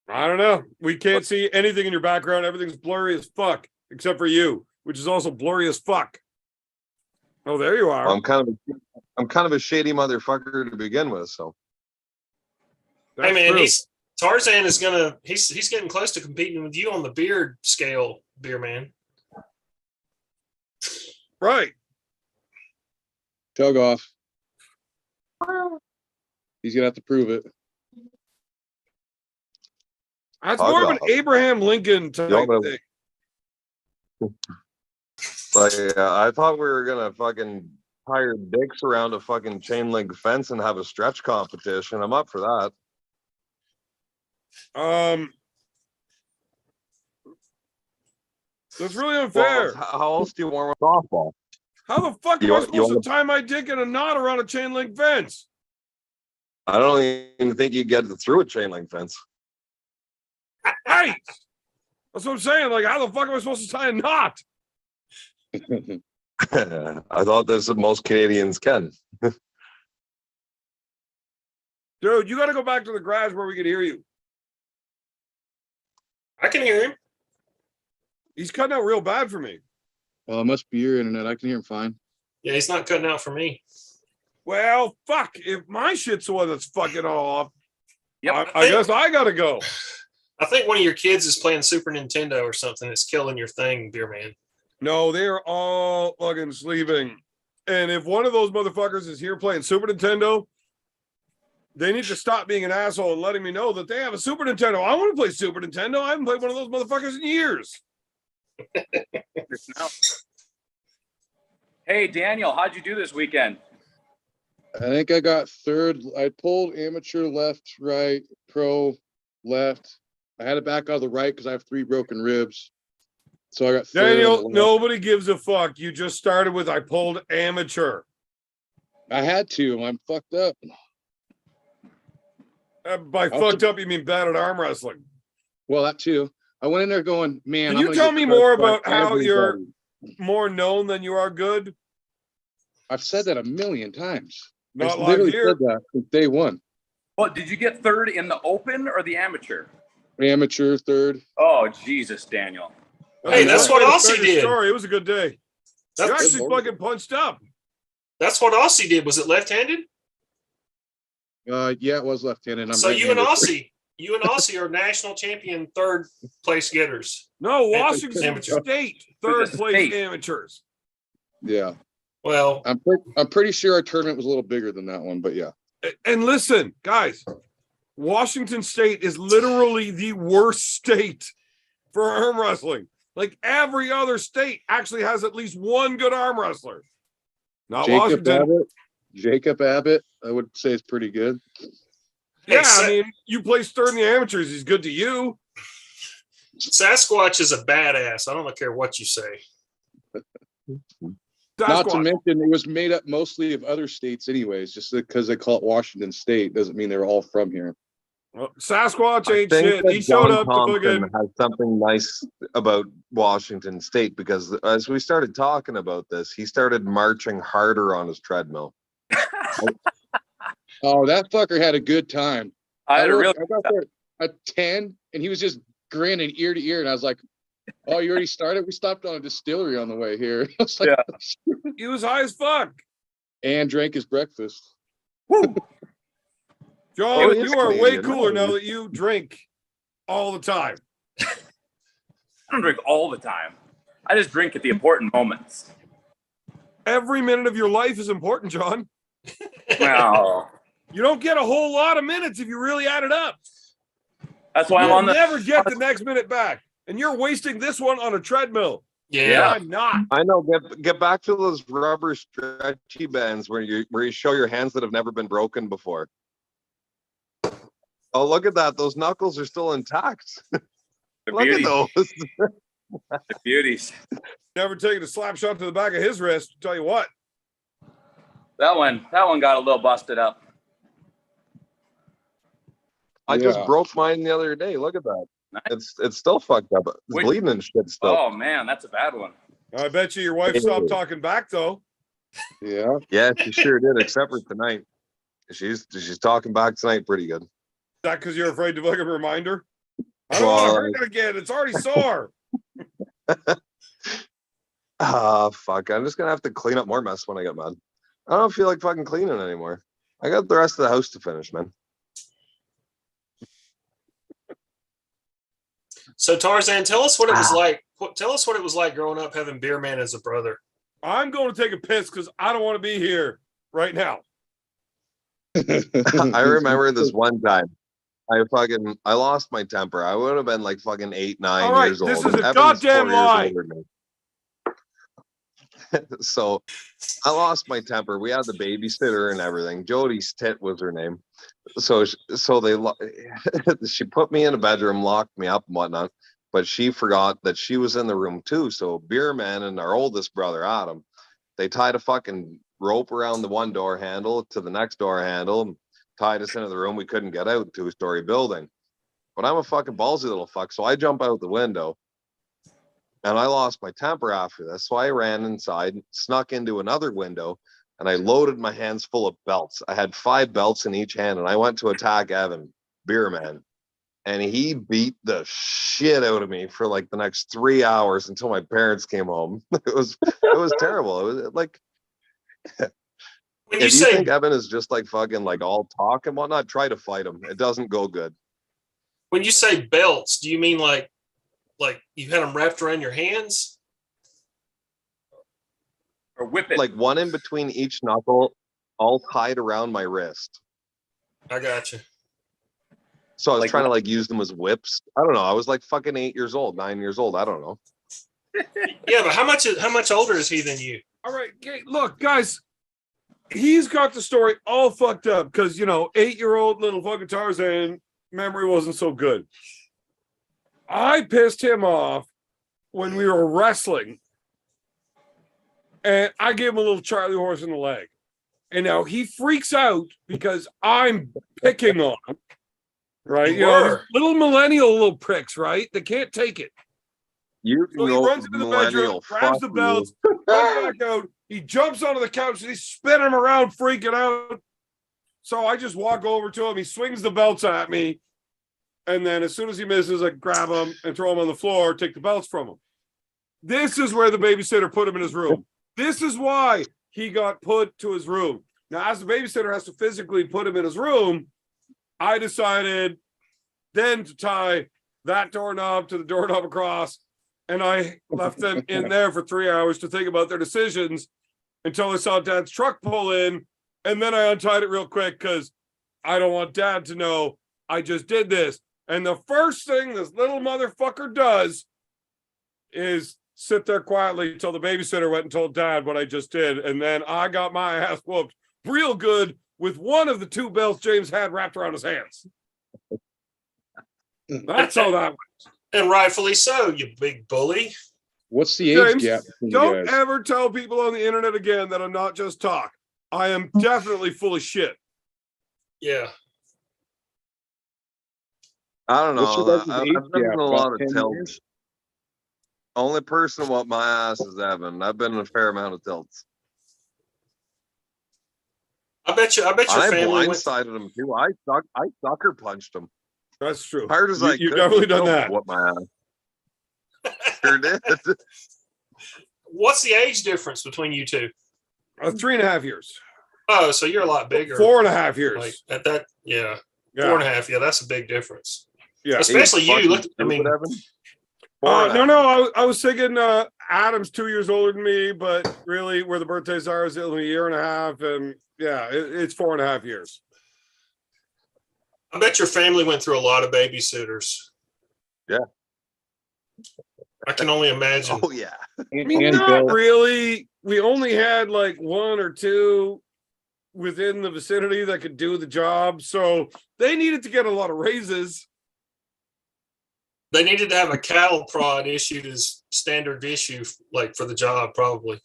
I don't know. We can't see anything in your background. Everything's blurry as fuck, except for you, which is also blurry as fuck. Oh, there you are. I'm kind of a shady motherfucker to begin with, so. That's hey man, true. Tarzan is he's getting close to competing with you on the beard scale, beer man. Right. Chug off. He's gonna have to prove it. That's more of an Abraham Lincoln type thing. Like, I thought we were gonna fucking hire dicks around a fucking chain link fence and have a stretch competition. I'm up for that. That's really unfair. Well, how else do you warm up softball? How the fuck am I supposed to tie my dick in a knot around a chain link fence? I don't even think you get through a chain link fence. Right. That's what I'm saying. Like, how the fuck am I supposed to tie a knot? I thought that's what most Canadians can. Dude, you got to go back to the garage where we can hear you. I can hear him. He's cutting out real bad for me. Well, it must be your internet. I can hear him fine. Yeah, he's not cutting out for me. Well, fuck. If my shit's the one that's fucking all off, Yep. I guess I got to go. I think one of your kids is playing Super Nintendo or something. It's killing your thing, beer man. No, they're all fucking sleeping. And if one of those motherfuckers is here playing Super Nintendo, they need to stop being an asshole and letting me know that they have a Super Nintendo. I want to play Super Nintendo. I haven't played one of those motherfuckers in years. Hey, Daniel, how'd you do this weekend? I think I got third. I pulled amateur left, right, pro left. I had it back out of the right because I have 3 broken ribs. So I got third. Daniel, nobody gives a fuck. You just started with I pulled amateur. I had to. I'm fucked up. By fucked up, you mean bad at arm wrestling. Well, that too. I went in there going, man. Can you tell me more about how you're more known than you are good? I've said that a million times. Not I live literally here. said that since day one. What, did you get third in the open or the amateur? Amateur third. Oh, Jesus, Daniel. Hey, that's what Aussie did. Story. It was a good day. You That's, actually fucking punched up. that's what Aussie did. Was it left-handed? Yeah, it was left-handed. So you and Aussie are national champion third place getters. No, Washington Amateur. State third place State. amateurs. Yeah, Well, I'm pretty sure our tournament was a little bigger than that one, but yeah. And listen, guys, Washington State is literally the worst state for arm wrestling. Like every other state actually has at least one good arm wrestler. Not Washington. Jacob Abbott, I would say is pretty good. Yeah, Hey, I mean, you placed third in the amateurs. He's good to you. Sasquatch is a badass. I don't care what you say. Not to mention, it was made up mostly of other states anyways. Just because they call it Washington State doesn't mean they're all from here. Well, Sasquatch I ain't think shit. that He showed John up to Thompson fucking. has something nice about Washington State because as we started talking about this, he started marching harder on his treadmill. Oh, that fucker had a good time. I got there at 10 and he was just grinning ear to ear. And I was like, oh, you already started? We stopped on a distillery on the way here. I was like, Yeah. He was high as fuck. and drank his breakfast. John, Oh, he's you are way Canadian. cooler No, now that you drink all the time. I don't drink all the time. I just drink at the important moments. Every minute of your life is important, John. Well, You don't get a whole lot of minutes if you really add it up. that's why I'm You'll on the. never get the next minute back. And you're wasting this one on a treadmill. Yeah. I'm not. I know. Get back to those rubber stretchy bands where you show your hands that have never been broken before. Oh, look at that! Those knuckles are still intact. Look at those. The beauties. Never taken a slap shot to the back of his wrist. Tell you what. That one got a little busted up. I just broke mine the other day. Look at that. Nice. It's still fucked up. It's bleeding and shit still. Oh man, that's a bad one. I bet you your wife stopped talking back though. Yeah. Yeah, she sure did, except for tonight. She's talking back tonight pretty good. Is that because you're afraid to fucking remind her? I don't want to hurt it again. It's already sore. Fuck. I'm just gonna have to clean up more mess when I get mad. I don't feel like fucking cleaning anymore. I got the rest of the house to finish, man. So Tarzan, tell us what it was like. Tell us what it was like growing up having Beer Man as a brother. I'm going to take a piss because I don't want to be here right now. I remember this one time. I lost my temper. I would have been like fucking 8, 9 All right, years old. this is a Evan's goddamn 4 years lie. older than me. So I lost my temper. We had the babysitter and everything. Jody's tit was her name. So she put me in a bedroom, locked me up and whatnot. But she forgot that she was in the room too. So Beer Man and our oldest brother Adam, they tied a fucking rope around the one door handle to the next door handle and tied us into the room. We couldn't get out, 2-story building. But I'm a fucking ballsy little fuck. So I jump out the window and I lost my temper after this. So I ran inside, snuck into another window, and I loaded my hands full of belts. I had 5 belts in each hand and I went to attack Evan, Beer Man. And he beat the shit out of me for like the next 3 hours until my parents came home. It was terrible. It was like, When if you think Evan is just like fucking like all talk and whatnot, try to fight him. It doesn't go good. When you say belts, do you mean like you had them wrapped around your hands? Or whip it. Like one in between each knuckle, all tied around my wrist. I got you. So I was Like trying to like use them as whips. I don't know. I was like fucking 8 years old, 9 years old. I don't know. Yeah, but how much older is he than you? All right, look, guys. He's got the story all fucked up because 8-year-old little fucking Tarzan memory wasn't so good. I pissed him off when we were wrestling, and I gave him a little Charlie horse in the leg, and now he freaks out because I'm picking on him. Right, these little millennial pricks, right? They can't take it. You So he runs into the bedroom, grabs the belts, runs back out. He jumps onto the couch and he's spinning him around, freaking out. So I just walk over to him. He swings the belts at me. And then as soon as he misses, I grab him and throw him on the floor, take the belts from him. This is where the babysitter put him in his room. This is why he got put to his room. Now, as the babysitter has to physically put him in his room, I decided then to tie that doorknob to the doorknob across, and I left them in there for 3 hours to think about their decisions until I saw Dad's truck pull in, and then I untied it real quick because I don't want Dad to know I just did this. And the first thing this little motherfucker does is sit there quietly until the babysitter went and told Dad what I just did, and then I got my ass whooped real good with one of the 2 belts James had wrapped around his hands. That's how that went. And rightfully so, you big bully. What's the age James, gap between don't you guys? ever tell people on the internet again that I'm not just talk. I am definitely full of shit. Yeah. I don't What's your know. guys' I've age been in gap? a About lot of 10 tilts. years? Only person what my ass is Evan. I've been in a fair amount of tilts. I bet your I family went. blindsided him too. I sucker punched him That's true. hard as I could. You've definitely He done still that. whooped my ass. Sure did. What's the age difference between you two? 3.5 years. Oh, so you're a lot bigger. 4.5 years. Like at that, yeah. Yeah. 4.5. Yeah, that's a big difference. Yeah. Especially you. Look, I Stupid, mean, Evan. No. I was thinking Adam's 2 years older than me, but really, where the birthdays are is only 1.5 years, and yeah, it's 4.5 years. I bet your family went through a lot of babysitters. Yeah. I can only imagine. Oh yeah. I mean, not really. We only had like 1 or 2 within the vicinity that could do the job, so they needed to get a lot of raises. They needed to have a cattle prod issued as standard issue, like for the job, probably.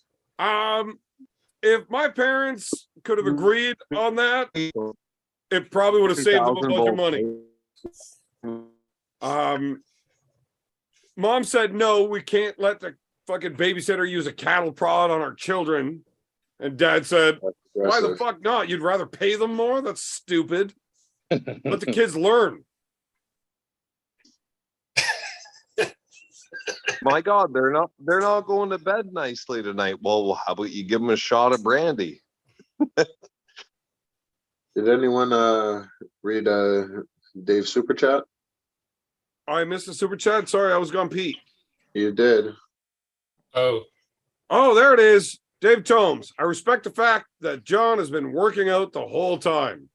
If my parents could have agreed on that, it probably would have saved them a bunch of money. Mom said, no, we can't let the fucking babysitter use a cattle prod on our children. And Dad said, why the fuck not? You'd rather pay them more? That's stupid. Let the kids learn. My God, they're not going to bed nicely tonight. Well, how about you give them a shot of brandy? Did anyone read Dave's super chat? I missed the super chat. Sorry, I was gone pee. You did. Oh, there it is. Dave Tomes. I respect the fact that John has been working out the whole time.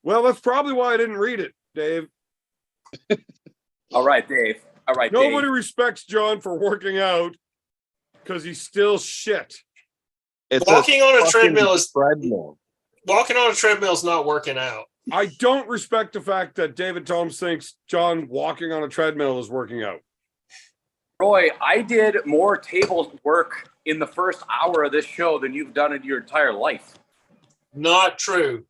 Well, that's probably why I didn't read it, Dave. All right, Dave. All right, Nobody Dave. respects John for working out because he's still shit. It's walking on a treadmill is treadmill. walking on a treadmill is not working out. I don't respect the fact that David Tomes thinks John walking on a treadmill is working out. Roy, I did more table work in the first hour of this show than you've done in your entire life. Not true.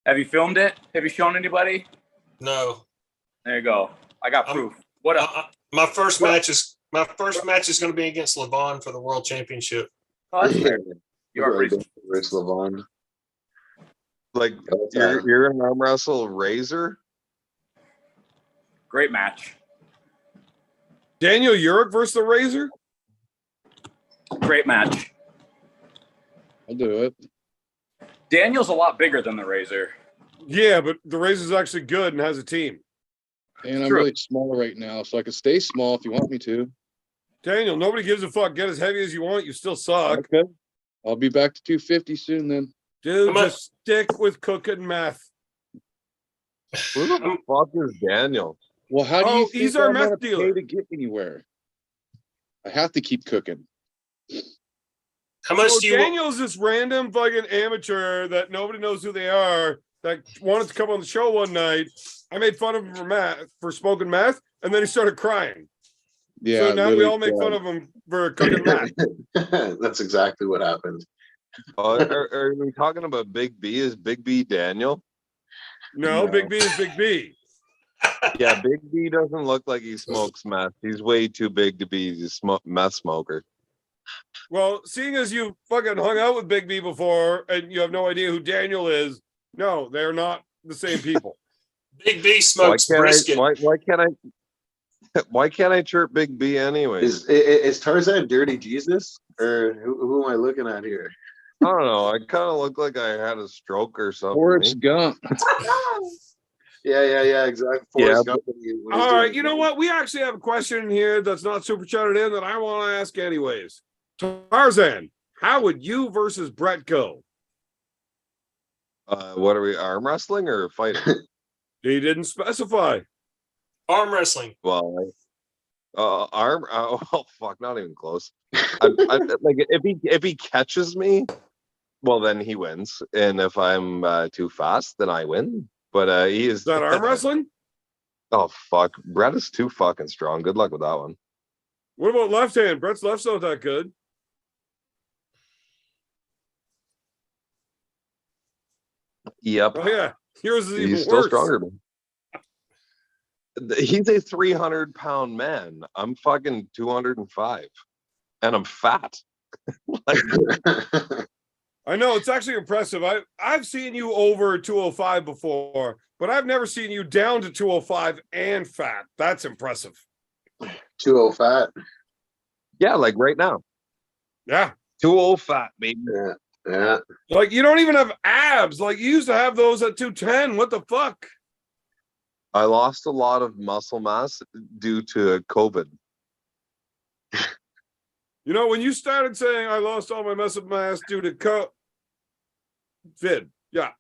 Have you filmed it? Have you shown anybody? No. There you go. I got proof. What up? My first match is going to be against Levon for the World Championship. Oh, that's fair. You are pretty. Rich Levon. Like you're an arm wrestle Razor. Great match. Daniel Urick versus the Razor? Great match. I'll do it. Daniel's a lot bigger than the Razor. Yeah, but the Razor's actually good and has a team. And I'm really small right now, so I can stay small if you want me to. Daniel, nobody gives a fuck. Get as heavy as you want. You still suck. Okay. I'll be back to 250 soon then. Dude, just stick with cooking meth. Who the fuck is Daniel? Well, how do you think he's our I'm meth gonna dealer. pay to get anywhere? I have to keep cooking. How much do you? Daniel's this random fucking amateur that nobody knows who they are that wanted to come on the show one night. I made fun of him for smoking meth, and then he started crying. Yeah. So now we all make fun of him for cooking meth. That's exactly what happened. Are we talking about Big B? Is Big B Daniel? No, Big B is Big B. Yeah, Big B doesn't look like he smokes meth. He's way too big to be a meth smoker. Well, seeing as you fucking hung out with Big B before and you have no idea who Daniel is, no, they're not the same people. Big B smokes brisket. Why can't I chirp Big B anyways? Is Tarzan Dirty Jesus? Or who am I looking at here? I don't know. I kind of look like I had a stroke or something. Forrest Gump. Yeah, exactly. Forrest Gump. All right, you know what? We actually have a question here that's not super chatted in that I want to ask anyways. Tarzan, how would you versus Brett go? What are we, arm wrestling or fighting? He didn't specify. Arm wrestling. Well, arm. Oh fuck, not even close. Like if he catches me, well then he wins, and if I'm too fast, then I win. But he is. Is that arm wrestling? Oh fuck, Brett is too fucking strong. Good luck with that one. What about left hand? Brett's left's not that good. Yep. Oh yeah, Yours is even He's still worse. stronger than me. He's a 300-pound man. I'm fucking 205, and I'm fat. Like, I know, it's actually impressive. I've seen you over 205 before, but I've never seen you down to 205 and fat. That's impressive. 205. yeah, like right now. Yeah. 205 fat, baby. Yeah. Yeah. Like, you don't even have abs. Like, you used to have those at 210. What the fuck? I lost a lot of muscle mass due to COVID. You know, when you started saying I lost all my muscle mass due to COVID, yeah.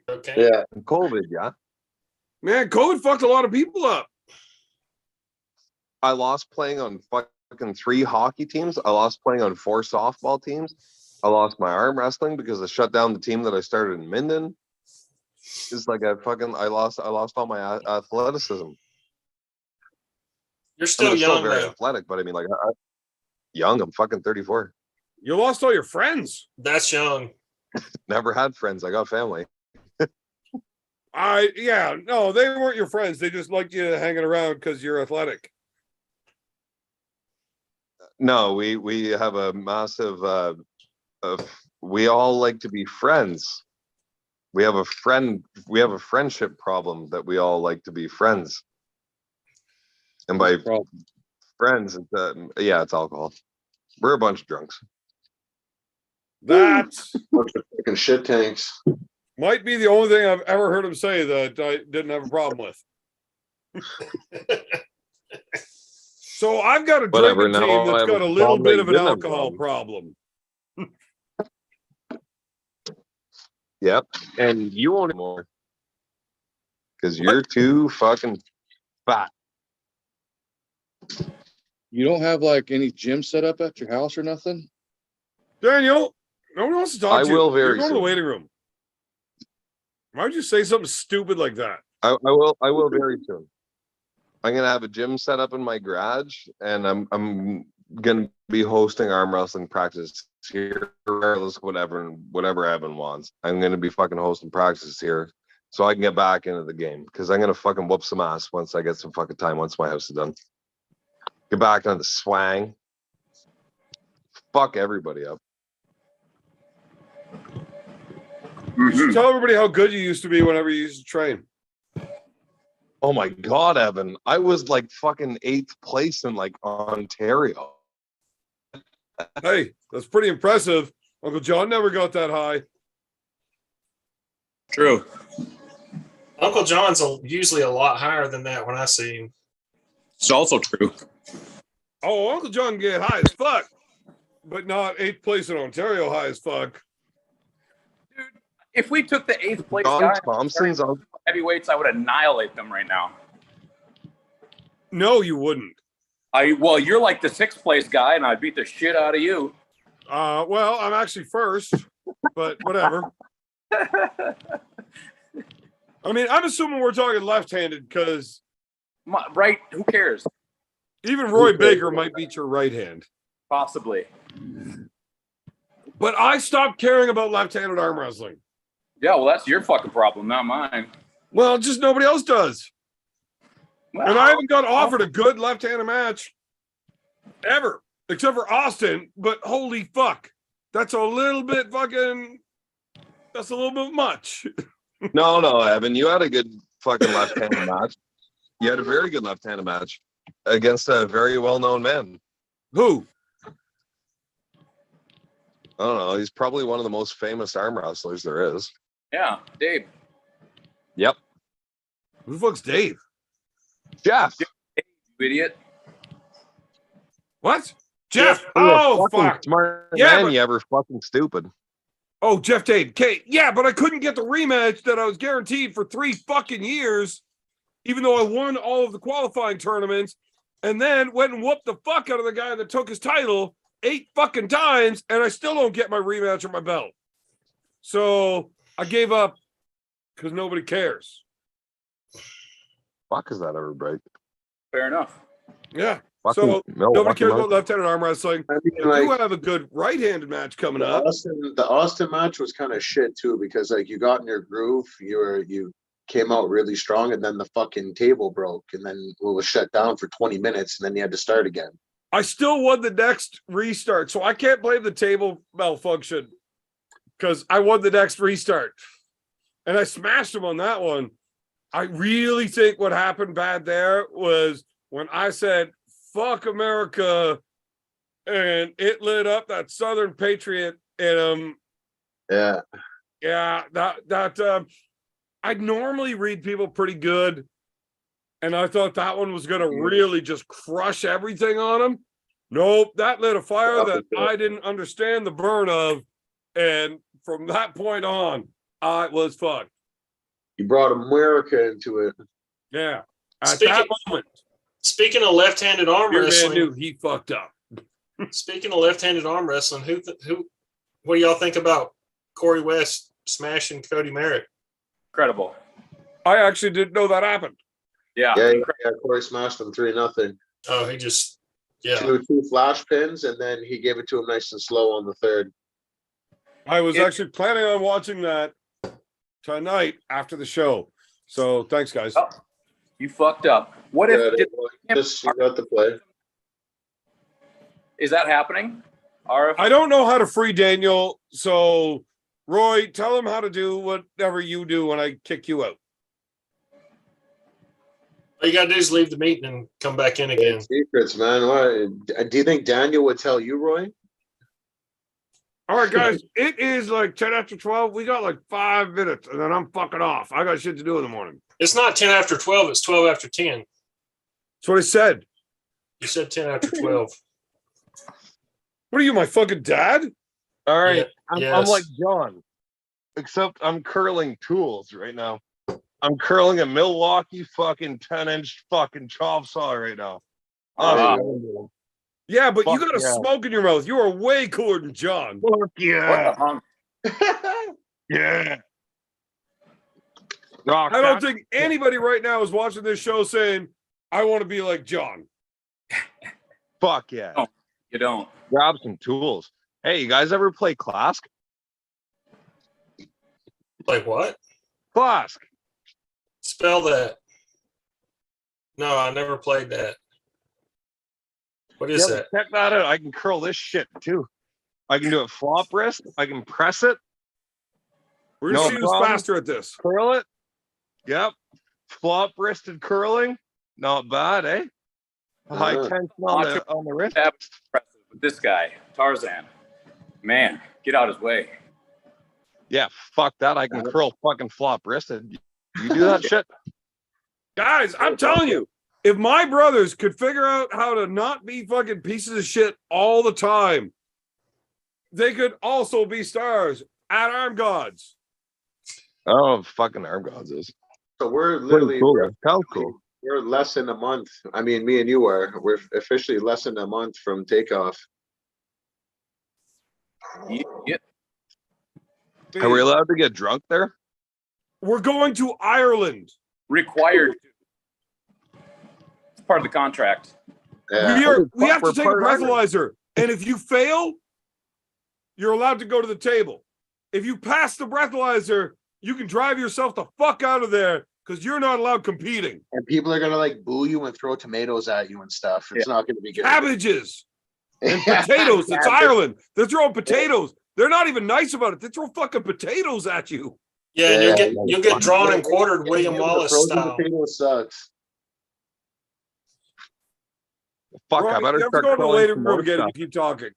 Okay. Yeah. COVID, yeah. Man, COVID fucked a lot of people up. I lost playing on fucking 3 hockey teams. I lost playing on 4 softball teams. I lost my arm wrestling because I shut down the team that I started in Minden. It's like I lost all my athleticism. You're still I'm young, still very though. athletic, but I mean, like, young. I'm fucking 34. You lost all your friends. That's young. Never had friends. I got family. No, they weren't your friends. They just liked you hanging around because you're athletic. No, we have a massive. We all like to be friends. We have a friendship problem that we all like to be friends. And by friends, it's alcohol. We're a bunch of drunks. That Bunch of fucking shit tanks. might be the only thing I've ever heard him say that I didn't have a problem with. So I've got a Whatever, drinking now team I that's have got a a little problem bit that of an you didn't have a alcohol problem. Yep. And you won't anymore. Because you're too fucking fat. You don't have like any gym set up at your house or nothing? Daniel, nobody wants to talk I to you. will very You're going to the soon. waiting room. Why'd you say something stupid like that? I will very soon. I'm gonna have a gym set up in my garage, and I'm gonna be hosting arm wrestling practice here, regardless of whatever Evan wants. I'm gonna be fucking hosting practice here, so I can get back into the game because I'm gonna fucking whoop some ass once I get some fucking time. Once my house is done, get back on the swang. Fuck everybody up. You should tell everybody how good you used to be whenever you used to train. Oh my god, Evan! I was like fucking 8th place in like Ontario. Hey, that's pretty impressive. Uncle John never got that high. True. Uncle John's usually a lot higher than that when I see him. It's also true. Oh, Uncle John can get high as fuck, but not 8th place in Ontario high as fuck. Dude, if we took the 8th place John guy Thompson's on. heavyweights, I would annihilate them right now. No, you wouldn't. Well, you're like the 6th place guy, and I'd beat the shit out of you. Well, I'm actually first, but whatever. I mean, I'm assuming we're talking left-handed because Right? Who cares? even Roy Baker might beat your right hand. Possibly. But I stopped caring about left-handed arm wrestling. Yeah, well, that's your fucking problem, not mine. Well, just nobody else does. Well, And I haven't got offered a good left-handed match ever, except for Austin. But holy fuck, that's a little bit much. No, Evan, you had a good fucking left-handed match. You had a very good left-handed match against a very well-known man. Who? I don't know. He's probably one of the most famous arm wrestlers there is. yeah, Dave. Yep. Who the fuck's Dave? Jeff. You idiot. What? Jeff? You're a Oh, fucking fuck. smart Yeah, man, but- you ever fucking stupid. Oh, Jeff Dave. Okay, yeah, but I couldn't get the rematch that I was guaranteed for 3 fucking years, even though I won all of the qualifying tournaments, and then went and whooped the fuck out of the guy that took his title 8 fucking times, and I still don't get my rematch or my belt. So I gave up because nobody cares. Fuck is that ever break? Fair enough. Yeah. So nobody Milwaukee cares about match. left-handed arm wrestling. I mean, I like, do have a good right-handed match coming the up. Austin match was kind of shit too, because like you got in your groove, you came out really strong, and then the fucking table broke, and then it was shut down for 20 minutes, and then you had to start again. I still won the next restart, so I can't blame the table malfunction because I won the next restart. And I smashed him on that one. I really think what happened bad there was when I said, fuck America, and it lit up that Southern Patriot in him. Yeah. Yeah, I normally read people pretty good. And I thought that one was going to really just crush everything on him. Nope, that lit a fire that I didn't understand the burn of. And from that point on, I was fucked. You brought America into it. Yeah. At that moment, speaking of left-handed arm your man wrestling, knew he fucked up. speaking of left-handed arm wrestling, what do y'all think about Corey West smashing Cody Merritt? Incredible. I actually didn't know that happened. Yeah. Yeah, Corey smashed him 3-0. Oh, he just, yeah. Two flash pins, and then he gave it to him nice and slow on the third. I was actually planning on watching that tonight after the show. So thanks, guys. Oh, you fucked up. What if Just you got the play? is that happening? RF? I don't know how to free Daniel. So Roy, tell him how to do whatever you do when I kick you out. All you gotta do is leave the meeting and come back in again. Secrets, man. What, do you think Daniel would tell you, Roy? All right, guys, it is like 10 after 12. We got like 5 minutes and then I'm fucking off. I got shit to do in the morning. It's not 10 after 12, it's 12 after 10. That's what I said. You said 10 after 12. What are you, my fucking dad? All right. Yeah, I'm yes. like John, except I'm curling tools right now. I'm curling a Milwaukee fucking 10-inch fucking chop saw right now. Yeah, but you Fuck got a yeah. smoke in your mouth. You are way cooler than John. Fuck What yeah. the hunk? Yeah. Rock, I don't think anybody right now is watching this show saying, I want to be like John. Fuck yeah. Oh. You don't. Grab some tools. Hey, you guys ever play Clask? Like what? Clask. Spell that. No, I never played that. What is that? Check that out. I can curl this shit too. I can do it flop wrist. I can press it. We're going to No see who's problem. faster at this. Curl it. Yep. Flop wristed curling. Not bad, eh? High tension on the wrist. With this guy, Tarzan. Man, get out his way. Yeah, fuck that. I can curl fucking flop wristed. You do that shit? Guys, I'm telling you, if my brothers could figure out how to not be fucking pieces of shit all the time, they could also be stars at Arm Gods. Oh, fucking Arm Gods is. So we're literally cool. Sounds cool. we're less than a month. I mean, me and you are. We're officially less than a month from takeoff. Yep. Are we allowed to get drunk there? We're going to Ireland. Required. It's part of the contract. Yeah. We have to we're take a part of Ireland. breathalyzer. And if you fail, you're allowed to go to the table. If you pass the breathalyzer, you can drive yourself the fuck out of there because you're not allowed competing. And people are gonna like boo you and throw tomatoes at you and stuff. It's not gonna be good. Cabbages and potatoes. It's Ireland. They're throwing potatoes. They're not even nice about it. They throw fucking potatoes at you. Yeah, and you'll get drawn and quartered William Wallace style. Potato sucks. Fuck, Roy, I better you have to start go in the curling later some room more again if stuff. you keep talking.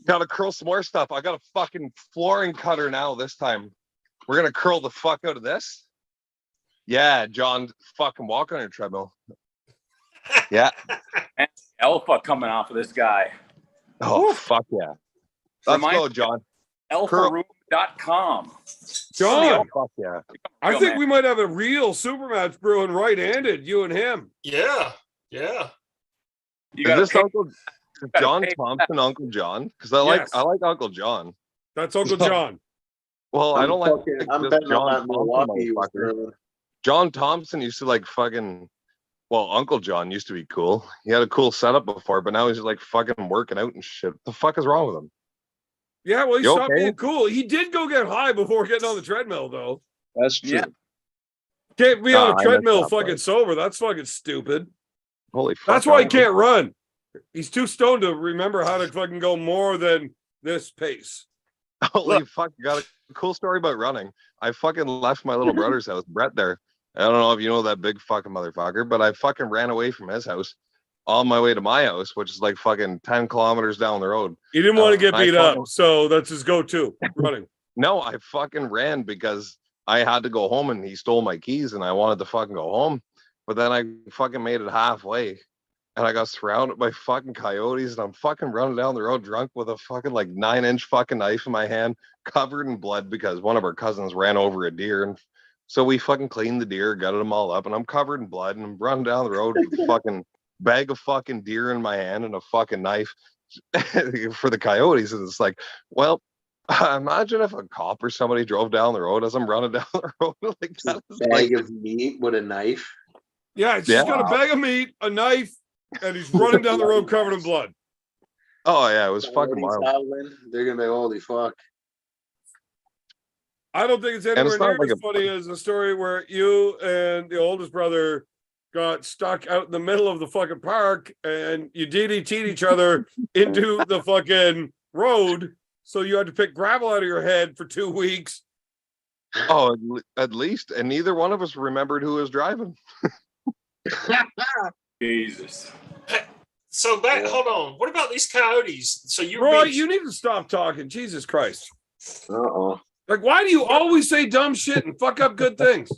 Gotta curl some more stuff. I got a fucking flooring cutter now this time. We're gonna curl the fuck out of this. Yeah, John, fucking walk on your treadmill. Yeah. Alpha coming off of this guy. Oh, fuck yeah. Let's go, John. Alpharoom.com. John, Fuck yeah. I think we might have a real super match brewing right-handed, you and him. Yeah. You Is gotta this pay- Uncle John Thompson, Uncle John? Because I Yes. like Uncle John. That's Uncle John. Well, I don't like I'm just betting John on that Milwaukee. Thompson, motherfucker. John Thompson used to like fucking Well, Uncle John used to be cool. He had a cool setup before, but now he's like fucking working out and shit. What the fuck is wrong with him? Yeah, well, he You stopped okay? being cool. He did go get high before getting on the treadmill, though. That's true. Yeah. Can't be on a I treadmill missed that fucking part. sober. That's fucking stupid. Holy fuck. That's why he can't run. He's too stoned to remember how to fucking go more than this pace. Holy fuck. Got a cool story about running. I fucking left my little brother's house, Brett, there. I don't know if you know that big fucking motherfucker, but I fucking ran away from his house on my way to my house, which is like fucking 10 kilometers down the road. He didn't want to get I beat up, so that's his go-to, running. No, I fucking ran because I had to go home and he stole my keys and I wanted to fucking go home. But then I fucking made it halfway and I got surrounded by fucking coyotes and I'm fucking running down the road drunk with a fucking like 9-inch fucking knife in my hand, covered in blood because one of our cousins ran over a deer. And so we fucking cleaned the deer, gutted them all up, and I'm covered in blood and I'm running down the road with a fucking bag of fucking deer in my hand and a fucking knife for the coyotes. And it's like, well, imagine if a cop or somebody drove down the road as I'm running down the road like that. Bag of meat with a knife. Yeah, he's got a bag of meat, a knife, and he's running down the road covered in blood. Oh yeah, it was fucking wild. They're gonna be holy fuck. I don't think it's anywhere near as funny as the story where you and the oldest brother got stuck out in the middle of the fucking park and you DDT'd each other into the fucking road. So you had to pick gravel out of your head for 2 weeks. Oh, at least. And neither one of us remembered who was driving. Jesus. So hold on. What about these coyotes? So Roy, you need to stop talking. Jesus Christ. Uh-oh. Like, why do you always say dumb shit and fuck up good things?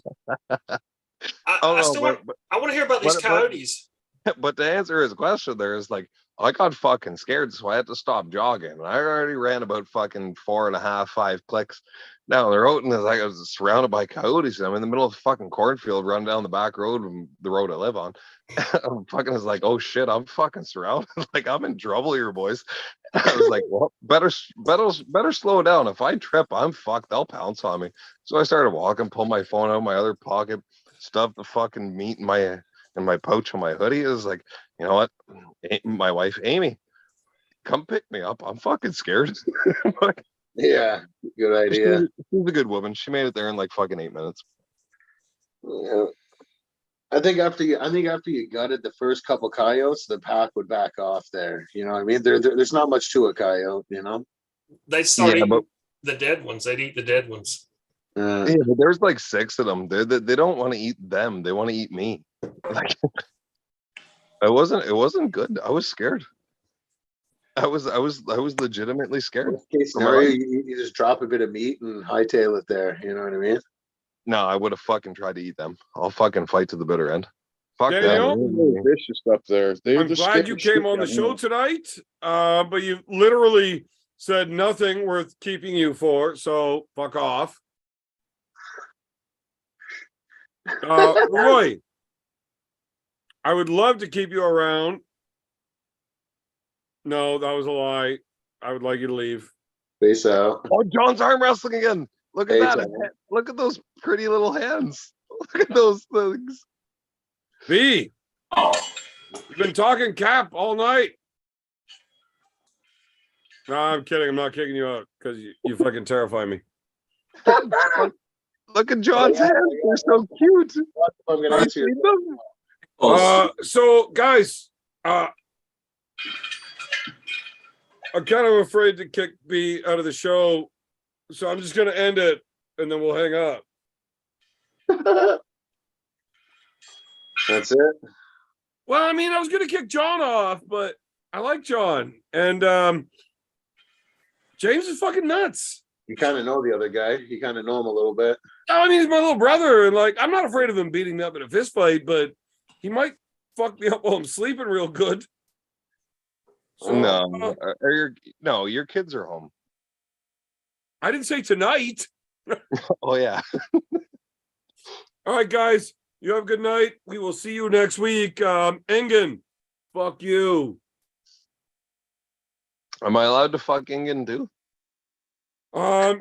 I want to hear about these coyotes. But to answer his question, there is like, I got fucking scared, so I had to stop jogging. And I already ran about fucking 4.5, 5 clicks down the road, and I was surrounded by coyotes. I'm in the middle of the fucking cornfield, running down the back road, the road I live on. I'm fucking was like, oh shit, I'm fucking surrounded. Like I'm in trouble here, boys. I was like, well, better slow down. If I trip, I'm fucked. They'll pounce on me. So I started walking, pulled my phone out of my other pocket, stuffed the fucking meat in my pouch of my hoodie. It was like, you know what? My wife, Amy, come pick me up. I'm fucking scared. Yeah, good idea. She's a good woman. She made it there in like fucking 8 minutes. Yeah. I think after you gutted the first couple coyotes, the pack would back off there. You know what I mean? There's not much to a coyote, you know? They'd start eating the dead ones. They'd eat the dead ones. Yeah, but there's like 6 of them. They don't want to eat them. They want to eat me. Like, it wasn't good. I was scared. I was legitimately scared. Worst case scenario, you just drop a bit of meat and hightail it there. You know what I mean? No, I would have fucking tried to eat them. I'll fucking fight to the bitter end. Fuck Daniel, them. Vicious up there. I'm glad you came on the show tonight, but you literally said nothing worth keeping you for, so fuck off. Roy, I would love to keep you around. No, that was a lie. I would like you to leave. Peace out. Oh, John's arm wrestling again. Look at that. Look at those pretty little hands. Look at those things. B, you've been talking cap all night. No, I'm kidding. I'm not kicking you out because you fucking terrify me. Look at John's hands. They're so cute. I'm gonna answer you. So guys, I'm kind of afraid to kick B out of the show, so I'm just gonna end it and then we'll hang up. That's it. Well, I mean, I was gonna kick John off, but I like John, and James is fucking nuts. You kind of know the other guy. You kind of know him a little bit. I mean, he's my little brother, and like, I'm not afraid of him beating me up in a fist fight, but he might fuck me up while I'm sleeping real good. So, no, your kids are home. I didn't say tonight. Oh yeah. All right, guys, you have a good night. We will see you next week. Engin, fuck you. Am I allowed to fuck Engin too? James.